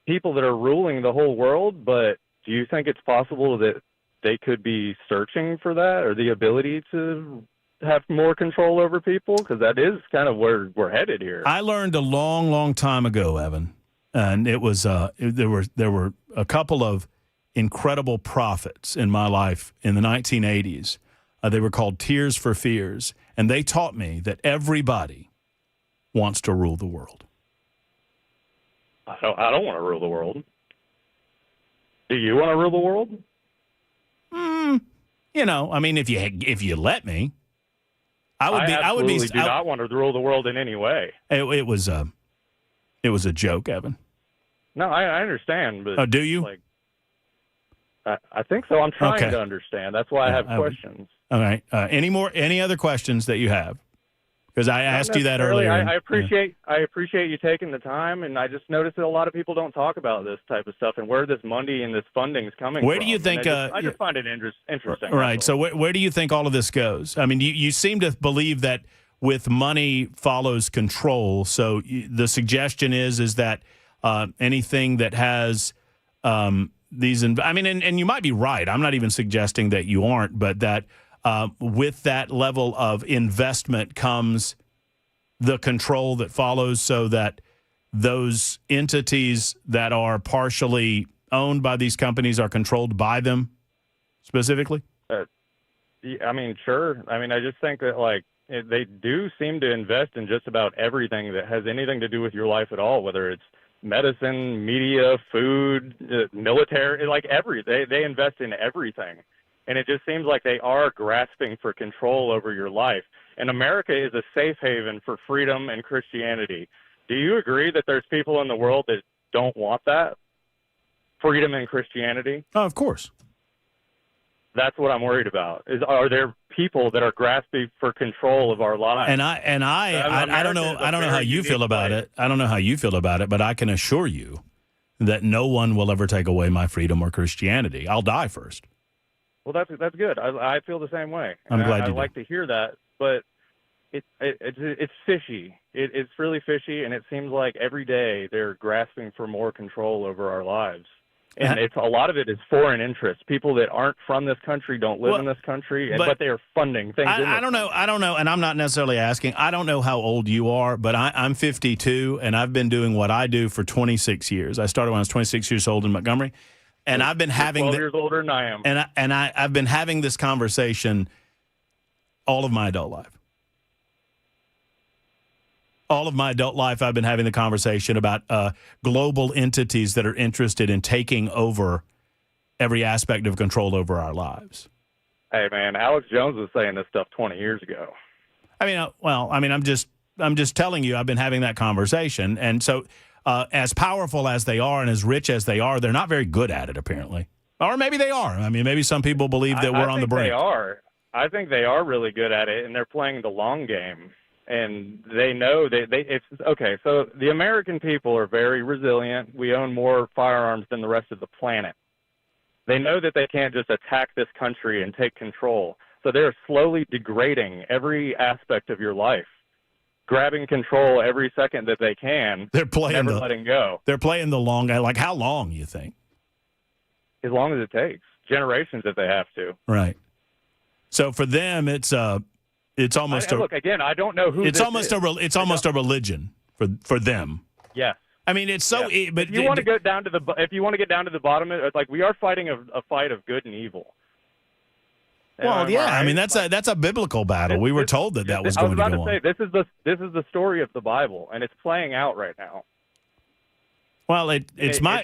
people that are ruling the whole world, but do you think it's possible that they could be searching for that, or the ability to have more control over people? Because that is kind of where we're headed here. I learned a long, long time ago, Evan, and it was there were a couple of incredible prophets in my life in the 1980s. They were called Tears for Fears, and they taught me that everybody wants to rule the world. I don't want to rule the world. Do you want to rule the world? I mean, if you let me, I would do not want to rule the world in any way. It was a joke, Evan. No, I understand, but do you? Like, I think so. I'm trying to understand. That's why I have questions. All right. Any other questions that you have? Because I asked you that earlier. I appreciate you taking the time, and I just noticed that a lot of people don't talk about this type of stuff and where this money and this funding is coming from. Where do you think? I just find it interesting. Right. So where do you think all of this goes? I mean, you seem to believe that with money follows control. So the suggestion is that anything that has these. And you might be right. I'm not even suggesting that you aren't, but that with that level of investment comes the control that follows, so that those entities that are partially owned by these companies are controlled by them specifically? I mean, sure. I mean, I just think that, like, they do seem to invest in just about everything that has anything to do with your life at all, whether it's medicine, media, food, military, like they invest in everything. And it just seems like they are grasping for control over your life. And America is a safe haven for freedom and Christianity. Do you agree that there's people in the world that don't want that? Freedom and Christianity? Oh, of course. That's what I'm worried about. Are there people that are grasping for control of our lives? I don't know how you feel about it. I don't know how you feel about it, but I can assure you that no one will ever take away my freedom or Christianity. I'll die first. Well, that's good. I feel the same way. I'm glad I you do. like to hear that, but it's fishy. It's really fishy, and it seems like every day they're grasping for more control over our lives. And a lot of it is foreign interests. People that aren't from this country don't live in this country, but they are funding things. I don't know, and I'm not necessarily asking. I don't know how old you are, but I'm 52, and I've been doing what I do for 26 years. I started when I was 26 years old in Montgomery, and I've been having 12 years older than I am. And I've been having this conversation all of my adult life. All of my adult life, I've been having the conversation about global entities that are interested in taking over every aspect of control over our lives. Hey, man, Alex Jones was saying this stuff 20 years ago. I'm just telling you, I've been having that conversation. And so as powerful as they are and as rich as they are, they're not very good at it, apparently. Or maybe they are. I mean, maybe some people believe that we're on the brink. I think they are really good at it, and they're playing the long game. And they know it's okay. So the American people are very resilient. We own more firearms than the rest of the planet. They know that they can't just attack this country and take control. So they're slowly degrading every aspect of your life, grabbing control every second that they can. They're playing never letting go. They're playing the long game. Like how long, you think? As long as it takes. Generations if they have to. Right. So for them, it's almost look again. I don't know who. It's almost a religion for them. Yes. I mean, it's so. Yeah. But if you want to get down to the bottom of it, like we are fighting a fight of good and evil. Well, yeah. I mean, that's a biblical battle. We were told that was going to go on. I was about to say this is the story of the Bible, and it's playing out right now. Well, it's my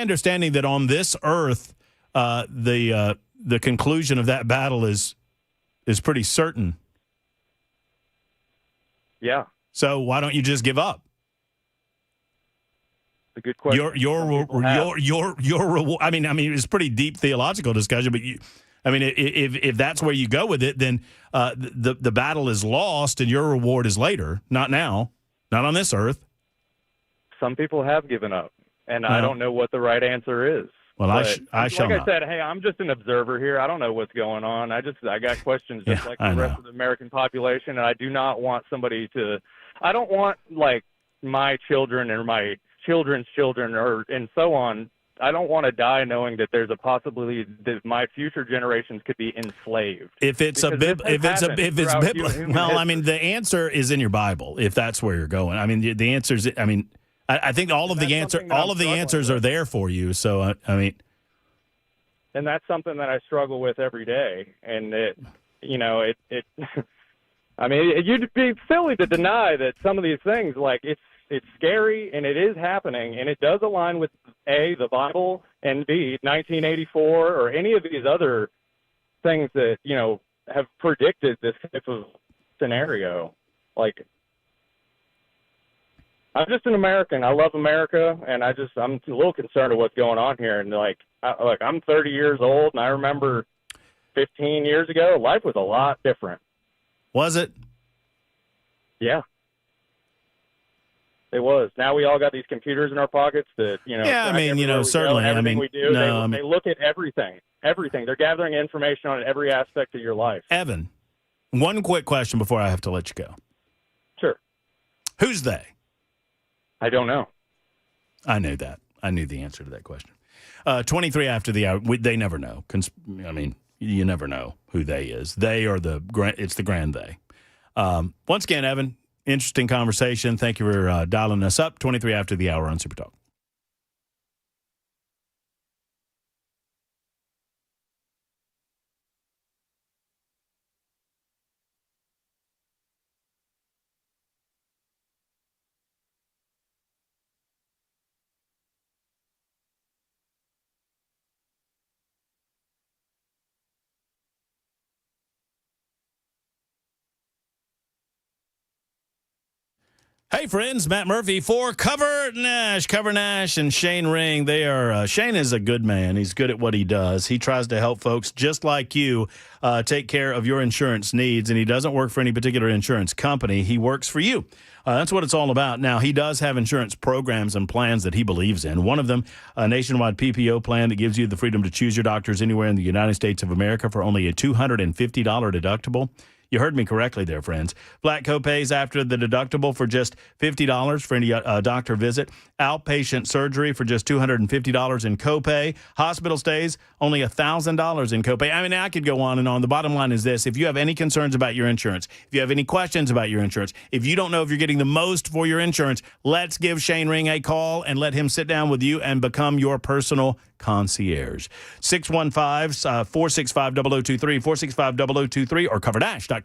understanding that on this earth, the conclusion of that battle is pretty certain. Yeah. So why don't you just give up? A good question. Your reward. I mean, it's a pretty deep theological discussion, but if that's where you go with it, then the battle is lost, and your reward is later, not now, not on this earth. Some people have given up, and I don't know what the right answer is. Well, I shall not. Like I said, hey, I'm just an observer here. I don't know what's going on. I got questions just like the rest of the American population, and I do not want somebody to. I don't want like my children or my children's children and so on. I don't want to die knowing that there's a possibility that my future generations could be enslaved. If it's biblical, well, I mean, the answer is in your Bible. If that's where you're going, I mean, the answer is. I mean. I think all of the answers are there for you. So I mean, and that's something that I struggle with every day. And it. I mean, you'd be silly to deny that some of these things, like it's scary and it is happening, and it does align with A, the Bible, and B, 1984 or any of these other things that have predicted this type of scenario, like. I'm just an American. I love America, and I'm a little concerned with what's going on here. And I'm 30 years old, and I remember 15 years ago, life was a lot different. Was it? Yeah, it was. Now we all got these computers in our pockets that Yeah, I mean, certainly. Everything we do, they look at everything. Everything. They're gathering information on every aspect of your life. Evan, one quick question before I have to let you go. Sure. Who's they? I don't know. I knew that. I knew the answer to that question. 23 after the hour. They never know. You never know who they is. They are it's the grand they. Once again, Evan, interesting conversation. Thank you for dialing us up. 23 after the hour on Super Talk. Hey, friends, Matt Murphy for Cover Nash. Cover Nash and Shane Ring. Shane is a good man. He's good at what he does. He tries to help folks just like you take care of your insurance needs, and he doesn't work for any particular insurance company. He works for you. That's what it's all about. Now, he does have insurance programs and plans that he believes in. One of them, a nationwide PPO plan that gives you the freedom to choose your doctors anywhere in the United States of America for only a $250 deductible. You heard me correctly there, friends. Flat copays after the deductible for just $50 for any doctor visit. Outpatient surgery for just $250 in copay. Hospital stays, only $1,000 in copay. I mean, I could go on and on. The bottom line is this. If you have any concerns about your insurance, if you have any questions about your insurance, if you don't know if you're getting the most for your insurance, let's give Shane Ring a call and let him sit down with you and become your personal concierge. 615-465-0023, 465-0023, or coverdash.com.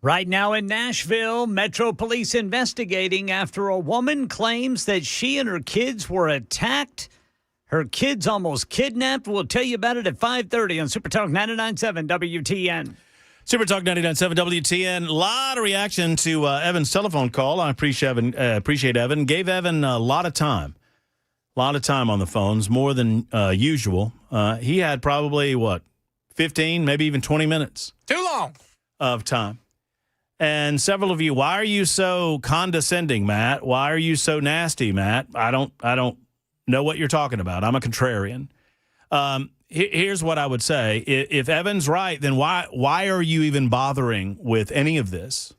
Right now in Nashville, Metro Police investigating after a woman claims that she and her kids were attacked Her kid's almost kidnapped. We'll tell you about it at 5:30 on Super Talk 99.7 WTN. Super Talk 99.7 WTN. A lot of reaction to Evan's telephone call. I appreciate Evan. Gave Evan a lot of time. A lot of time on the phones, more than usual. He had probably, 15, maybe even 20 minutes. Too long. Of time. And several of you, why are you so condescending, Matt? Why are you so nasty, Matt? I don't know what you're talking about. I'm a contrarian. Here's what I would say. If Evan's right, then why are you even bothering with any of this?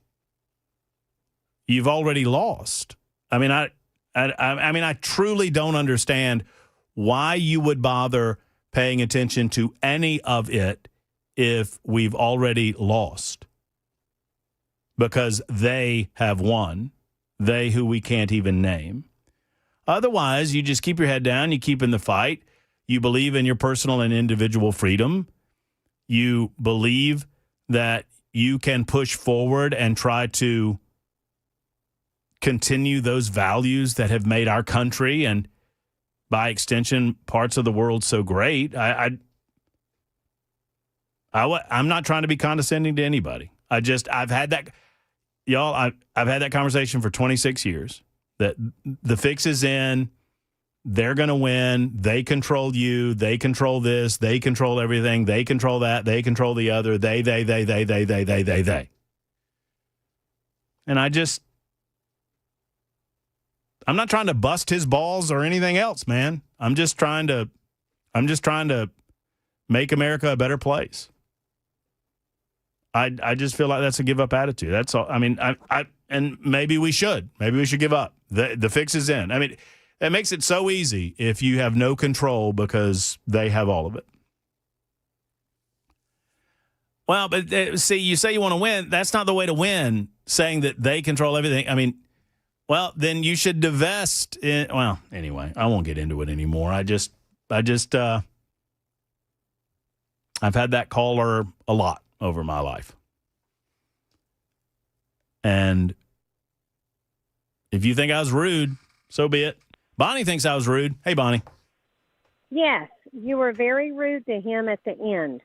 You've already lost. I mean, I truly don't understand why you would bother paying attention to any of it if we've already lost. Because they have won. They who we can't even name. Otherwise, you just keep your head down. You keep in the fight. You believe in your personal and individual freedom. You believe that you can push forward and try to continue those values that have made our country and, by extension, parts of the world so great. I'm not trying to be condescending to anybody. I've had that, y'all. I've had that conversation for 26 years. That the fix is in. They're going to win. They control you. They control this. They control everything. They control that. They control the other. They. And I'm not trying to bust his balls or anything else, man. I'm just trying to make America a better place. I just feel like that's a give up attitude. That's all. I mean, and maybe we should. Maybe we should give up. The fix is in. I mean, it makes it so easy if you have no control because they have all of it. Well, but see, you say you want to win. That's not the way to win, saying that they control everything. I mean, well, then you should divest. Well, anyway, I won't get into it anymore. I've had that caller a lot over my life. And if you think I was rude, so be it. Bonnie thinks I was rude. Hey, Bonnie. Yes, you were very rude to him at the end.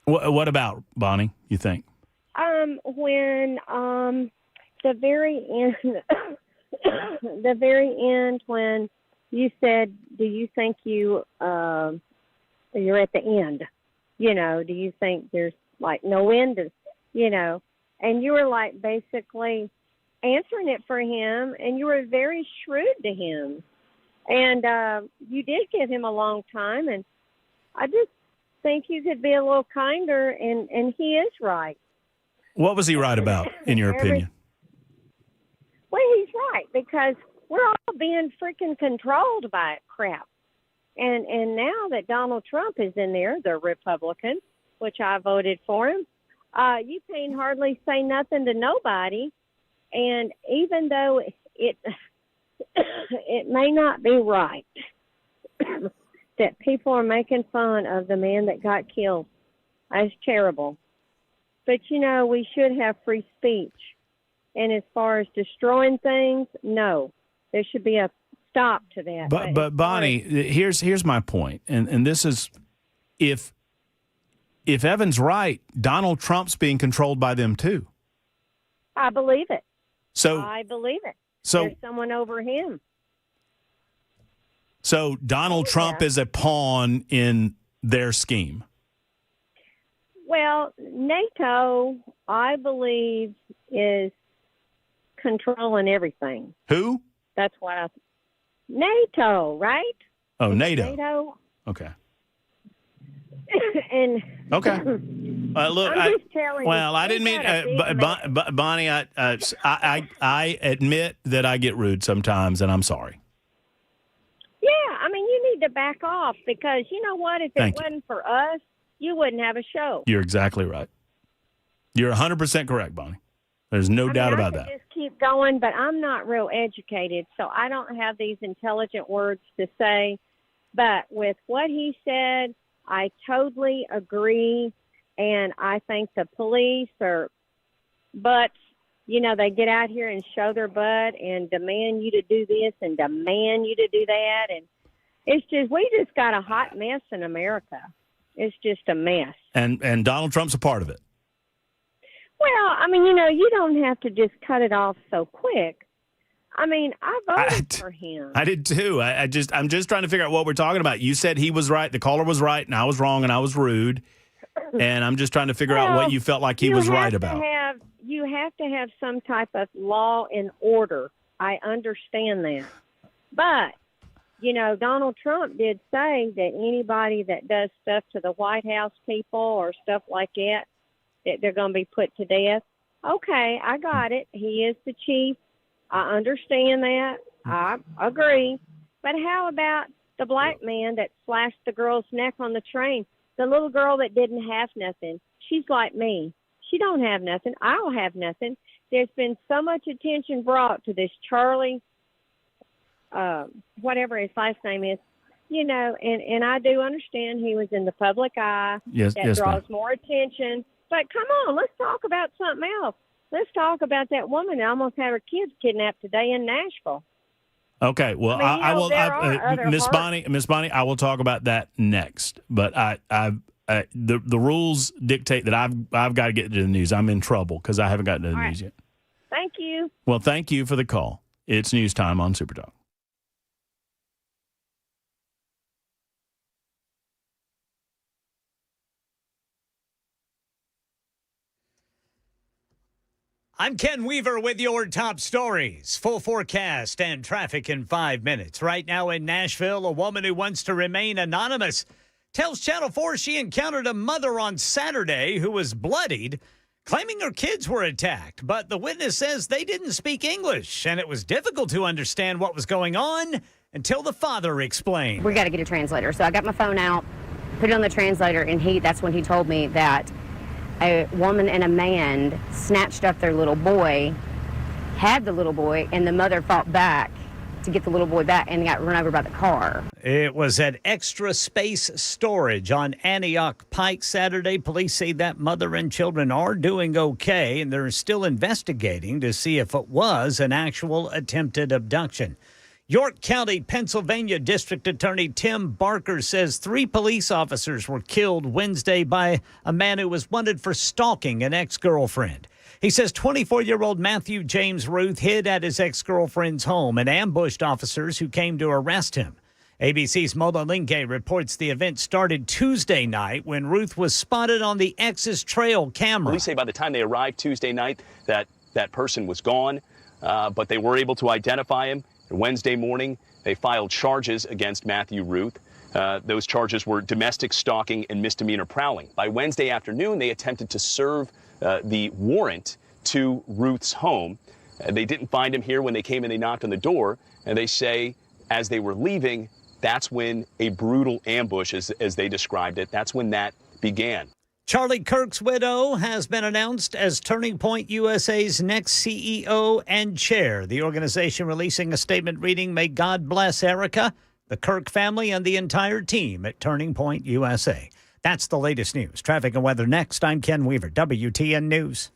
What about, Bonnie, you think? When the very end, when you said, "Do you think you're at the end? You know, do you think there's like no end? You know?" And you were like basically answering it for him, and you were very shrewd to him, and you did give him a long time, and I just think you could be a little kinder, and he is right. What was he right about, in your opinion? Well, he's right, because we're all being freaking controlled by crap. And now that Donald Trump is in there, the Republican, which I voted for him, you can't hardly say nothing to nobody. And even though it may not be right that people are making fun of the man that got killed, that's terrible. But, you know, we should have free speech. And as far as destroying things, no. There should be a stop to that. But Bonnie, here's my point. And this is, if Evan's right, Donald Trump's being controlled by them too. I believe it. I believe it. So there's someone over him. So Donald Trump is a pawn in their scheme. Well, NATO, I believe, is controlling everything. Who? That's why NATO, right? Oh, NATO. NATO. Okay. And okay. Look, I'm just telling you, I didn't mean, Bonnie. I admit that I get rude sometimes, and I'm sorry. Yeah, I mean, you need to back off, because you know what? If it wasn't for us, you wouldn't have a show. You're exactly right. You're 100% correct, Bonnie. There's no doubt about that. I could just keep going, but I'm not real educated, so I don't have these intelligent words to say. But with what he said, I totally agree, and I think the police are butts, they get out here and show their butt and demand you to do this and demand you to do that. And it's just, we just got a hot mess in America. It's just a mess. And Donald Trump's a part of it. Well, I mean, you don't have to just cut it off so quick. I mean, I voted for him. I did too. I'm just trying to figure out what we're talking about. You said he was right, the caller was right, and I was wrong, and I was rude. And I'm just trying to figure out what you felt like he was right about. You have to have some type of law and order. I understand that. But, Donald Trump did say that anybody that does stuff to the White House people or stuff like that they're going to be put to death. Okay, I got it. He is the chief. I understand that. I agree. But how about the black man that slashed the girl's neck on the train? The little girl that didn't have nothing. She's like me. She don't have nothing. I don't have nothing. There's been so much attention brought to this Charlie, whatever his last name is, and I do understand he was in the public eye. Yes, that draws more attention. But come on, let's talk about something else. Let's talk about that woman that almost had her kids kidnapped today in Nashville. Okay, well, I will, Miss Bonnie, I will talk about that next. But the rules dictate that I've got to get to the news. I'm in trouble because I haven't gotten to the news yet. Thank you. Well, thank you for the call. It's news time on Super Talk. I'm Ken Weaver with your top stories. Full forecast and traffic in 5 minutes. Right now in Nashville, a woman who wants to remain anonymous tells Channel 4 she encountered a mother on Saturday who was bloodied, claiming her kids were attacked. But the witness says they didn't speak English, and it was difficult to understand what was going on until the father explained. We got to get a translator. So I got my phone out, put it on the translator, and that's when he told me that a woman and a man snatched up their little boy, had the little boy, and the mother fought back to get the little boy back and got run over by the car. It was at Extra Space Storage on Antioch Pike Saturday. Police say that mother and children are doing okay, and they're still investigating to see if it was an actual attempted abduction. York County, Pennsylvania District Attorney Tim Barker says 3 police officers were killed Wednesday by a man who was wanted for stalking an ex-girlfriend. He says 24-year-old Matthew James Ruth hid at his ex-girlfriend's home and ambushed officers who came to arrest him. ABC's Mola Linke reports the event started Tuesday night when Ruth was spotted on the ex's trail camera. Police say by the time they arrived Tuesday night that person was gone, but they were able to identify him. Wednesday morning, they filed charges against Matthew Ruth. Those charges were domestic stalking and misdemeanor prowling. By Wednesday afternoon, they attempted to serve the warrant to Ruth's home. They didn't find him here when they came and they knocked on the door. And they say as they were leaving, that's when a brutal ambush, as they described it, that's when that began. Charlie Kirk's widow has been announced as Turning Point USA's next CEO and chair. The organization releasing a statement reading, "May God bless Erica, the Kirk family, and the entire team at Turning Point USA." That's the latest news. Traffic and weather next. I'm Ken Weaver, WTN News.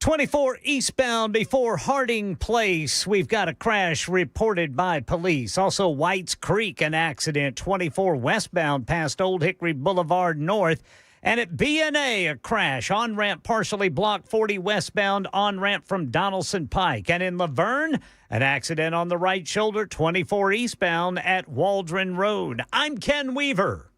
24 eastbound before Harding Place. We've got a crash reported by police. Also, Whites Creek, an accident. 24 westbound past Old Hickory Boulevard North. And at B&A, a crash. On-ramp partially blocked 40 westbound, on-ramp from Donaldson Pike. And in Laverne, an accident on the right shoulder, 24 eastbound at Waldron Road. I'm Ken Weaver.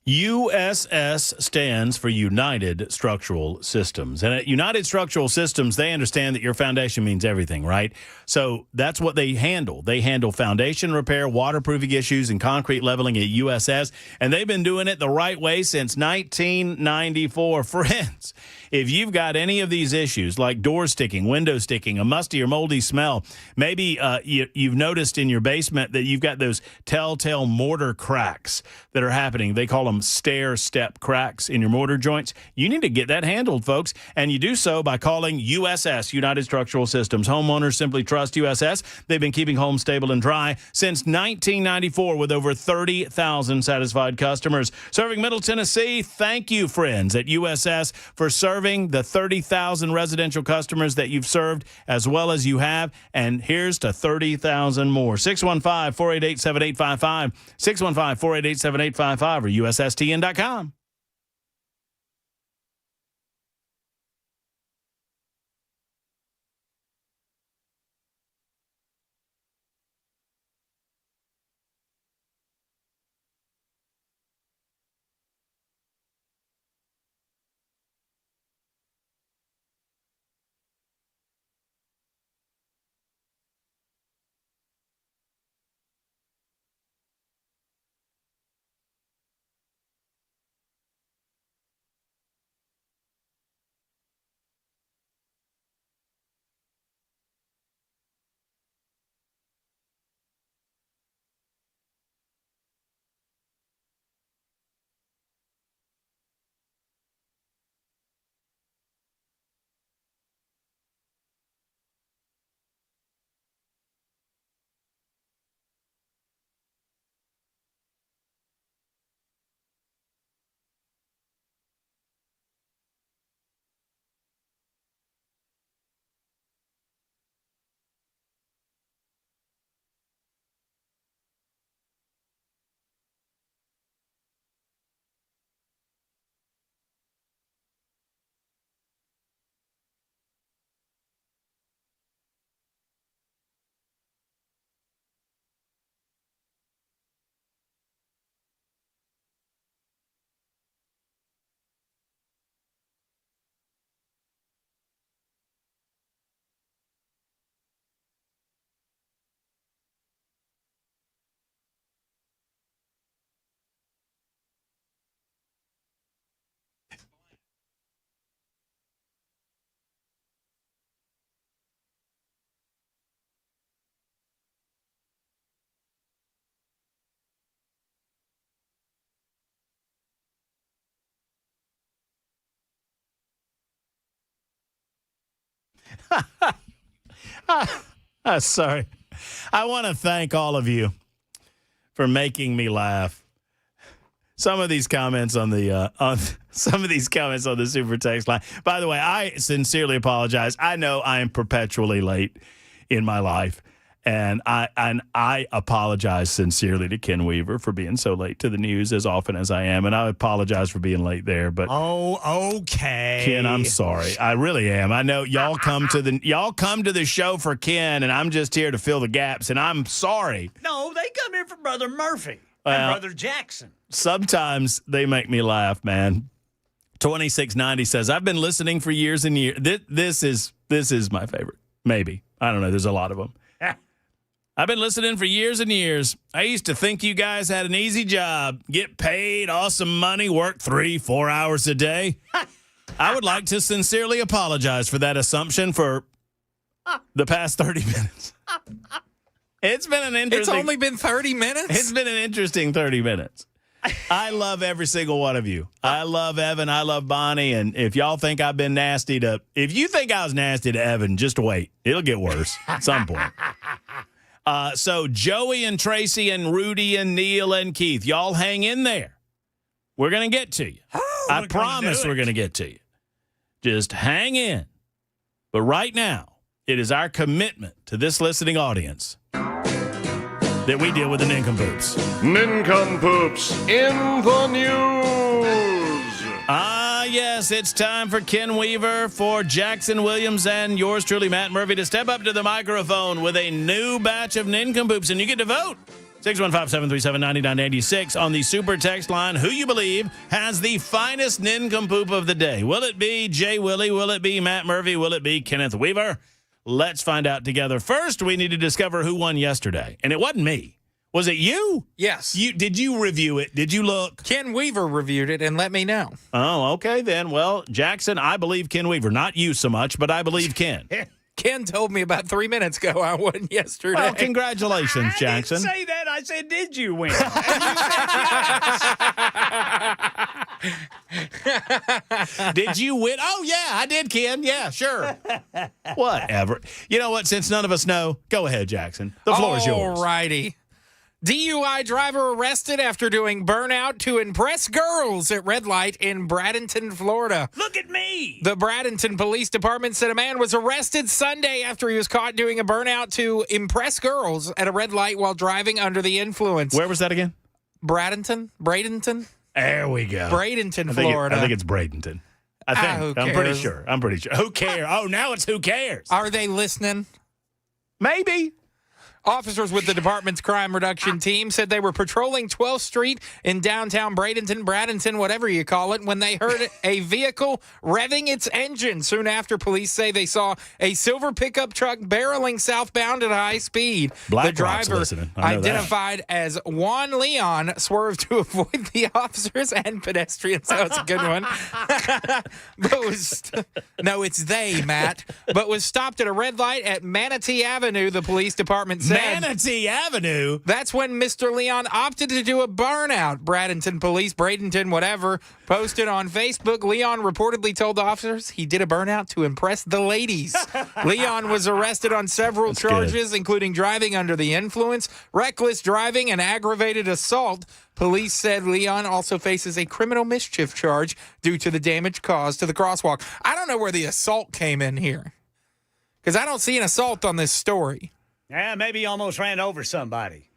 USS stands for United Structural Systems. And at United Structural Systems, they understand that your foundation means everything, right? So that's what they handle. They handle foundation repair, waterproofing issues, and concrete leveling at USS. And they've been doing it the right way since 1994. Friends, if you've got any of these issues like door sticking, window sticking, a musty or moldy smell, maybe you've noticed in your basement that you've got those telltale mortar cracks that are happening. They call them stair step cracks in your mortar joints. You need to get that handled, folks, and you do so by calling USS, United Structural Systems. Homeowners simply trust USS. They've been keeping homes stable and dry since 1994 with over 30,000 satisfied customers. Serving Middle Tennessee, thank you, friends, at USS for serving the 30,000 residential customers that you've served as well as you have, and here's to 30,000 more. 615-488-7855, 615-488-7855, or USSTN.com. Sorry. I want to thank all of you for making me laugh. Some of these comments on the super text line. By the way, I sincerely apologize. I know I am perpetually late in my life, and I apologize sincerely to Ken Weaver for being so late to the news as often as I am, and I apologize for being late there. But okay, Ken, I'm sorry. I really am. I know y'all come to the show for Ken, and I'm just here to fill the gaps, and I'm sorry. No, they come here for Brother Murphy and Brother Jackson. Sometimes they make me laugh, man. 2690 says, I've been listening for years and years. This is my favorite. Maybe. I don't know. There's a lot of them. I've been listening for years and years. I used to think you guys had an easy job. Get paid awesome money, work 3-4 hours a day. I would like to sincerely apologize for that assumption for the past 30 minutes. It's only been 30 minutes? It's been an interesting 30 minutes. I love every single one of you. I love Evan. I love Bonnie. And if y'all think I've been nasty if you think I was nasty to Evan, just wait. It'll get worse at some point. So Joey and Tracy and Rudy and Neil and Keith, y'all hang in there. We're going to get to you. I promise we're going to get to you. Just hang in. But right now, it is our commitment to this listening audience that we deal with the nincompoops. Nincompoops in the news. Yes, it's time for Ken Weaver, for Jackson Williams, and yours truly, Matt Murphy, to step up to the microphone with a new batch of nincompoops, and you get to vote. 615-737-9986 on the super text line. Who you believe has the finest nincompoop of the day? Will it be Jay Willie? Will it be Matt Murphy? Will it be Kenneth Weaver? Let's find out together. First, we need to discover who won yesterday. And it wasn't me. Was it you? Yes. Did you review it? Did you look? Ken Weaver reviewed it and let me know. Oh, okay then. Well, Jackson, I believe Ken Weaver. Not you so much, but I believe Ken. Ken told me about 3 minutes ago I won yesterday. Well, congratulations, Jackson. I didn't say that. I said, did you win? Did you win? Oh, yeah, I did, Ken. Yeah, sure. Whatever. You know what? Since none of us know, go ahead, Jackson. The floor is yours. All righty. DUI driver arrested after doing burnout to impress girls at red light in Bradenton, Florida. Look at me. The Bradenton Police Department said a man was arrested Sunday after he was caught doing a burnout to impress girls at a red light while driving under the influence. Where was that again? Bradenton? There we go. Bradenton, Florida. I think it's Bradenton. I think. I'm pretty sure. Who cares? Oh, now it's who cares. Are they listening? Maybe. Officers with the department's crime reduction team said they were patrolling 12th Street in downtown Bradenton, whatever you call it, when they heard a vehicle revving its engine. Soon after, police say they saw a silver pickup truck barreling southbound at high speed. The driver, identified as Juan Leon, swerved to avoid the officers and pedestrians. That was a good one. No, it's they, Matt. But was stopped at a red light at Manatee Avenue, the police department said. Manatee Avenue? That's when Mr. Leon opted to do a burnout. Bradenton Police, Bradenton, whatever, posted on Facebook. Leon reportedly told the officers he did a burnout to impress the ladies. Leon was arrested on several charges, including driving under the influence, reckless driving, and aggravated assault. Police said Leon also faces a criminal mischief charge due to the damage caused to the crosswalk. I don't know where the assault came in here, because I don't see an assault on this story. Yeah, maybe he almost ran over somebody.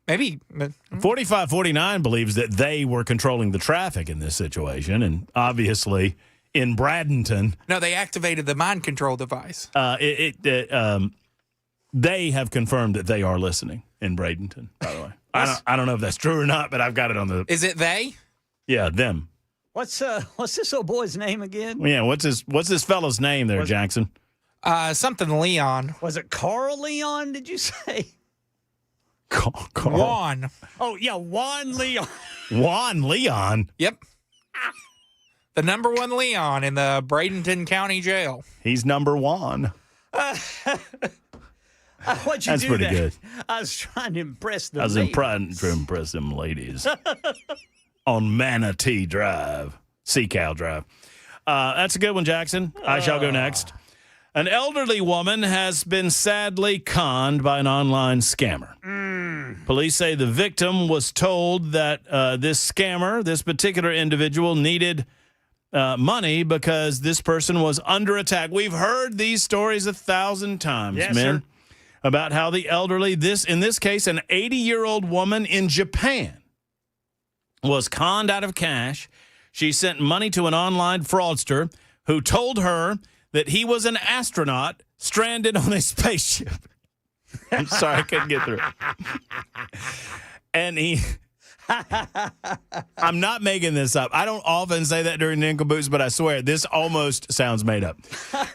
Maybe. 4549 believes that they were controlling the traffic in this situation, and obviously in Bradenton. No, they activated the mind control device. They have confirmed that they are listening in Bradenton, by the way. I don't know if that's true or not, but I've got it on the... Is it they? Yeah, them. What's this old boy's name again? Yeah, what's this fellow's name there, Jackson? Something Leon. Was it Carl Leon, did you say? Carl. Juan. Oh, yeah, Juan Leon. Juan Leon? Yep. The number one Leon in the Bradenton County Jail. He's number one. What'd you That's do pretty that? good. I was trying to impress the ladies. ladies. To impress them ladies. On Manatee Drive. Sea-Cow Drive. That's a good one, Jackson. I shall go next. An elderly woman has been sadly conned by an online scammer. Police say the victim was told that this scammer, this particular individual, needed money because this person was under attack. We've heard these stories 1,000 times, yes, men, sir. about how the elderly, in this case, an 80-year-old woman in Japan, was conned out of cash. She sent money to an online fraudster who told her that he was an astronaut stranded on a spaceship. I'm sorry, I couldn't get through it. And I'm not making this up. I don't often say that during Nincompoops, but I swear, this almost sounds made up.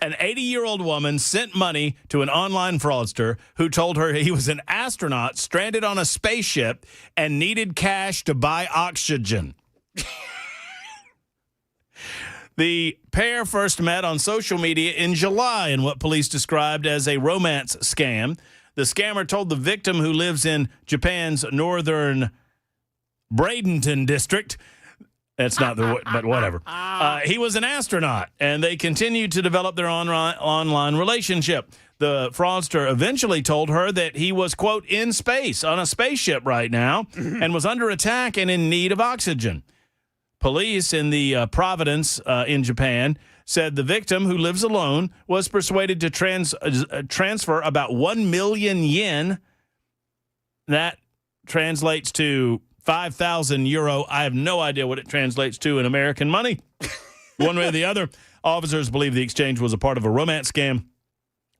An 80-year-old woman sent money to an online fraudster who told her he was an astronaut stranded on a spaceship and needed cash to buy oxygen. The pair first met on social media in July in what police described as a romance scam. The scammer told the victim, who lives in Japan's northern Bradenton district, that's not the, but whatever. He was an astronaut, and they continued to develop their online relationship. The fraudster eventually told her that he was, quote, in space on a spaceship right now and was under attack and in need of oxygen. Police in the Providence in Japan said the victim, who lives alone, was persuaded to transfer about 1 million yen. That translates to 5,000 euro. I have no idea what it translates to in American money. One way or the other, officers believe the exchange was a part of a romance scam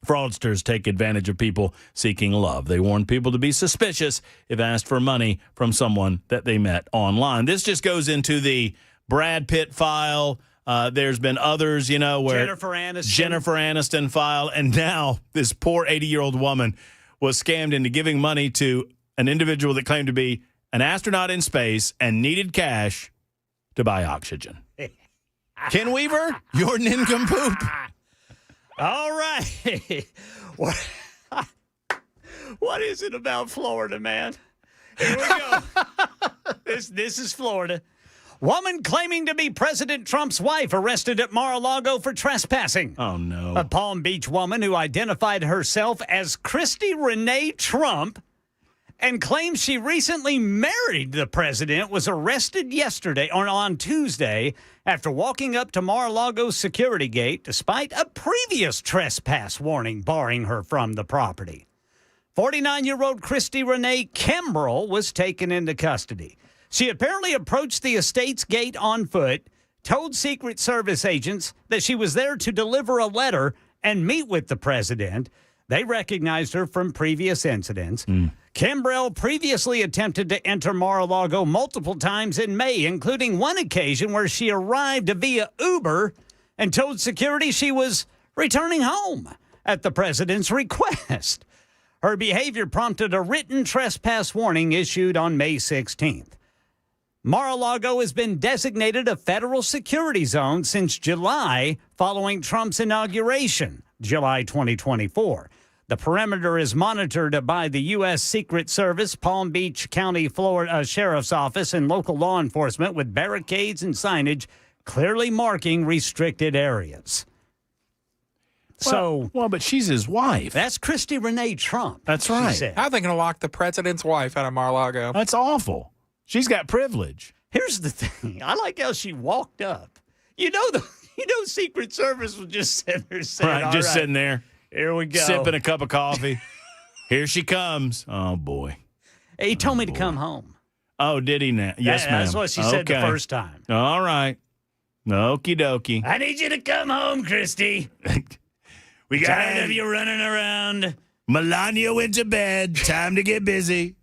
Fraudsters take advantage of people seeking love. They warn people to be suspicious if asked for money from someone that they met online. This just goes into the Brad Pitt file. There's been others, where Jennifer Aniston file. And now this poor 80-year-old woman was scammed into giving money to an individual that claimed to be an astronaut in space and needed cash to buy oxygen. Ken Weaver, you're nincompoop. All right. What is it about Florida, man? Here we go. This is Florida. Woman claiming to be President Trump's wife arrested at Mar-a-Lago for trespassing. Oh, no. A Palm Beach woman who identified herself as Christy Renee Trump and claims she recently married the president was arrested yesterday or on Tuesday after walking up to Mar-a-Lago's security gate despite a previous trespass warning barring her from the property. 49-year-old Christy Renee Kimbrell was taken into custody. She apparently approached the estate's gate on foot, told Secret Service agents that she was there to deliver a letter and meet with the president. They recognized her from previous incidents. Kimbrell previously attempted to enter Mar-a-Lago multiple times in May, including one occasion where she arrived via Uber and told security she was returning home at the president's request. Her behavior prompted a written trespass warning issued on May 16th. Mar-a-Lago has been designated a federal security zone since July following Trump's inauguration, July 2024. The perimeter is monitored by the U.S. Secret Service, Palm Beach County, Florida Sheriff's Office, and local law enforcement with barricades and signage clearly marking restricted areas. But she's his wife. That's Christy Renee Trump. That's right. She said. How are they going to lock the president's wife out of Mar-a-Lago? That's awful. She's got privilege. Here's the thing. I like how she walked up. Secret Service was just sitting there saying, Sitting there. Here we go. Sipping a cup of coffee. Here she comes. Oh, boy. Hey, he told me to come home. Oh, did he now? Yes, ma'am. That's what she said the first time. All right. Okie dokie. I need you to come home, Christy. We got tired of you running around. Melania went to bed. Time to get busy.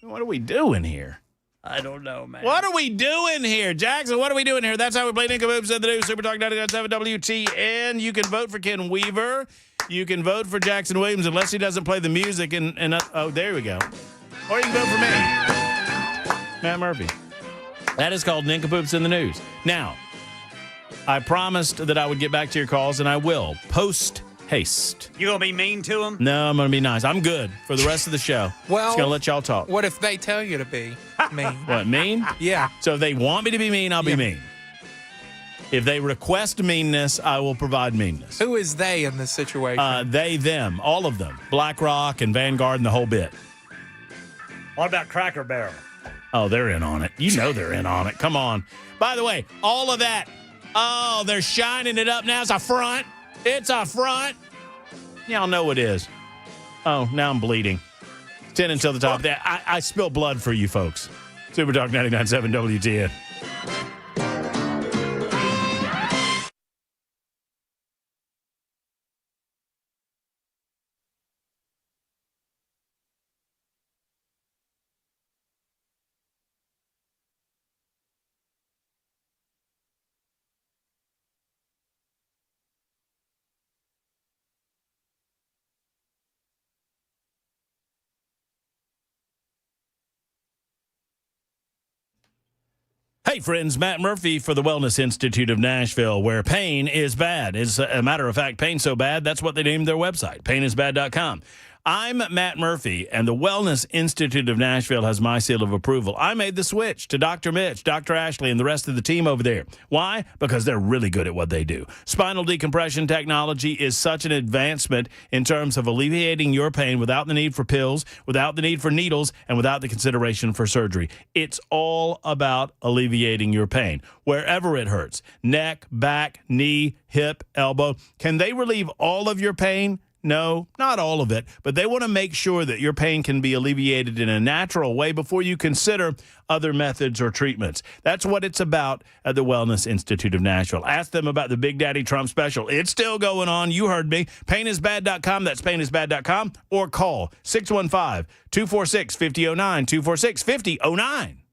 What are we doing here? I don't know, man. What are we doing here? Jackson, what are we doing here? That's how we play Nincompoops in the News. Super Talk 99.7 WTN. You can vote for Ken Weaver. You can vote for Jackson Williams unless he doesn't play the music. Oh, there we go. Or you can vote for me, Matt Murphy. That is called Nincompoops in the News. Now, I promised that I would get back to your calls, and I will. Post-haste. You going to be mean to him? No, I'm going to be nice. I'm good for the rest of the show. Well, just going to let y'all talk. What if they tell you to be mean? What, mean? Yeah. So if they want me to be mean, I'll be mean. If they request meanness, I will provide meanness. Who is they in this situation? They, them, all of them. BlackRock and Vanguard and the whole bit. What about Cracker Barrel? Oh, they're in on it. You know they're in on it. Come on. By the way, all of that. Oh, they're shining it up now. It's a front. It's a front. Y'all know it is. Oh, now I'm bleeding. 10 until the top. I spill blood for you folks. Super Talk 99.7 WTN. Hey, friends, Matt Murphy for the Wellness Institute of Nashville, where pain is bad. As a matter of fact, pain's so bad, that's what they named their website, painisbad.com. I'm Matt Murphy, and the Wellness Institute of Nashville has my seal of approval. I made the switch to Dr. Mitch, Dr. Ashley, and the rest of the team over there. Why? Because they're really good at what they do. Spinal decompression technology is such an advancement in terms of alleviating your pain without the need for pills, without the need for needles, and without the consideration for surgery. It's all about alleviating your pain, wherever it hurts. Neck, back, knee, hip, elbow. Can they relieve all of your pain? No, not all of it, but they want to make sure that your pain can be alleviated in a natural way before you consider other methods or treatments. That's what it's about at the Wellness Institute of Nashville. Ask them about the Big Daddy Trump special. It's still going on. You heard me. Painisbad.com. That's painisbad.com. Or call 615-246-5009, 246-5009.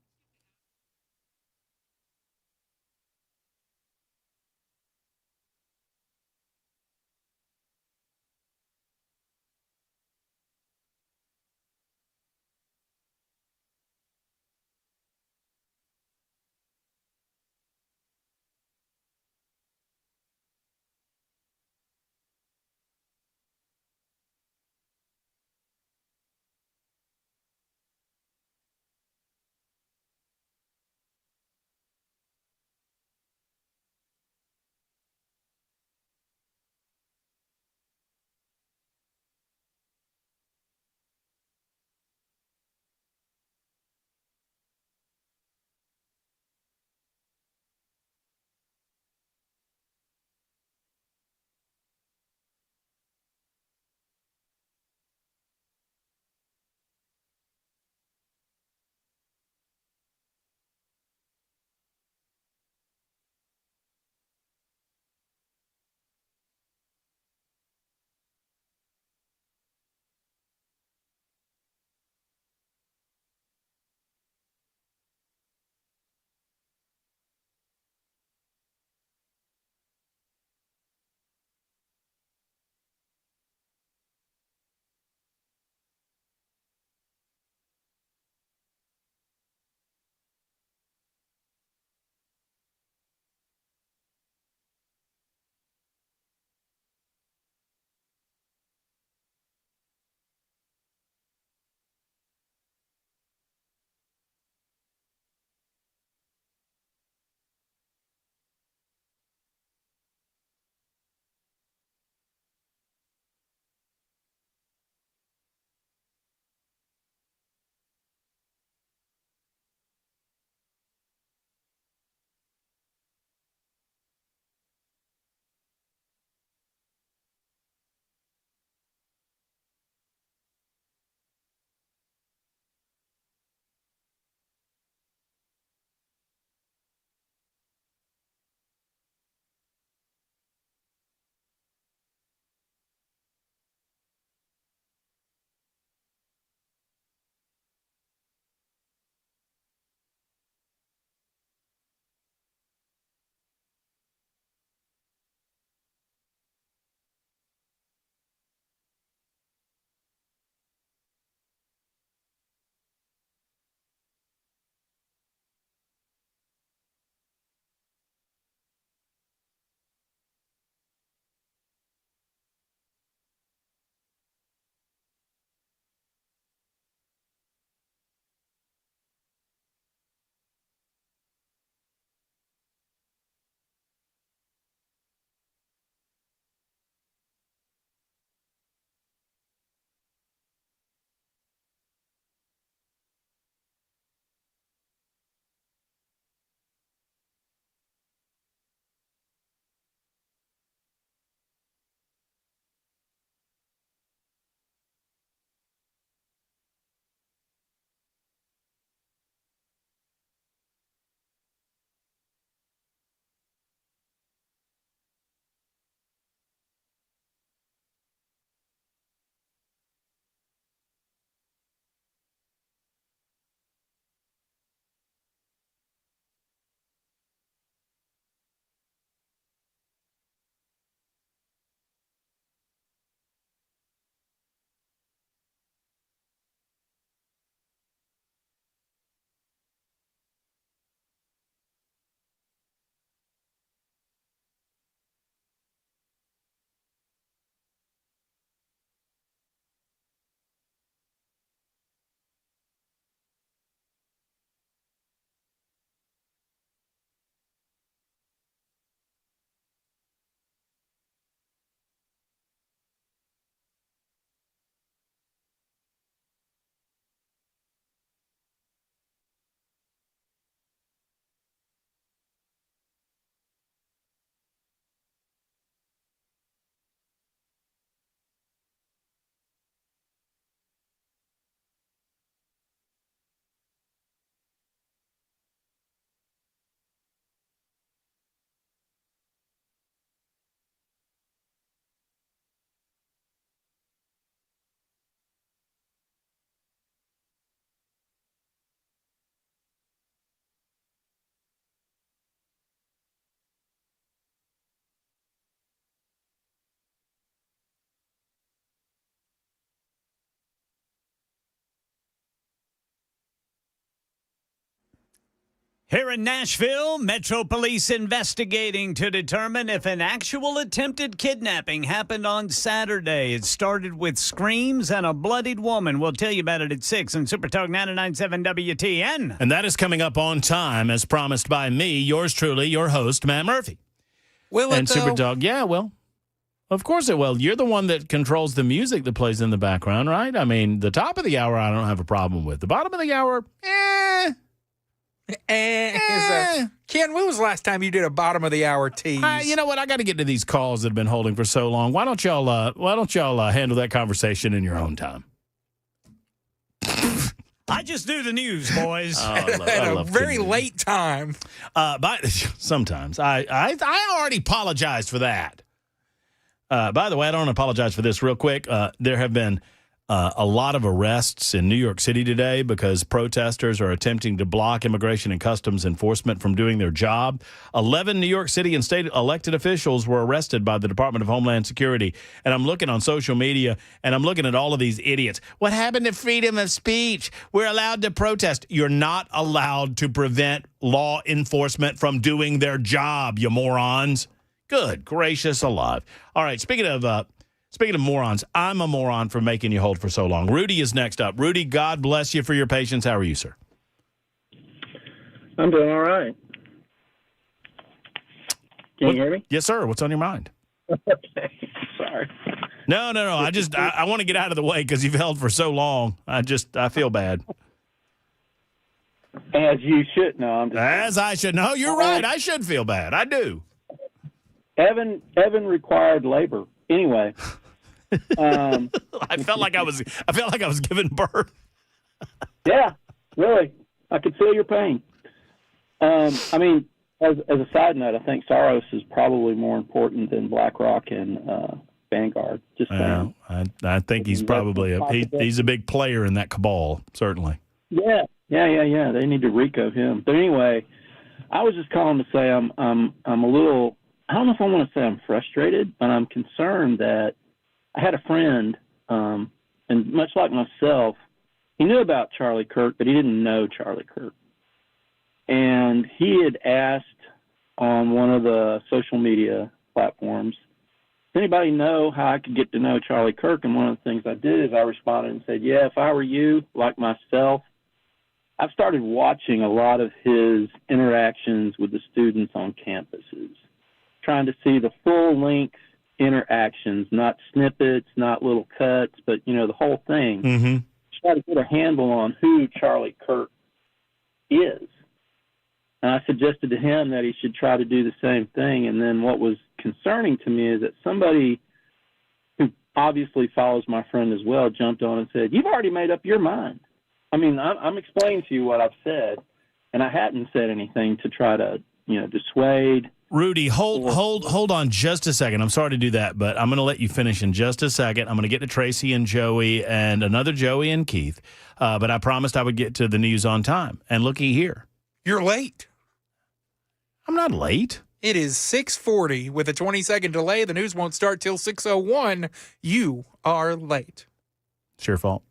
Here in Nashville, Metro Police investigating to determine if an actual attempted kidnapping happened on Saturday. It started with screams and a bloodied woman. We'll tell you about it at 6 on Super Talk 99.7 WTN. And that is coming up on time, as promised by me, yours truly, your host, Matt Murphy. Will it, and Super Talk, yeah, well, of course it will. You're the one that controls the music that plays in the background, right? I mean, the top of the hour, I don't have a problem with. The bottom of the hour, Ken, when was the last time you did a bottom of the hour tease? You know what? I got to get to these calls that have been holding for so long. Why don't y'all handle that conversation in your own time? I just do the news, boys. At a very late time. Sometimes I already apologized for that. By the way, I don't apologize for this real quick. There have been a lot of arrests in New York City today because protesters are attempting to block Immigration and Customs Enforcement from doing their job. 11 New York City and state elected officials were arrested by the Department of Homeland Security. And I'm looking on social media, and I'm looking at all of these idiots. What happened to freedom of speech? We're allowed to protest. You're not allowed to prevent law enforcement from doing their job, you morons. Good gracious alive. All right, speaking of morons, I'm a moron for making you hold for so long. Rudy is next up. Rudy, God bless you for your patience. How are you, sir? I'm doing all right. Can you hear me? Yes, sir. What's on your mind? Okay. Sorry. No. I want to get out of the way because you've held for so long. I feel bad. As you should know. As I should know. You're right. I should feel bad. I do. Evan required labor. Anyway, I felt like I was giving birth. Yeah, really. I could feel your pain. I mean, as a side note, I think Soros is probably more important than BlackRock and Vanguard. Just saying. I think he's probably he's a big player in that cabal. Certainly. Yeah. They need to RICO him. But anyway, I was just calling to say I'm a little. I don't know if I want to say I'm frustrated, but I'm concerned that I had a friend, and much like myself, he knew about Charlie Kirk, but he didn't know Charlie Kirk. And he had asked on one of the social media platforms, does anybody know how I could get to know Charlie Kirk? And one of the things I did is I responded and said, yeah, if I were you, like myself, I've started watching a lot of his interactions with the students on campuses, trying to see the full-length interactions, not snippets, not little cuts, but, the whole thing. Mm-hmm. Try to get a handle on who Charlie Kirk is. And I suggested to him that he should try to do the same thing. And then what was concerning to me is that somebody who obviously follows my friend as well jumped on and said, you've already made up your mind. I mean, I'm explaining to you what I've said, and I hadn't said anything to try to, dissuade. Rudy, hold on just a second. I'm sorry to do that, but I'm going to let you finish in just a second. I'm going to get to Tracy and Joey and another Joey and Keith, but I promised I would get to the news on time. And looky here. You're late. I'm not late. It is 6:40 with a 20-second delay. The news won't start till 6:01. You are late. It's your fault.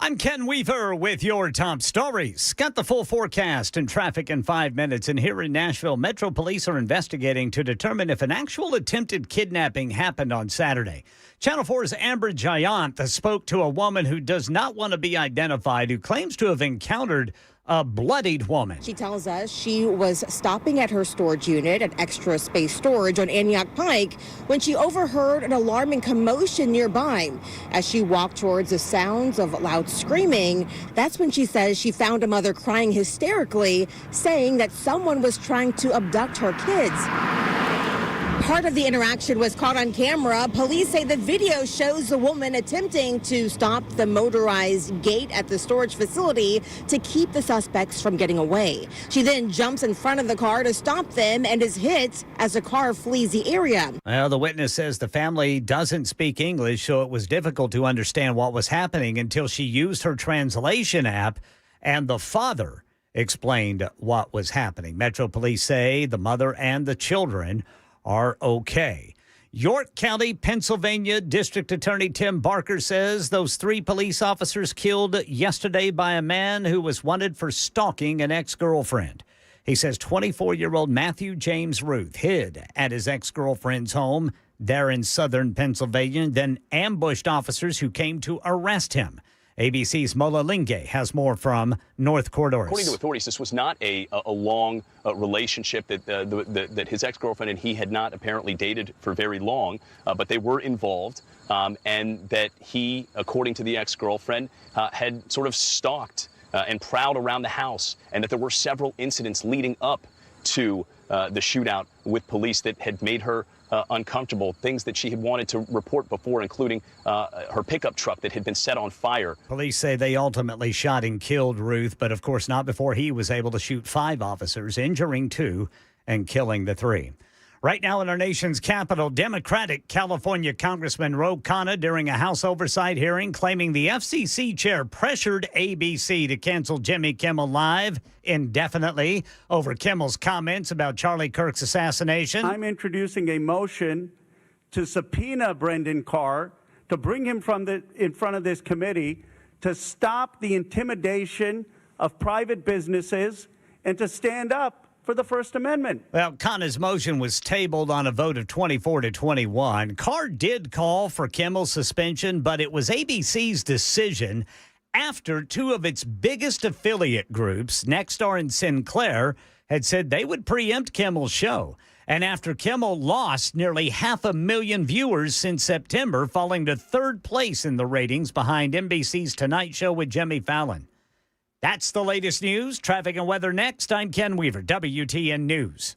I'm Ken Weaver with your top stories. Got the full forecast and traffic in 5 minutes. And here in Nashville, Metro Police are investigating to determine if an actual attempted kidnapping happened on Saturday. Channel 4's Amber Giant spoke to a woman who does not want to be identified, who claims to have encountered a bloodied woman. She tells us she was stopping at her storage unit at Extra Space Storage on Antioch Pike when she overheard an alarming commotion nearby. As she walked towards the sounds of loud screaming, that's when she says she found a mother crying hysterically, saying that someone was trying to abduct her kids. Part of the interaction was caught on camera. Police say the video shows the woman attempting to stop the motorized gate at the storage facility to keep the suspects from getting away. She then jumps in front of the car to stop them and is hit as the car flees the area. Well, the witness says the family doesn't speak English, so it was difficult to understand what was happening until she used her translation app, and the father explained what was happening. Metro Police say the mother and the children are okay. York County, Pennsylvania District Attorney Tim Barker says those 3 police officers killed yesterday by a man who was wanted for stalking an ex-girlfriend. He says 24-year-old Matthew James Ruth hid at his ex-girlfriend's home there in southern Pennsylvania, then ambushed officers who came to arrest him. ABC's Mola Linge has more from North Corridors. According to authorities, this was not a long relationship that his ex-girlfriend and he had not apparently dated for very long, but they were involved, and that he, according to the ex-girlfriend, had sort of stalked and prowled around the house, and that there were several incidents leading up to the shootout with police that had made her uncomfortable, things that she had wanted to report before, including her pickup truck that had been set on fire. Police say they ultimately shot and killed Ruth, but of course not before he was able to shoot 5 officers, injuring 2 and killing the 3. Right now in our nation's capital, Democratic California Congressman Ro Khanna during a House oversight hearing claiming the FCC chair pressured ABC to cancel Jimmy Kimmel Live indefinitely over Kimmel's comments about Charlie Kirk's assassination. I'm introducing a motion to subpoena Brendan Carr, to bring him in front of this committee, to stop the intimidation of private businesses and to stand up for the First Amendment. Well, Khanna's motion was tabled on a vote of 24-21. Carr did call for Kimmel's suspension, but it was ABC's decision after 2 of its biggest affiliate groups, Nexstar and Sinclair, had said they would preempt Kimmel's show. And after Kimmel lost nearly 500,000 viewers since September, falling to 3rd place in the ratings behind NBC's Tonight Show with Jimmy Fallon. That's the latest news. Traffic and weather next. I'm Ken Weaver, WTN News.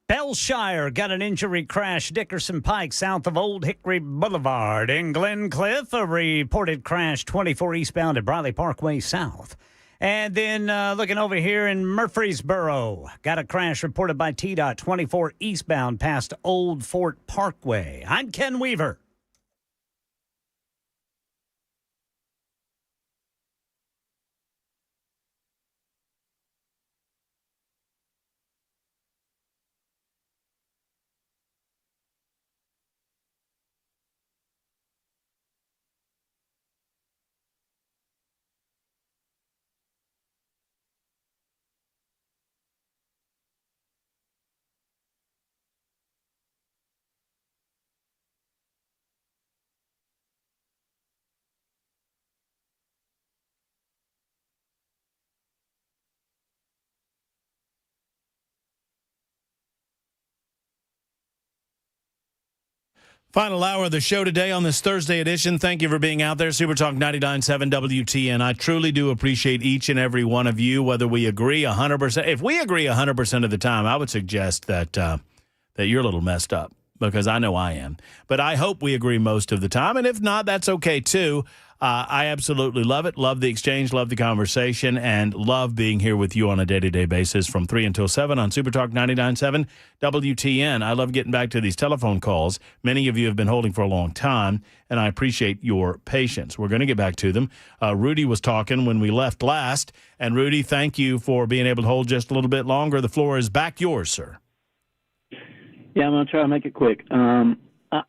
Bellshire got an injury crash Dickerson Pike south of Old Hickory Boulevard. In Glencliff, a reported crash 24 eastbound at Briley Parkway South. And then looking over here in Murfreesboro, got a crash reported by TDOT 24 eastbound past Old Fort Parkway. I'm Ken Weaver. Final hour of the show today on this Thursday edition. Thank you for being out there. Super Talk 99.7 WTN. I truly do appreciate each and every one of you, whether we agree 100%. If we agree 100% of the time, I would suggest that that you're a little messed up, because I know I am. But I hope we agree most of the time. And if not, that's okay, too. I absolutely love it. Love the exchange, love the conversation, and love being here with you on a day-to-day basis from 3 until 7 on Super Talk 99.7 WTN. I love getting back to these telephone calls. Many of you have been holding for a long time, and I appreciate your patience. We're going to get back to them. Rudy was talking when we left last, and Rudy, thank you for being able to hold just a little bit longer. The floor is back yours, sir. Yeah, I'm going to try to make it quick.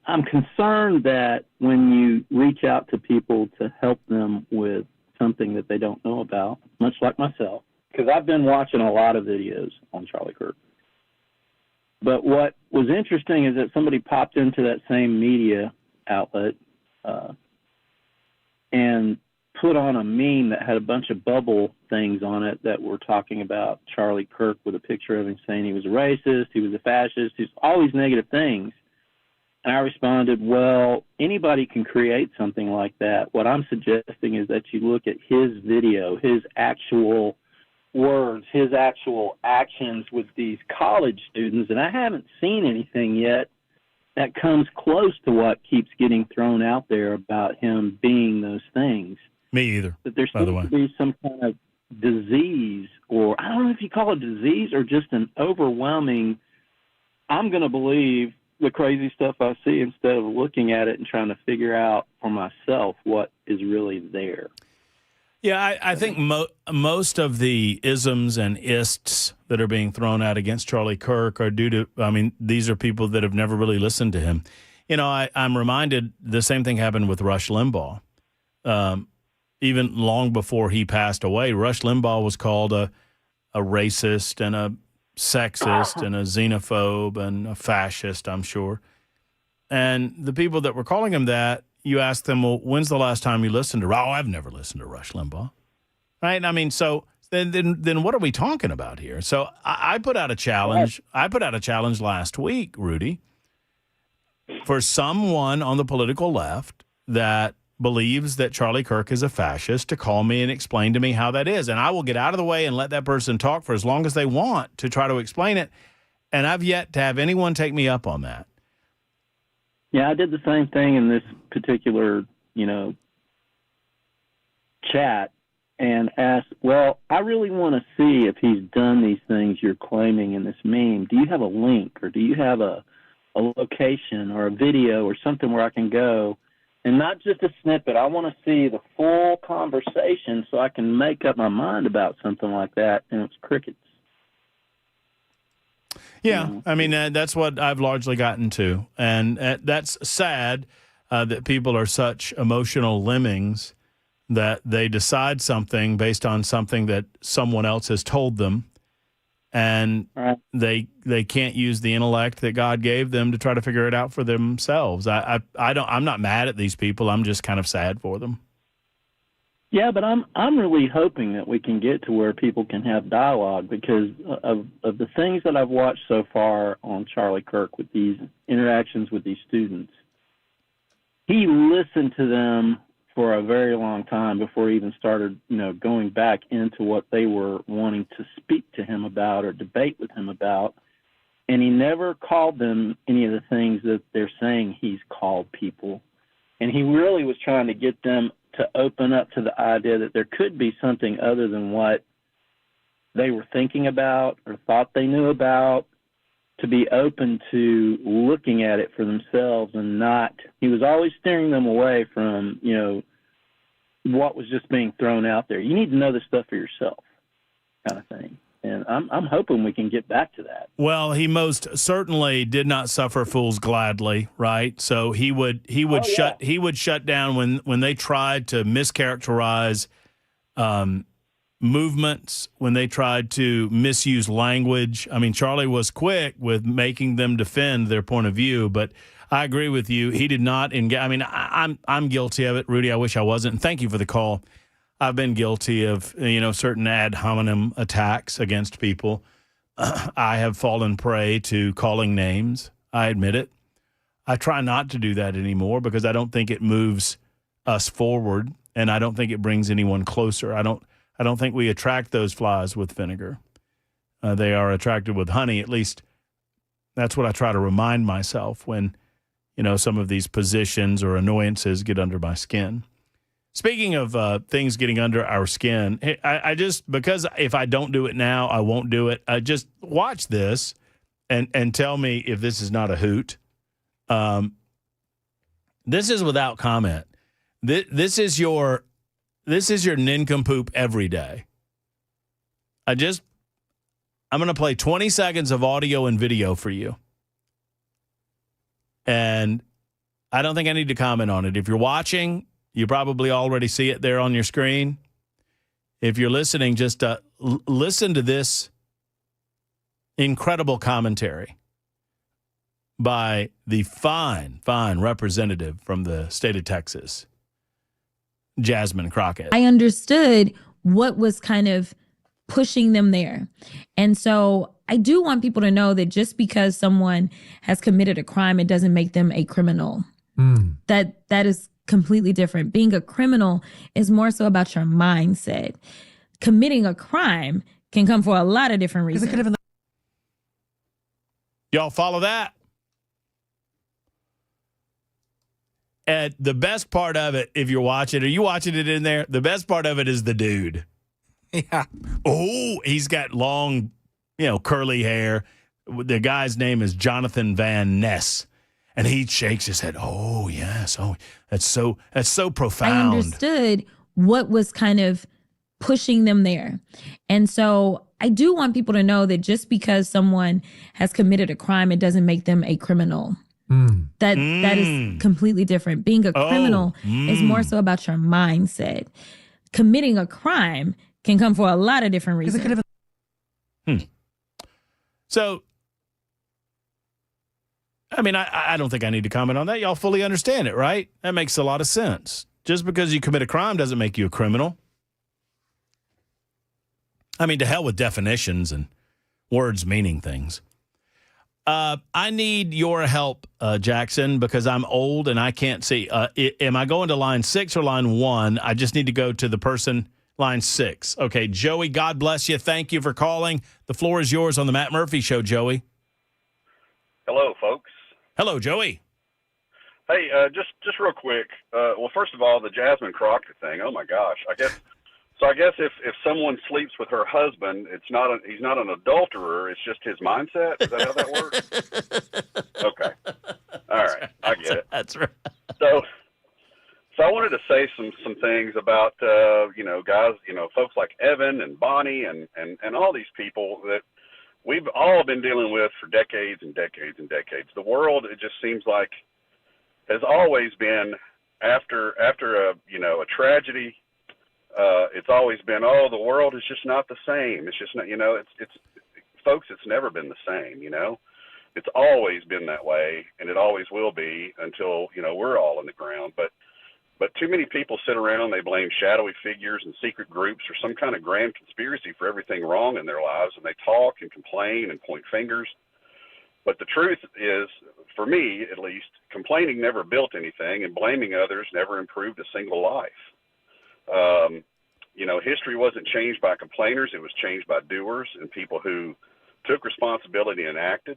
I'm concerned that when you reach out to people to help them with something that they don't know about, much like myself, because I've been watching a lot of videos on Charlie Kirk. But what was interesting is that somebody popped into that same media outlet and put on a meme that had a bunch of bubble things on it that were talking about Charlie Kirk, with a picture of him saying he was a racist, he was a fascist, all these negative things. And I responded, well, anybody can create something like that. What I'm suggesting is that you look at his video, his actual words, his actual actions with these college students, and I haven't seen anything yet that comes close to what keeps getting thrown out there about him being those things. Me either, that there by the way. seems to be some kind of disease, or I don't know if you call it disease or just an overwhelming, I'm going to believe the crazy stuff I see instead of looking at it and trying to figure out for myself what is really there. Yeah, I think most of the isms and ists that are being thrown out against Charlie Kirk are due to, I mean, these are people that have never really listened to him. You know, I'm reminded the same thing happened with Rush Limbaugh. Even long before he passed away, Rush Limbaugh was called a racist and a sexist and a xenophobe and a fascist, I'm sure. And the people that were calling him that, you ask them, well, when's the last time you listened to? Oh, I've never listened to Rush Limbaugh. Right? I mean, so then what are we talking about here? So I put out a challenge. I put out a challenge last week, Rudy, for someone on the political left that believes that Charlie Kirk is a fascist to call me and explain to me how that is. And I will get out of the way and let that person talk for as long as they want to try to explain it. And I've yet to have anyone take me up on that. Yeah, I did the same thing in this particular, chat, and asked, well, I really want to see if he's done these things you're claiming in this meme. Do you have a link, or do you have a location or a video or something where I can go? And not just a snippet. I want to see the full conversation so I can make up my mind about something like that. And it's crickets. Yeah, I mean, that's what I've largely gotten to. And that's sad that people are such emotional lemmings that they decide something based on something that someone else has told them. And they can't use the intellect that God gave them to try to figure it out for themselves. I'm not mad at these people. I'm just kind of sad for them. Yeah, but I'm really hoping that we can get to where people can have dialogue, because of the things that I've watched so far on Charlie Kirk with these interactions with these students. He listened to them for a very long time before he even started, going back into what they were wanting to speak to him about or debate with him about. And he never called them any of the things that they're saying he's called people. And he really was trying to get them to open up to the idea that there could be something other than what they were thinking about or thought they knew about, to be open to looking at it for themselves and not, he was always steering them away from, what was just being thrown out there. You need to know this stuff for yourself, kind of thing. And I'm hoping we can get back to that. Well, he most certainly did not suffer fools gladly, right? So he would shut down when they tried to mischaracterize movements, when they tried to misuse language. I mean, Charlie was quick with making them defend their point of view, but I agree with you. He did not engage. I mean, I'm guilty of it, Rudy. I wish I wasn't. And thank you for the call. I've been guilty of, certain ad hominem attacks against people. I have fallen prey to calling names. I admit it. I try not to do that anymore because I don't think it moves us forward, and I don't think it brings anyone closer. I don't think we attract those flies with vinegar. They are attracted with honey. At least that's what I try to remind myself when, some of these positions or annoyances get under my skin. Speaking of things getting under our skin, I just, because if I don't do it now, I won't do it. Just watch this and tell me if this is not a hoot. This is without comment. This is your nincompoop every day. I'm going to play 20 seconds of audio and video for you. And I don't think I need to comment on it. If you're watching, you probably already see it there on your screen. If you're listening, just listen to this incredible commentary by the fine representative from the state of Texas, Jasmine Crockett. I understood what was kind of pushing them there. And so I do want people to know that just because someone has committed a crime, it doesn't make them a criminal. That is completely different. Being a criminal is more so about your mindset. Committing a crime can come for a lot of different reasons. Y'all follow that? And the best part of it, if you're watching, are you watching it in there? The best part of it is the dude. Yeah. Oh, he's got long, curly hair. The guy's name is Jonathan Van Ness. And he shakes his head. Oh, yes. Oh, that's so profound. I understood what was kind of pushing them there. And so I do want people to know that just because someone has committed a crime, it doesn't make them a criminal. That is completely different. Being a criminal is more so about your mindset. Committing a crime can come for a lot of different reasons. So, I mean, I don't think I need to comment on that. Y'all fully understand it, right? That makes a lot of sense. Just because you commit a crime doesn't make you a criminal. I mean, to hell with definitions and words meaning things. I need your help, Jackson, because I'm old and I can't see. Am I going to line 6 or line 1? I just need to go to the person, line 6. Okay, Joey, God bless you. Thank you for calling. The floor is yours on the Matt Murphy Show, Joey. Hello, folks. Hello, Joey. Hey, just real quick. Well, first of all, the Jasmine Crockett thing. Oh my gosh. I guess if someone sleeps with her husband, he's not an adulterer. It's just his mindset. Is that how that works? Okay. All right. I get it. That's right. So I wanted to say some things about guys, folks like Evan and Bonnie and all these people that we've all been dealing with for decades and decades and decades. The world, it just seems like, has always been after a tragedy. It's always been, the world is just not the same. It's just not, it's folks, it's never been the same, It's always been that way, and it always will be until, we're all in the ground. But too many people sit around, they blame shadowy figures and secret groups or some kind of grand conspiracy for everything wrong in their lives, and they talk and complain and point fingers. But the truth is, for me at least, complaining never built anything, and blaming others never improved a single life. History wasn't changed by complainers. It was changed by doers and people who took responsibility and acted.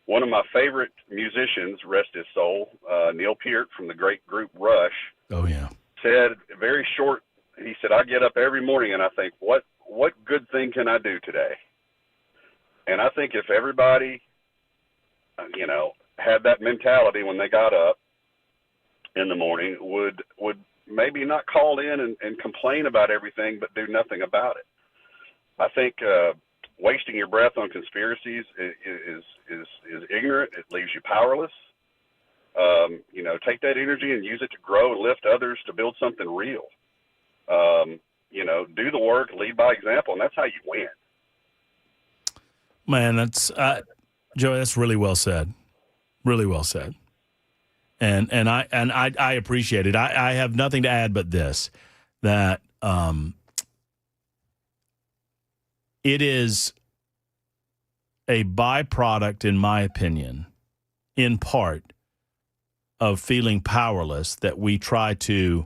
One of my favorite musicians, rest his soul, Neil Peart from the great group Rush, said very short, he said, I get up every morning and I think, what good thing can I do today? And I think if everybody, had that mentality when they got up in the morning, would maybe not call in and complain about everything, but do nothing about it. I think wasting your breath on conspiracies is ignorant. It leaves you powerless. Take that energy and use it to grow and lift others to build something real. Do the work, lead by example, and that's how you win. Man, that's Joey. That's really well said. Really well said. And I appreciate it. I have nothing to add but this, that it is a byproduct, in my opinion, in part, of feeling powerless that we try to,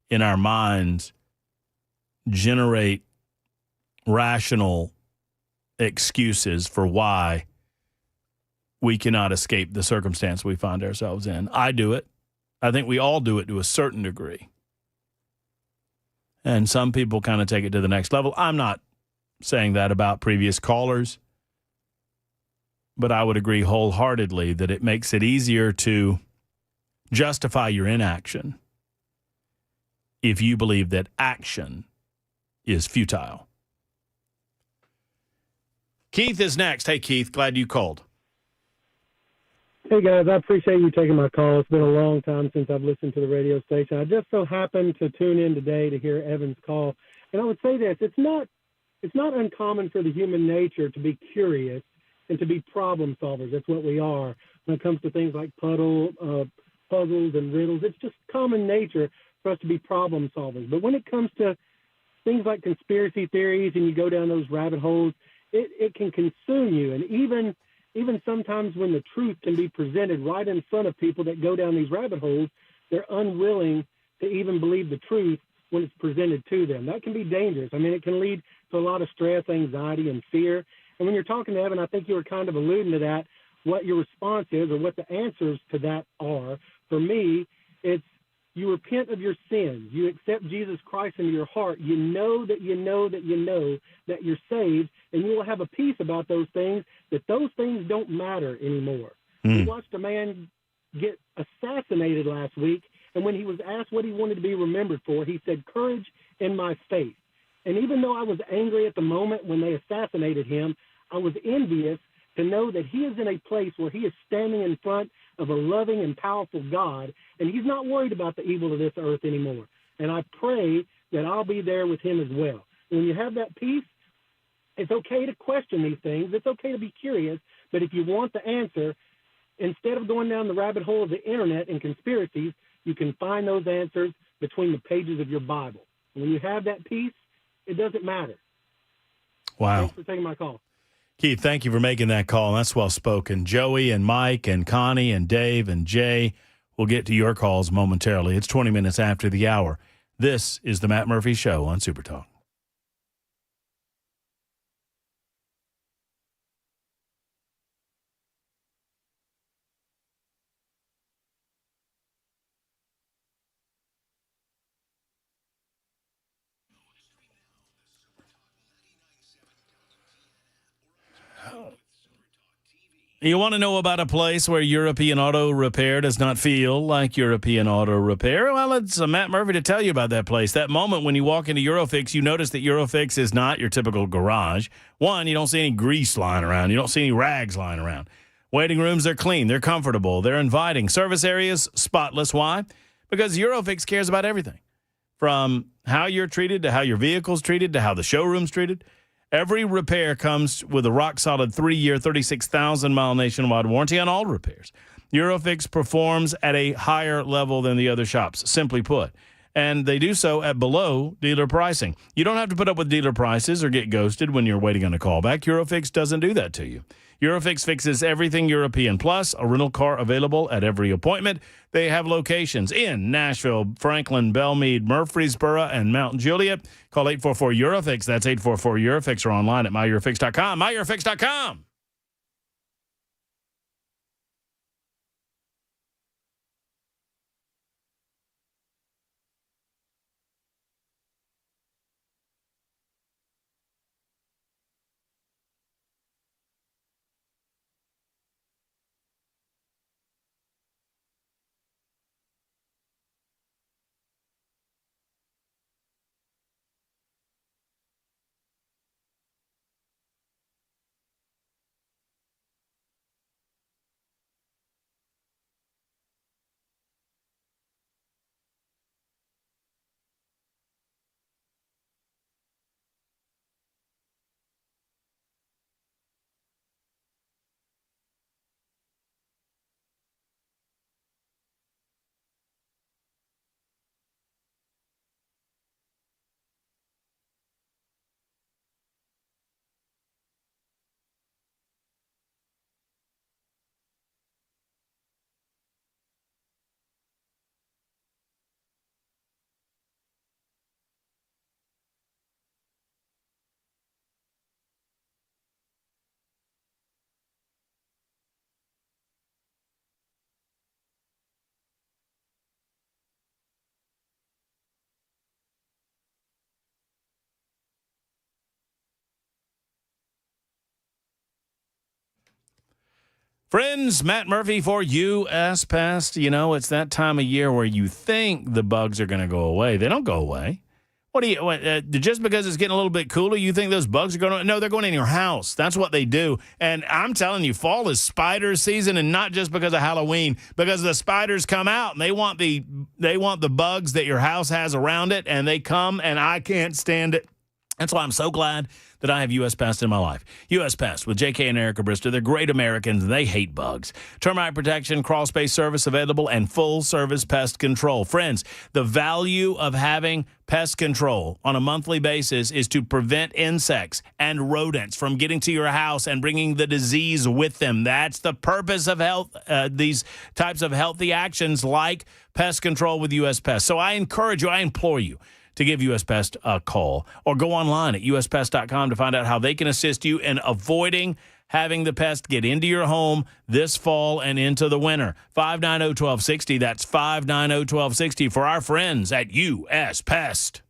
in our minds, generate rational excuses for why we cannot escape the circumstance we find ourselves in. I do it. I think we all do it to a certain degree. And some people kind of take it to the next level. I'm not saying that about previous callers, but I would agree wholeheartedly that it makes it easier to justify your inaction if you believe that action is futile. Keith is next. Hey, Keith, glad you called. Hey, guys, I appreciate you taking my call. It's been a long time since I've listened to the radio station. I just so happened to tune in today to hear Evan's call. And I would say this, it's not uncommon for the human nature to be curious and to be problem solvers. That's what we are when it comes to things like puzzles and riddles. It's just common nature for us to be problem solvers. But when it comes to things like conspiracy theories and you go down those rabbit holes, it can consume you. And even sometimes when the truth can be presented right in front of people that go down these rabbit holes, they're unwilling to even believe the truth when it's presented to them. That can be dangerous. I mean, it can lead to a lot of stress, anxiety, and fear. And when you're talking to Evan, I think you were kind of alluding to that, what your response is or what the answers to that are. For me, it's you repent of your sins. You accept Jesus Christ into your heart. You know that you're saved, and you will have a peace about those things, that those things don't matter anymore. We watched a man get assassinated last week, and when he was asked what he wanted to be remembered for, he said, courage in my faith. And even though I was angry at the moment when they assassinated him, I was envious to know that he is in a place where he is standing in front of a loving and powerful God, and he's not worried about the evil of this earth anymore. And I pray that I'll be there with him as well. When you have that peace, it's okay to question these things. It's okay to be curious, but if you want the answer, instead of going down the rabbit hole of the internet and conspiracies, you can find those answers between the pages of your Bible. And when you have that peace, it doesn't matter. Wow. Thanks for taking my call. Keith, thank you for making that call. That's well spoken. Joey and Mike and Connie and Dave and Jay will get to your calls momentarily. It's 20 minutes after the hour. This is the Matt Murphy Show on Super Talk. You want to know about a place where European auto repair does not feel like European auto repair? Well, it's Matt Murphy to tell you about that place. That moment when you walk into Eurofix, you notice that Eurofix is not your typical garage. One, you don't see any grease lying around. You don't see any rags lying around. Waiting rooms are clean. They're comfortable. They're inviting. Service areas, spotless. Why? Because Eurofix cares about everything. From how you're treated to how your vehicle's treated to how the showroom's treated. Every repair comes with a rock-solid 3-year, 36,000-mile nationwide warranty on all repairs. Eurofix performs at a higher level than the other shops, simply put. And they do so at below dealer pricing. You don't have to put up with dealer prices or get ghosted when you're waiting on a callback. Eurofix doesn't do that to you. Eurofix fixes everything European, plus a rental car available at every appointment. They have locations in Nashville, Franklin, Belmead, Murfreesboro, and Mount Juliet. Call 844-EUROFIX. That's 844-EUROFIX, or online at MyEurofix.com. MyEurofix.com. Friends, Matt Murphy for U.S. Pest. You know, it's that time of year where you think the bugs are going to go away. They don't go away. Just because it's getting a little bit cooler, you think those bugs are going to? No, they're going in your house. That's what they do. And I'm telling you, fall is spider season, and not just because of Halloween, because the spiders come out and they want the bugs that your house has around it, and they come, and I can't stand it. That's why I'm so glad that I have U.S. Pest in my life. U.S. Pest with J.K. and Erica Brister. They're great Americans. They hate bugs. Termite protection, crawl space service available, and full-service pest control. Friends, the value of having pest control on a monthly basis is to prevent insects and rodents from getting to your house and bringing the disease with them. That's the purpose of health. These types of healthy actions like pest control with U.S. Pest. So I encourage you, I implore you, to give U.S. Pest a call or go online at uspest.com to find out how they can assist you in avoiding having the pest get into your home this fall and into the winter. 590-1260. That's 590-1260 for our friends at U.S. Pest.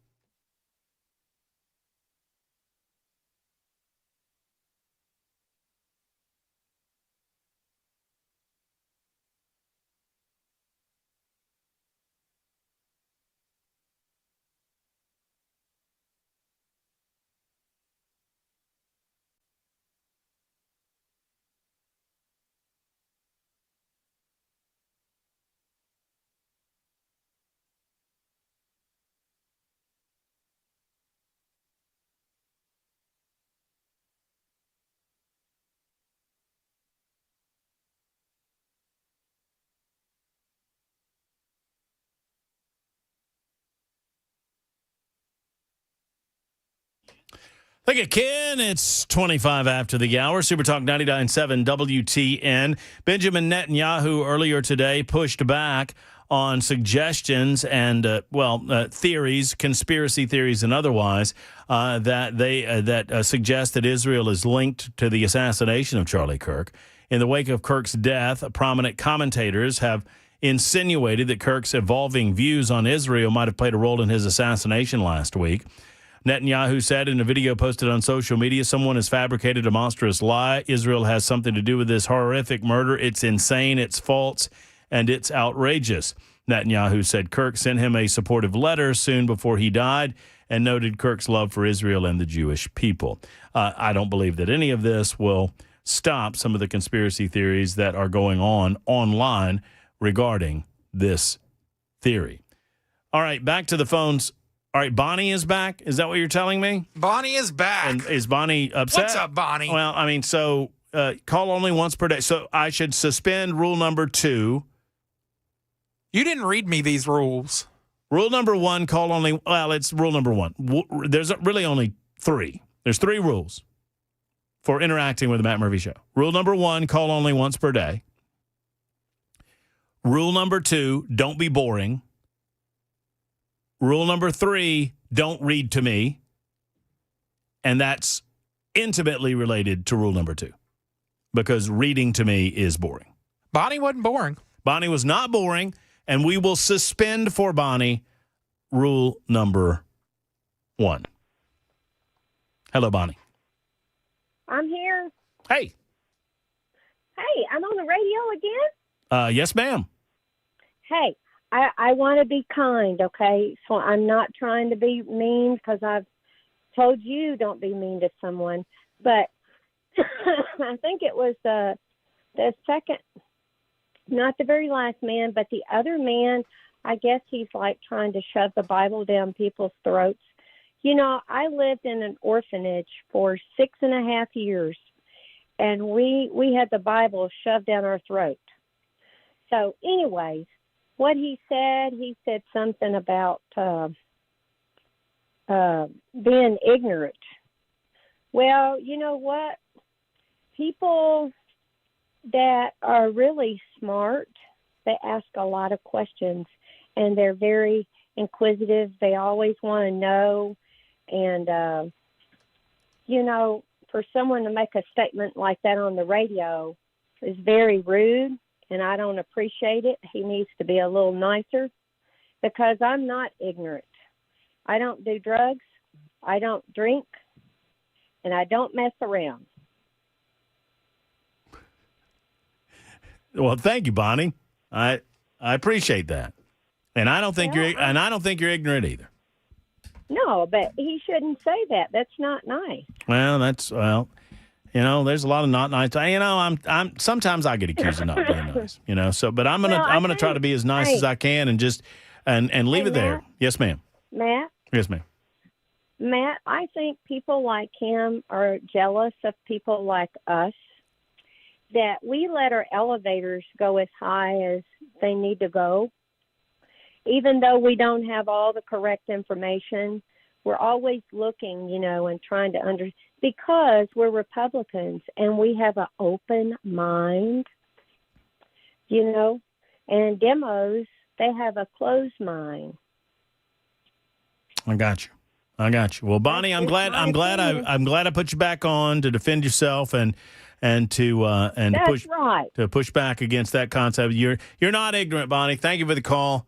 Look at Ken. It's 25 after the hour. Super Talk 99.7 WTN. Benjamin Netanyahu earlier today pushed back on suggestions and, theories, conspiracy theories and otherwise, that suggest that Israel is linked to the assassination of Charlie Kirk. In the wake of Kirk's death, prominent commentators have insinuated that Kirk's evolving views on Israel might have played a role in his assassination last week. Netanyahu said in a video posted on social media, someone has fabricated a monstrous lie. Israel has something to do with this horrific murder. It's insane, it's false, and it's outrageous. Netanyahu said Kirk sent him a supportive letter soon before he died and noted Kirk's love for Israel and the Jewish people. I don't believe that any of this will stop some of the conspiracy theories that are going on online regarding this theory. All right, back to the phones. All right, Bonnie is back. Is that what you're telling me? Bonnie is back. And is Bonnie upset? What's up, Bonnie? Well, I mean, so call only once per day. So I should suspend rule number 2. You didn't read me these rules. Rule number 1, call only. Well, it's rule number 1. There's really only 3. There's 3 rules for interacting with the Matt Murphy Show. Rule number 1, call only once per day. Rule number 2, don't be boring. Rule number 3, don't read to me. And that's intimately related to rule number 2 because reading to me is boring. Bonnie wasn't boring. Bonnie was not boring, and we will suspend for Bonnie rule number 1. Hello, Bonnie. I'm here. Hey. Hey, I'm on the radio again? Yes, ma'am. Hey, I want to be kind, okay? So I'm not trying to be mean because I've told you don't be mean to someone. But I think it was the second, not the very last man, but the other man, I guess he's like trying to shove the Bible down people's throats. You know, I lived in an orphanage for 6.5 years, and we had the Bible shoved down our throat. So anyways, what he said something about being ignorant. Well, you know what? People that are really smart, they ask a lot of questions, and they're very inquisitive. They always want to know. And, you know, for someone to make a statement like that on the radio is very rude. And I don't appreciate it. He needs to be a little nicer because I'm not ignorant. I don't do drugs. I don't drink. And I don't mess around. Well, thank you, Bonnie. I appreciate that, and I don't think you're ignorant either. No, but he shouldn't say that. That's not nice. Well, there's a lot of not nice. I'm sometimes I get accused of not being nice. So, but I'm gonna try to be as nice as I can and just and leave it there. Yes, ma'am. Matt. Yes, ma'am. Matt, I think people like him are jealous of people like us, that we let our elevators go as high as they need to go. Even though we don't have all the correct information, we're always looking, and trying to because we're Republicans and we have an open mind, and demos, they have a closed mind. I got you. Well, Bonnie, I'm glad I put you back on to defend yourself and to push back against that concept. You're not ignorant, Bonnie. Thank you for the call.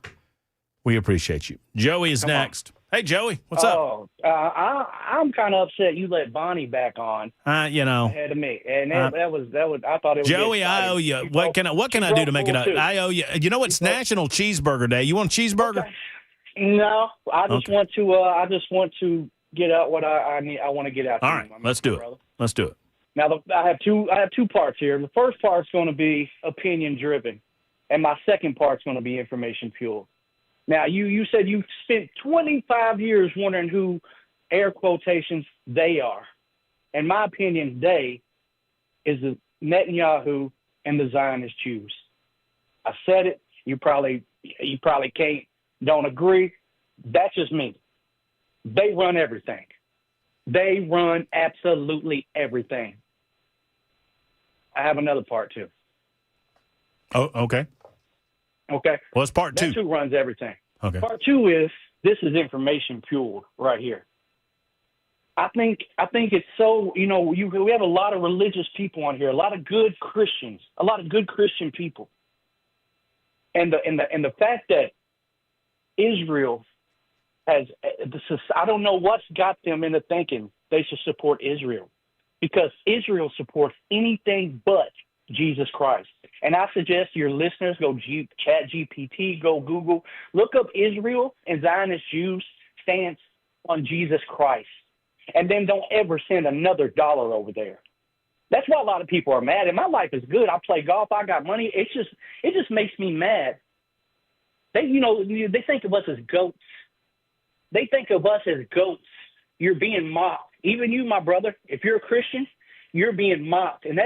We appreciate you. Joey is next. Hey, Joey, what's up? I'm kind of upset you let Bonnie back on. Ahead of me, and that was. I thought it was. Joey, I owe you. What can I do to make it up? I owe you. You know it's National Cheeseburger Day. You want a cheeseburger? Okay. No, I just want to get out what I need. I want to get out. All right, let's do it. Let's do it. Now I have two parts here. The first part's going to be opinion driven, and my second part's going to be information fueled. Now you said you spent 25 years wondering who, air quotations, they are. In my opinion, they is the Netanyahu and the Zionist Jews. I said it. You probably don't agree. That's just me. They run everything. They run absolutely everything. I have another part too. Oh, okay. Okay. Well, it's part two. That's who runs everything. Okay. Part two is this is information fueled right here. I think it's so, we have a lot of religious people on here, a lot of good Christians, a lot of good Christian people. And the fact that Israel has, I don't know what's got them into thinking they should support Israel, because Israel supports anything but Jesus Christ. And I suggest your listeners go Chat GPT, go Google, look up Israel and Zionist Jews' stance on Jesus Christ, and then don't ever send another dollar over there. That's why a lot of people are mad. And my life is good. I play golf. I got money. It just makes me mad. They think of us as goats. They think of us as goats. You're being mocked. Even you, my brother, if you're a Christian, you're being mocked. And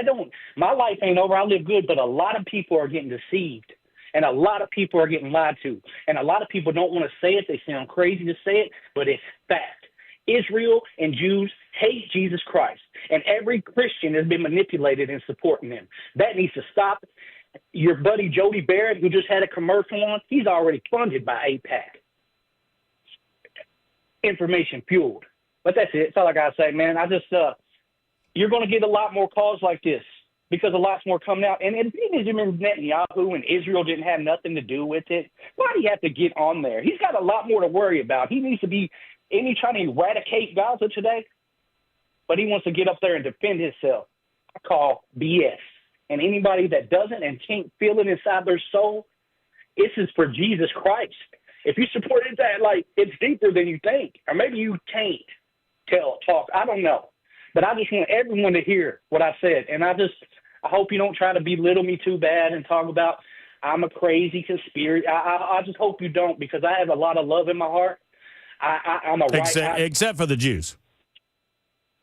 my life ain't over. I live good, but a lot of people are getting deceived. And a lot of people are getting lied to. And a lot of people don't want to say it. They sound crazy to say it, but it's fact. Israel and Jews hate Jesus Christ. And every Christian has been manipulated in supporting them. That needs to stop. Your buddy Jody Barrett, who just had a commercial on, he's already funded by AIPAC. Information fueled. But that's it. That's all I got to say, man. You're going to get a lot more calls like this because a lot's more coming out. And if Benjamin Netanyahu and Israel didn't have nothing to do with it, why do you have to get on there? He's got a lot more to worry about. He needs to be trying to eradicate Gaza today, but he wants to get up there and defend himself. I call BS. And anybody that doesn't and can't feel it inside their soul, this is for Jesus Christ. If you support it, it's deeper than you think, or maybe you can't talk. I don't know. But I just want everyone to hear what I said. And I hope you don't try to belittle me too bad and talk about I'm a crazy conspiracy. I just hope you don't, because I have a lot of love in my heart. I'm except for the Jews.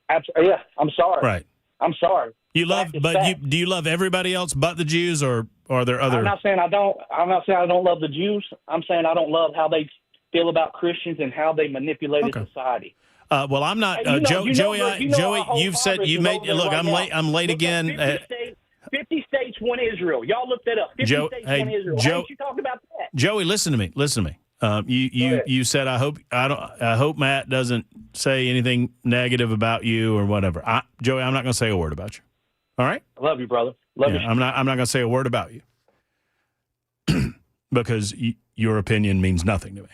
Yeah, I'm sorry. Right. I'm sorry. Do you love everybody else but the Jews, or are there other? I'm not saying I don't love the Jews. I'm saying I don't love how they feel about Christians and how they manipulated society. Well, I'm not Joey. You've said you made. Look, I'm late again. 50 states want Israel. Y'all look that up. 50 states want Israel. Why don't you talk about that? Joey, listen to me. You said I hope Matt doesn't say anything negative about you or whatever. Joey, I'm not going to say a word about you. All right? I love you, brother. Love you. I'm not going to say a word about you because your opinion means nothing to me.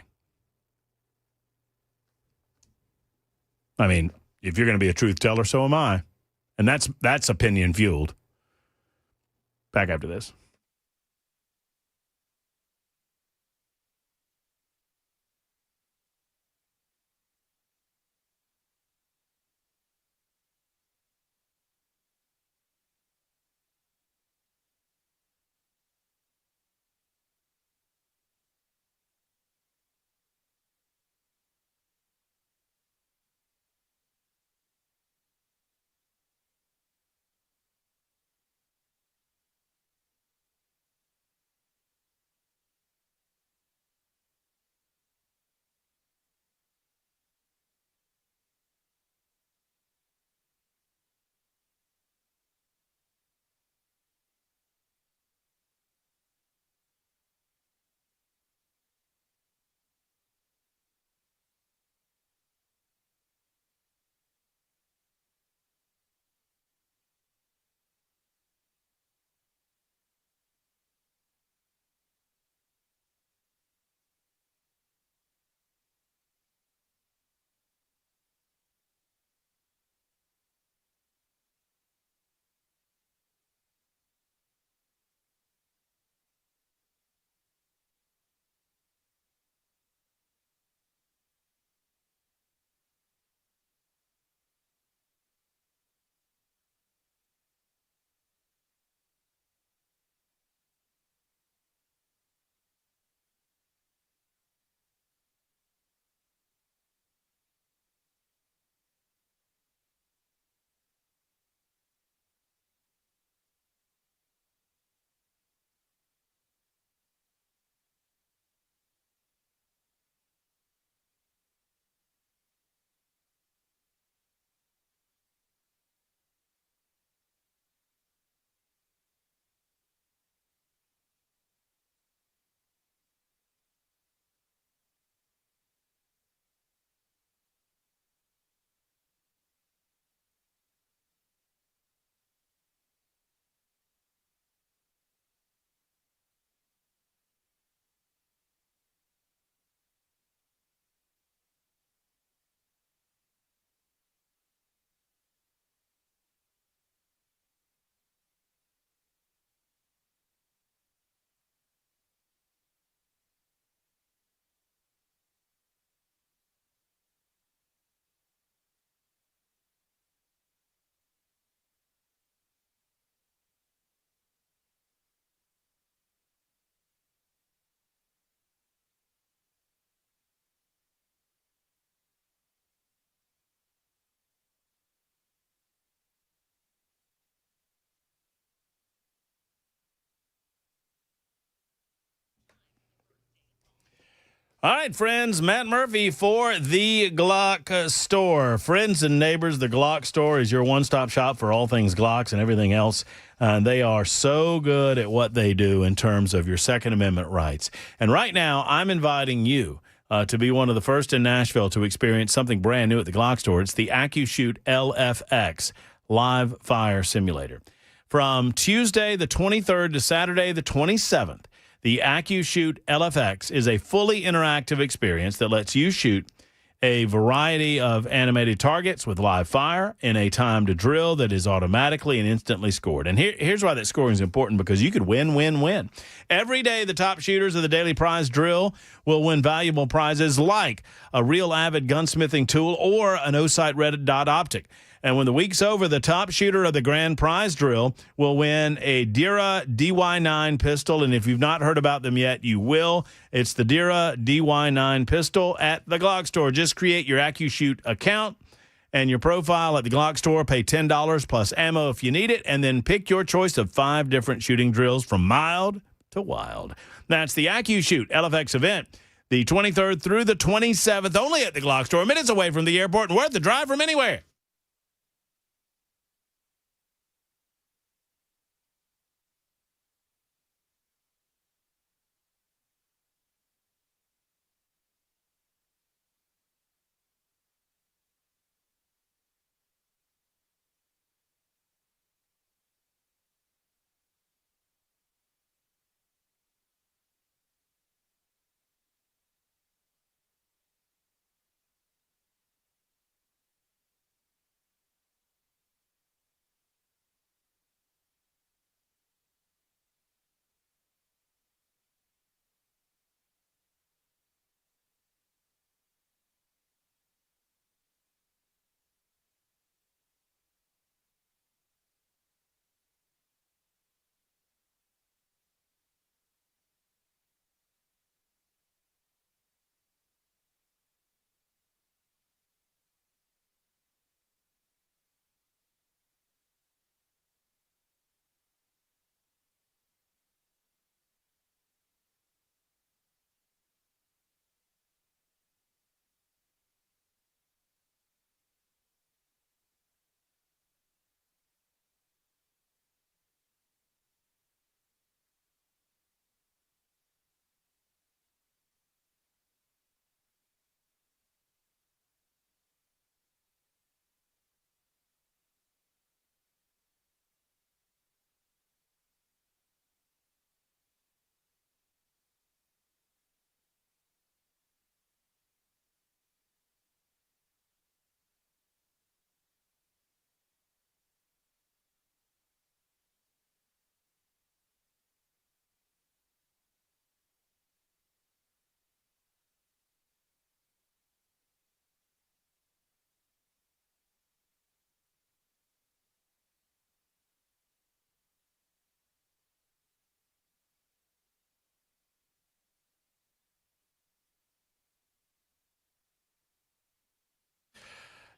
I mean, if you're going to be a truth teller, so am I. And that's opinion fueled. Back after this. All right, friends, Matt Murphy for the Glock store. Friends and neighbors, the Glock store is your one-stop shop for all things Glocks and everything else. They are so good at what they do in terms of your Second Amendment rights. And right now, I'm inviting you to be one of the first in Nashville to experience something brand new at the Glock store. It's the AccuShoot LFX live fire simulator. From Tuesday the 23rd to Saturday the 27th, the AccuShoot LFX is a fully interactive experience that lets you shoot a variety of animated targets with live fire in a timed drill that is automatically and instantly scored. And here's why that scoring is important, because you could win. Every day, the top shooters of the daily prize drill will win valuable prizes like a real Avid gunsmithing tool or an O-Sight red dot optic. And when the week's over, the top shooter of the grand prize drill will win a Dira DY9 pistol. And if you've not heard about them yet, you will. It's the Dira DY9 pistol at the Glock store. Just create your AccuShoot account and your profile at the Glock store. Pay $10 plus ammo if you need it. And then pick your choice of 5 different shooting drills from mild to wild. That's the AccuShoot LFX event, the 23rd through the 27th, only at the Glock store, minutes away from the airport and worth the drive from anywhere.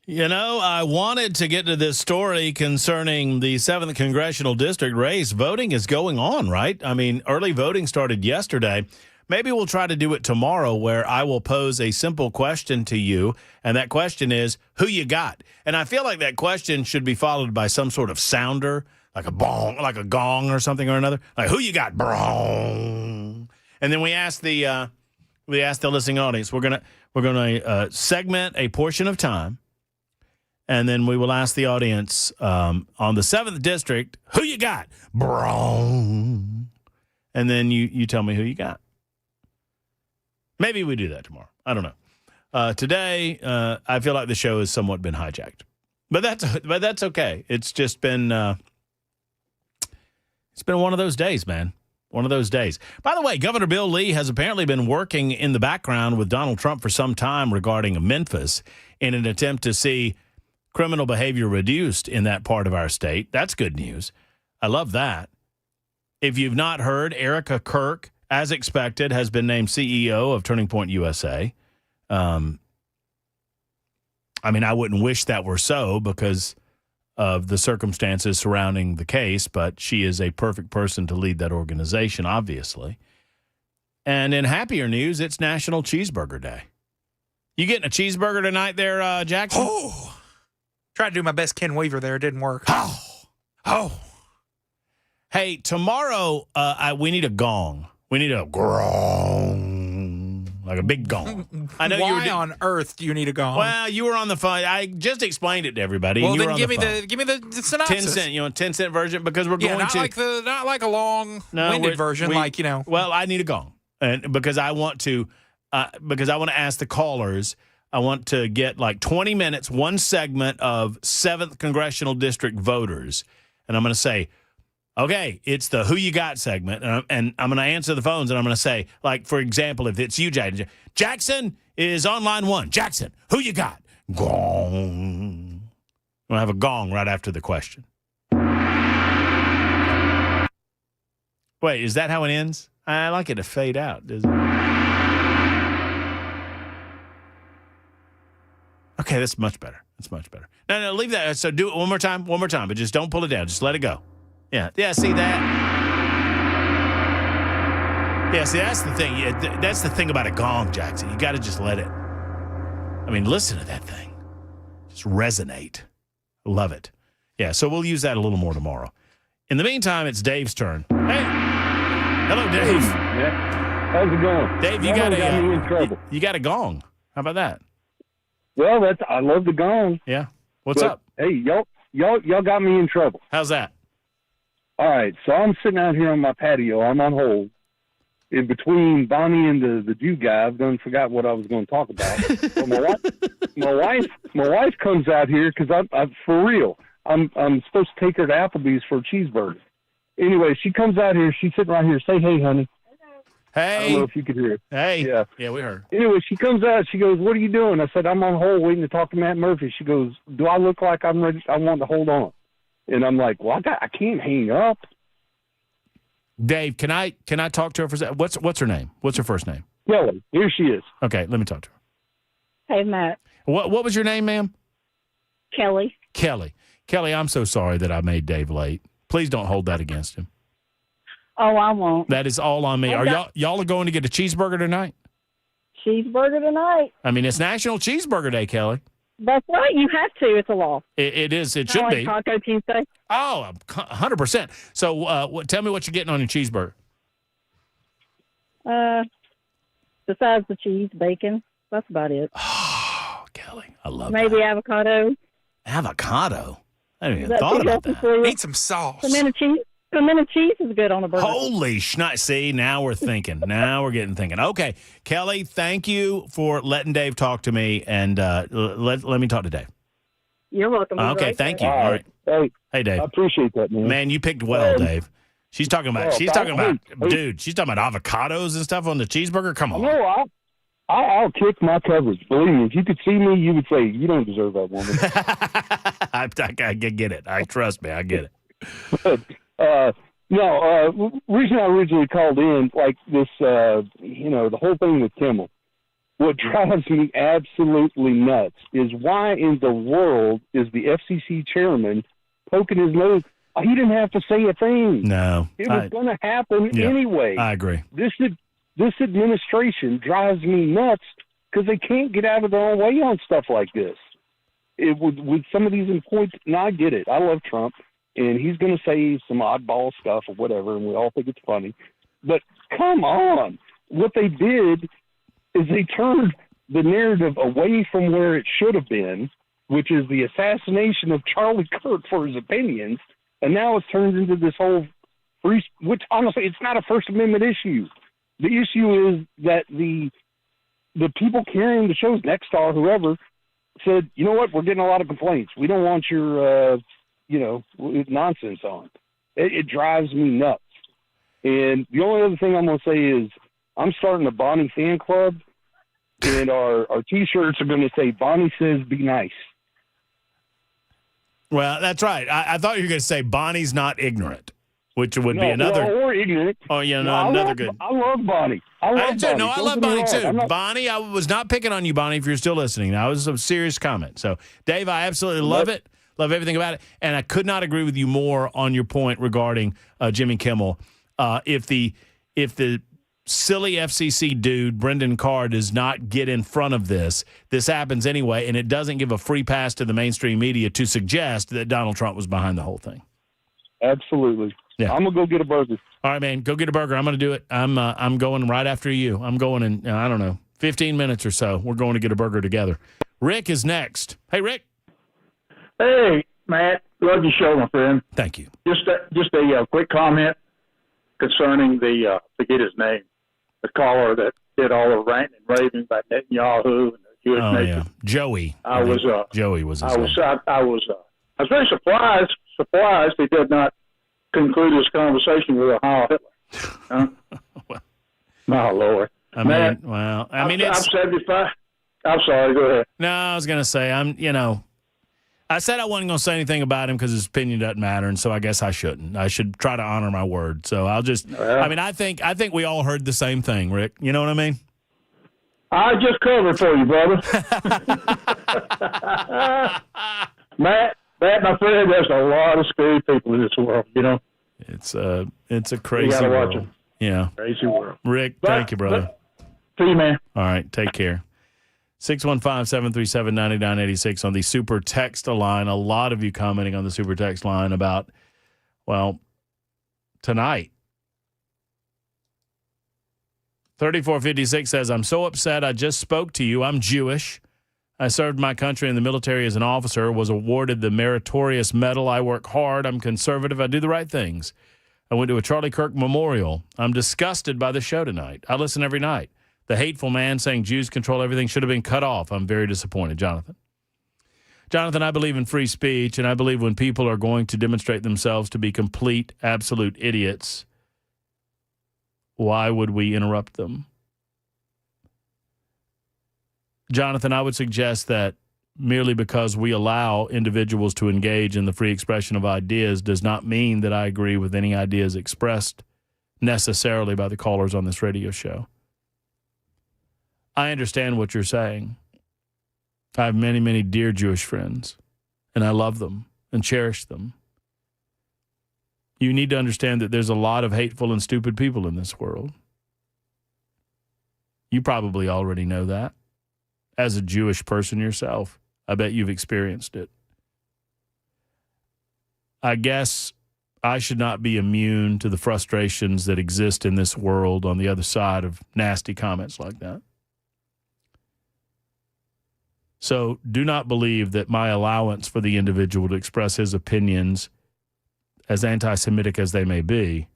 You know, I wanted to get to this story concerning the 7th Congressional District race. Voting is going on, right? I mean, early voting started yesterday. Maybe we'll try to do it tomorrow, where I will pose a simple question to you, and that question is, who you got? And I feel like that question should be followed by some sort of sounder, like a bong, like a gong or something or another. Like, who you got? Brong. And then we ask the listening audience. We're gonna segment a portion of time. And then we will ask the audience on the 7th district, who you got? Brong. And then you tell me who you got. Maybe we do that tomorrow. I don't know. Today, I feel like the show has somewhat been hijacked. But that's okay. It's just been it's been one of those days, man. One of those days. By the way, Governor Bill Lee has apparently been working in the background with Donald Trump for some time regarding Memphis in an attempt to see criminal behavior reduced in that part of our state. That's good news. I love that. If you've not heard, Erica Kirk, as expected, has been named CEO of Turning Point USA. I mean, I wouldn't wish that were so because of the circumstances surrounding the case, but she is a perfect person to lead that organization, obviously. And in happier news, it's National Cheeseburger Day. You getting a cheeseburger tonight there, Jackson? Oh, tried to do my best Ken Weaver there. It didn't work. Oh. Hey, tomorrow we need a gong. We need a gong, like a big gong. I know Why on earth do you need a gong? Well, you were on the phone. I just explained it to everybody. Well, and you then were on give me the synopsis. 10-cent version because we're going not to not like a long-winded version, Well, I need a gong, and because I want to ask the callers. I want to get like 20 minutes, one segment of 7th Congressional District voters, and I'm going to say, okay, it's the Who You Got segment, and I'm going to answer the phones, and I'm going to say, like, for example, if it's you, Jackson is on line 1. Jackson, who you got? Gong. We'll have a gong right after the question. Wait, is that how it ends? I like it to fade out. Does it? Okay, that's much better. That's much better. No, leave that. So do it one more time, but just don't pull it down. Just let it go. Yeah, see that? Yeah, see, that's the thing. Yeah, that's the thing about a gong, Jackson. You got to just let it. I mean, listen to that thing. Just resonate. Love it. Yeah, so we'll use that a little more tomorrow. In the meantime, it's Dave's turn. Hey. Hello, Dave. Yeah. How's it going? Dave, you got a gong. How about that? Well, I love the gong. Yeah. What's up? Hey, y'all got me in trouble. How's that? All right, so I'm sitting out here on my patio. I'm on hold. In between Bonnie and the Jew guy, I've done forgot what I was going to talk about. So my wife comes out here because I'm for real. I'm supposed to take her to Applebee's for a cheeseburger. Anyway, she comes out here. She's sitting right here. Say hey, honey. Hey. I don't know if you could hear. Hey. Yeah, we heard. Anyway, she comes out. She goes, "What are you doing?" I said, "I'm on hold waiting to talk to Matt Murphy." She goes, "Do I look like I'm ready? I want to hold on." And I'm like, "Well, I can't hang up." Dave, can I talk to her for a second? What's her name? What's her first name? Kelly. Here she is. Okay, let me talk to her. Hey, Matt. What was your name, ma'am? Kelly. Kelly, I'm so sorry that I made Dave late. Please don't hold that against him. Oh, I won't. That is all on me. Are y'all are going to get a cheeseburger tonight? Cheeseburger tonight. I mean, it's National Cheeseburger Day, Kelly. That's right. You have to. It's a law. It is. It should like be. Taco Tuesday. Oh, 100%. So tell me what you're getting on your cheeseburger. Besides the cheese, bacon. That's about it. Oh, Kelly, I love Maybe that. avocado. Avocado? I haven't even thought about that. Need some sauce. Pimento cheese is good on a burger. Holy schnight. See, now we're thinking. Now we're getting thinking. Okay, Kelly, thank you for letting Dave talk to me, and let me talk to Dave. You're welcome. Okay, thank you. All right. Hey, Dave. I appreciate that, man. Man, you picked well, Dave. She's talking about, dude, she's talking about avocados and stuff on the cheeseburger. Come on. No, I'll kick my coverage. Believe me, if you could see me, you would say, you don't deserve that woman. I get it. Trust me, I get it. Reason I originally called in, like this, the whole thing with Kimmel, what drives me absolutely nuts is why in the world is the FCC chairman poking his nose? He didn't have to say a thing. No. It was going to happen anyway. I agree. This administration drives me nuts because they can't get out of their own way on stuff like this. With some of these points, I get it. I love Trump. And he's going to say some oddball stuff or whatever, and we all think it's funny. But come on. What they did is they turned the narrative away from where it should have been, which is the assassination of Charlie Kirk for his opinions, and now it's turned into this whole free, which honestly, it's not a First Amendment issue. The issue is that the people carrying the shows, Nexstar, whoever, said, you know what, we're getting a lot of complaints. We don't want your nonsense on. It drives me nuts. And the only other thing I'm going to say is I'm starting a Bonnie fan club, and our T-shirts are going to say, Bonnie says be nice. Well, that's right. I thought you were going to say Bonnie's not ignorant, which would be another. Or ignorant. Oh, yeah, another good. I love Bonnie. I love Bonnie too. Bonnie, I was not picking on you, Bonnie, if you're still listening. That was a serious comment. So, Dave, I absolutely love it. Love everything about it. And I could not agree with you more on your point regarding Jimmy Kimmel. If the silly FCC dude, Brendan Carr, does not get in front of this, this happens anyway, and it doesn't give a free pass to the mainstream media to suggest that Donald Trump was behind the whole thing. Absolutely. Yeah. I'm going to go get a burger. All right, man, go get a burger. I'm going to do it. I'm going right after you. I'm going in, I don't know, 15 minutes or so. We're going to get a burger together. Rick is next. Hey, Rick. Hey, Matt. Love your show, my friend. Thank you. Just a quick comment concerning the forget his name, the caller that did all the ranting and raving about Netanyahu and the Jewish nation. Yeah, Joey. Joey was. I was very surprised he did not conclude his conversation with a Heil Hitler. Huh? My Lord. I mean, I'm 75. I'm sorry. Go ahead. No, I was going to say, I said I wasn't going to say anything about him because his opinion doesn't matter, and so I guess I shouldn't. I should try to honor my word. So I'll just, I think we all heard the same thing, Rick. You know what I mean? I just covered for you, brother. Matt, my friend, there's a lot of screwed people in this world, you know? It's a crazy you gotta world. watch it. Yeah. Crazy world. Rick, thank you, brother. See you, man. All right, take care. 615-737-9986 on the super text line. A lot of you commenting on the super text line about, well, tonight. 3456 says, I'm so upset. I just spoke to you. I'm Jewish. I served my country in the military as an officer, was awarded the Meritorious Medal. I work hard. I'm conservative. I do the right things. I went to a Charlie Kirk memorial. I'm disgusted by the show tonight. I listen every night. The hateful man saying Jews control everything should have been cut off. I'm very disappointed. Jonathan, I believe in free speech, and I believe when people are going to demonstrate themselves to be complete, absolute idiots, why would we interrupt them? Jonathan, I would suggest that merely because we allow individuals to engage in the free expression of ideas does not mean that I agree with any ideas expressed necessarily by the callers on this radio show. I understand what you're saying. I have many, many dear Jewish friends, and I love them and cherish them. You need to understand that there's a lot of hateful and stupid people in this world. You probably already know that. As a Jewish person yourself, I bet you've experienced it. I guess I should not be immune to the frustrations that exist in this world on the other side of nasty comments like that. So do not believe that my allowance for the individual to express his opinions, as anti-Semitic as they may be,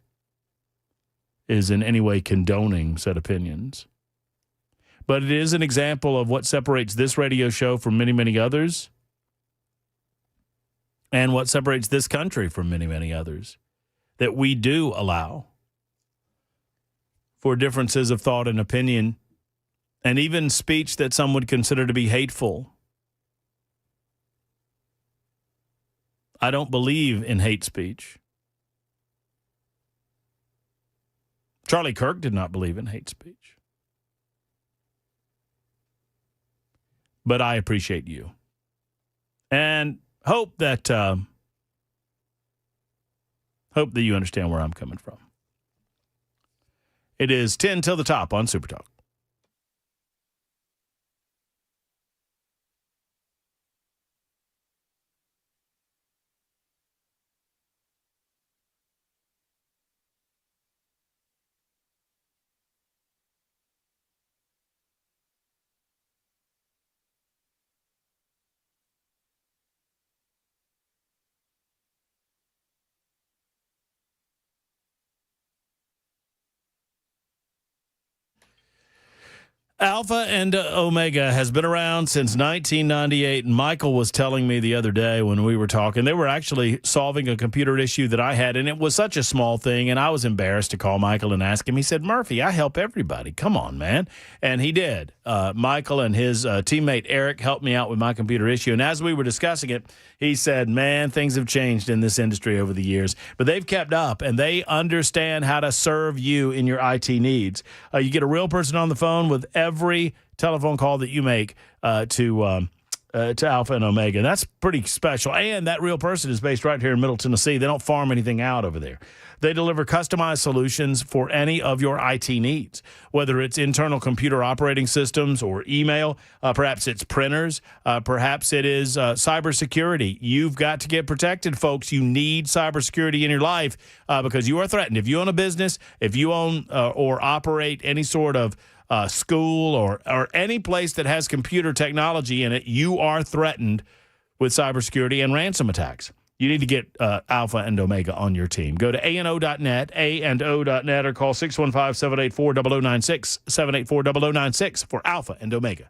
is in any way condoning said opinions. But it is an example of what separates this radio show from many, many others, and what separates this country from many, many others, that we do allow for differences of thought and opinion, and even speech that some would consider to be hateful. I don't believe in hate speech. Charlie Kirk did not believe in hate speech. But I appreciate you. And hope that you understand where I'm coming from. It is 10 till the top on Super Talk. Alpha and Omega has been around since 1998, and Michael was telling me the other day when we were talking, they were actually solving a computer issue that I had, and it was such a small thing, and I was embarrassed to call Michael and ask him. He said, Murphy, I help everybody. Come on, man. And he did. Michael and his teammate Eric helped me out with my computer issue, and as we were discussing it, he said, man, things have changed in this industry over the years, but they've kept up, and they understand how to serve you in your IT needs. You get a real person on the phone with every telephone call that you make to to Alpha and Omega. That's pretty special. And that real person is based right here in Middle Tennessee. They don't farm anything out over there. They deliver customized solutions for any of your IT needs, whether it's internal computer operating systems or email, perhaps it's printers, perhaps it is cybersecurity. You've got to get protected, folks. You need cybersecurity in your life because you are threatened. If you own a business, if you own or operate any sort of school or any place that has computer technology in it, you are threatened with cybersecurity and ransom attacks. You need to get Alpha and Omega on your team. Go to ANO.net, A&O.net, or call 615-784-0096, 784-0096 for Alpha and Omega.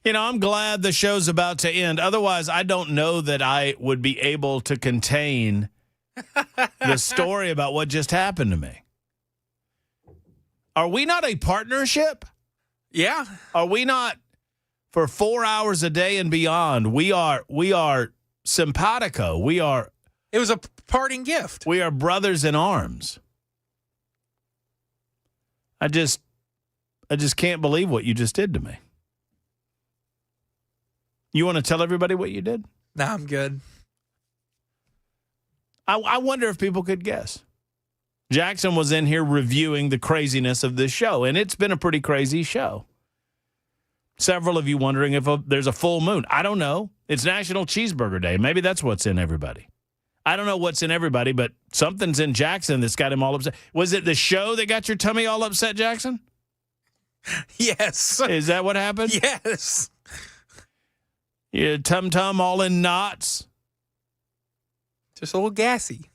You know, I'm glad the show's about to end. Otherwise, I don't know that I would be able to contain the story about what just happened to me. Are we not a partnership? Yeah. Are we not, for 4 hours a day and beyond, we are simpatico. It was a parting gift. We are brothers in arms. I just can't believe what you just did to me. You want to tell everybody what you did? No, I'm good. I wonder if people could guess. Jackson was in here reviewing the craziness of this show, and it's been a pretty crazy show. Several of you wondering if there's a full moon. I don't know. It's National Cheeseburger Day. Maybe that's what's in everybody. I don't know what's in everybody, but something's in Jackson that's got him all upset. Was it the show that got your tummy all upset, Jackson? Yes. Is that what happened? Yes. Your tum-tum all in knots? Just a little gassy.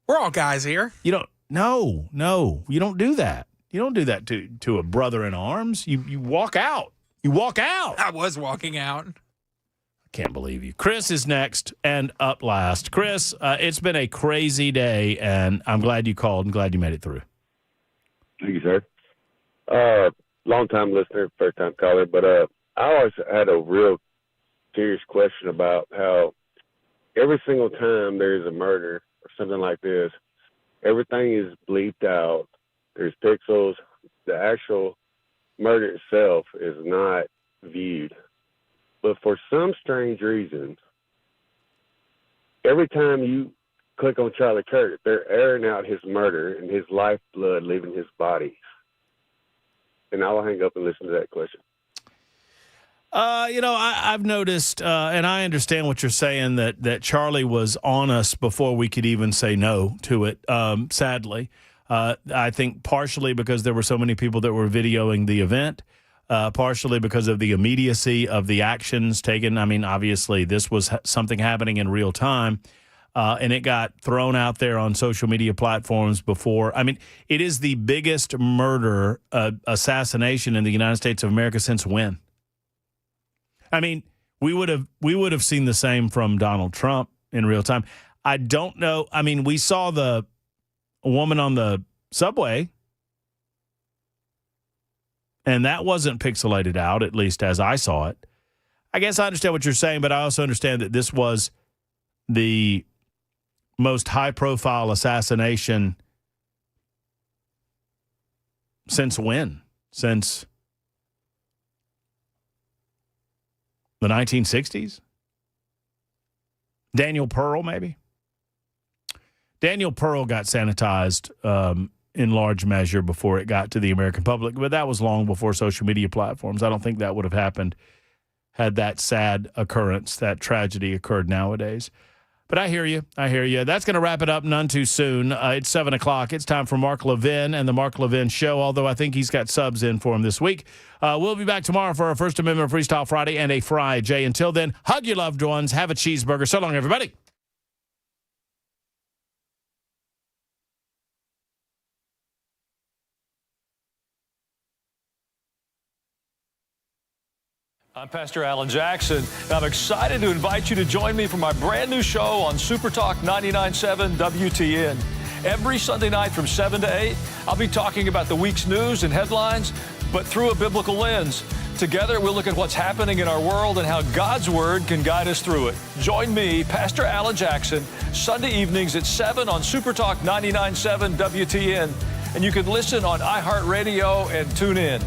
We're all guys here. You don't. No. You don't do that. You don't do that to a brother in arms. You walk out. You walk out. I was walking out. I can't believe you. Chris is next and up last. Chris, it's been a crazy day, and I'm glad you called and glad you made it through. Thank you, sir. Long-time listener, first-time caller, but I always had a real serious question about how every single time there's a murder or something like this, everything is bleeped out. There's pixels. The actual murder itself is not viewed. But for some strange reason, every time you click on Charlie Kirk, they're airing out his murder and his lifeblood leaving his body. And I'll hang up and listen to that question. I've noticed, and I understand what you're saying, that Charlie was on us before we could even say no to it, sadly. I think partially because there were so many people that were videoing the event, partially because of the immediacy of the actions taken. I mean, obviously, this was something happening in real time, and it got thrown out there on social media platforms before. I mean, it is the biggest murder assassination in the United States of America since when? I mean, we would have seen the same from Donald Trump in real time. I don't know. I mean, we saw the woman on the subway, and that wasn't pixelated out, at least as I saw it. I guess I understand what you're saying, but I also understand that this was the most high-profile assassination since when? Since the 1960s? Daniel Pearl, maybe? Daniel Pearl got sanitized in large measure before it got to the American public, but that was long before social media platforms. I don't think that would have happened had that sad occurrence, that tragedy occurred nowadays. But I hear you. That's going to wrap it up none too soon. It's 7 o'clock. It's time for Mark Levin and the Mark Levin Show, although I think he's got subs in for him this week. We'll be back tomorrow for our First Amendment Freestyle Friday and a Friday. Until then, hug your loved ones. Have a cheeseburger. So long, everybody. I'm Pastor Alan Jackson, and I'm excited to invite you to join me for my brand new show on Super Talk 99.7 WTN. Every Sunday night from 7 to 8, I'll be talking about the week's news and headlines, but through a biblical lens. Together, we'll look at what's happening in our world and how God's Word can guide us through it. Join me, Pastor Alan Jackson, Sunday evenings at 7 on Super Talk 99.7 WTN. And you can listen on iHeartRadio and tune in.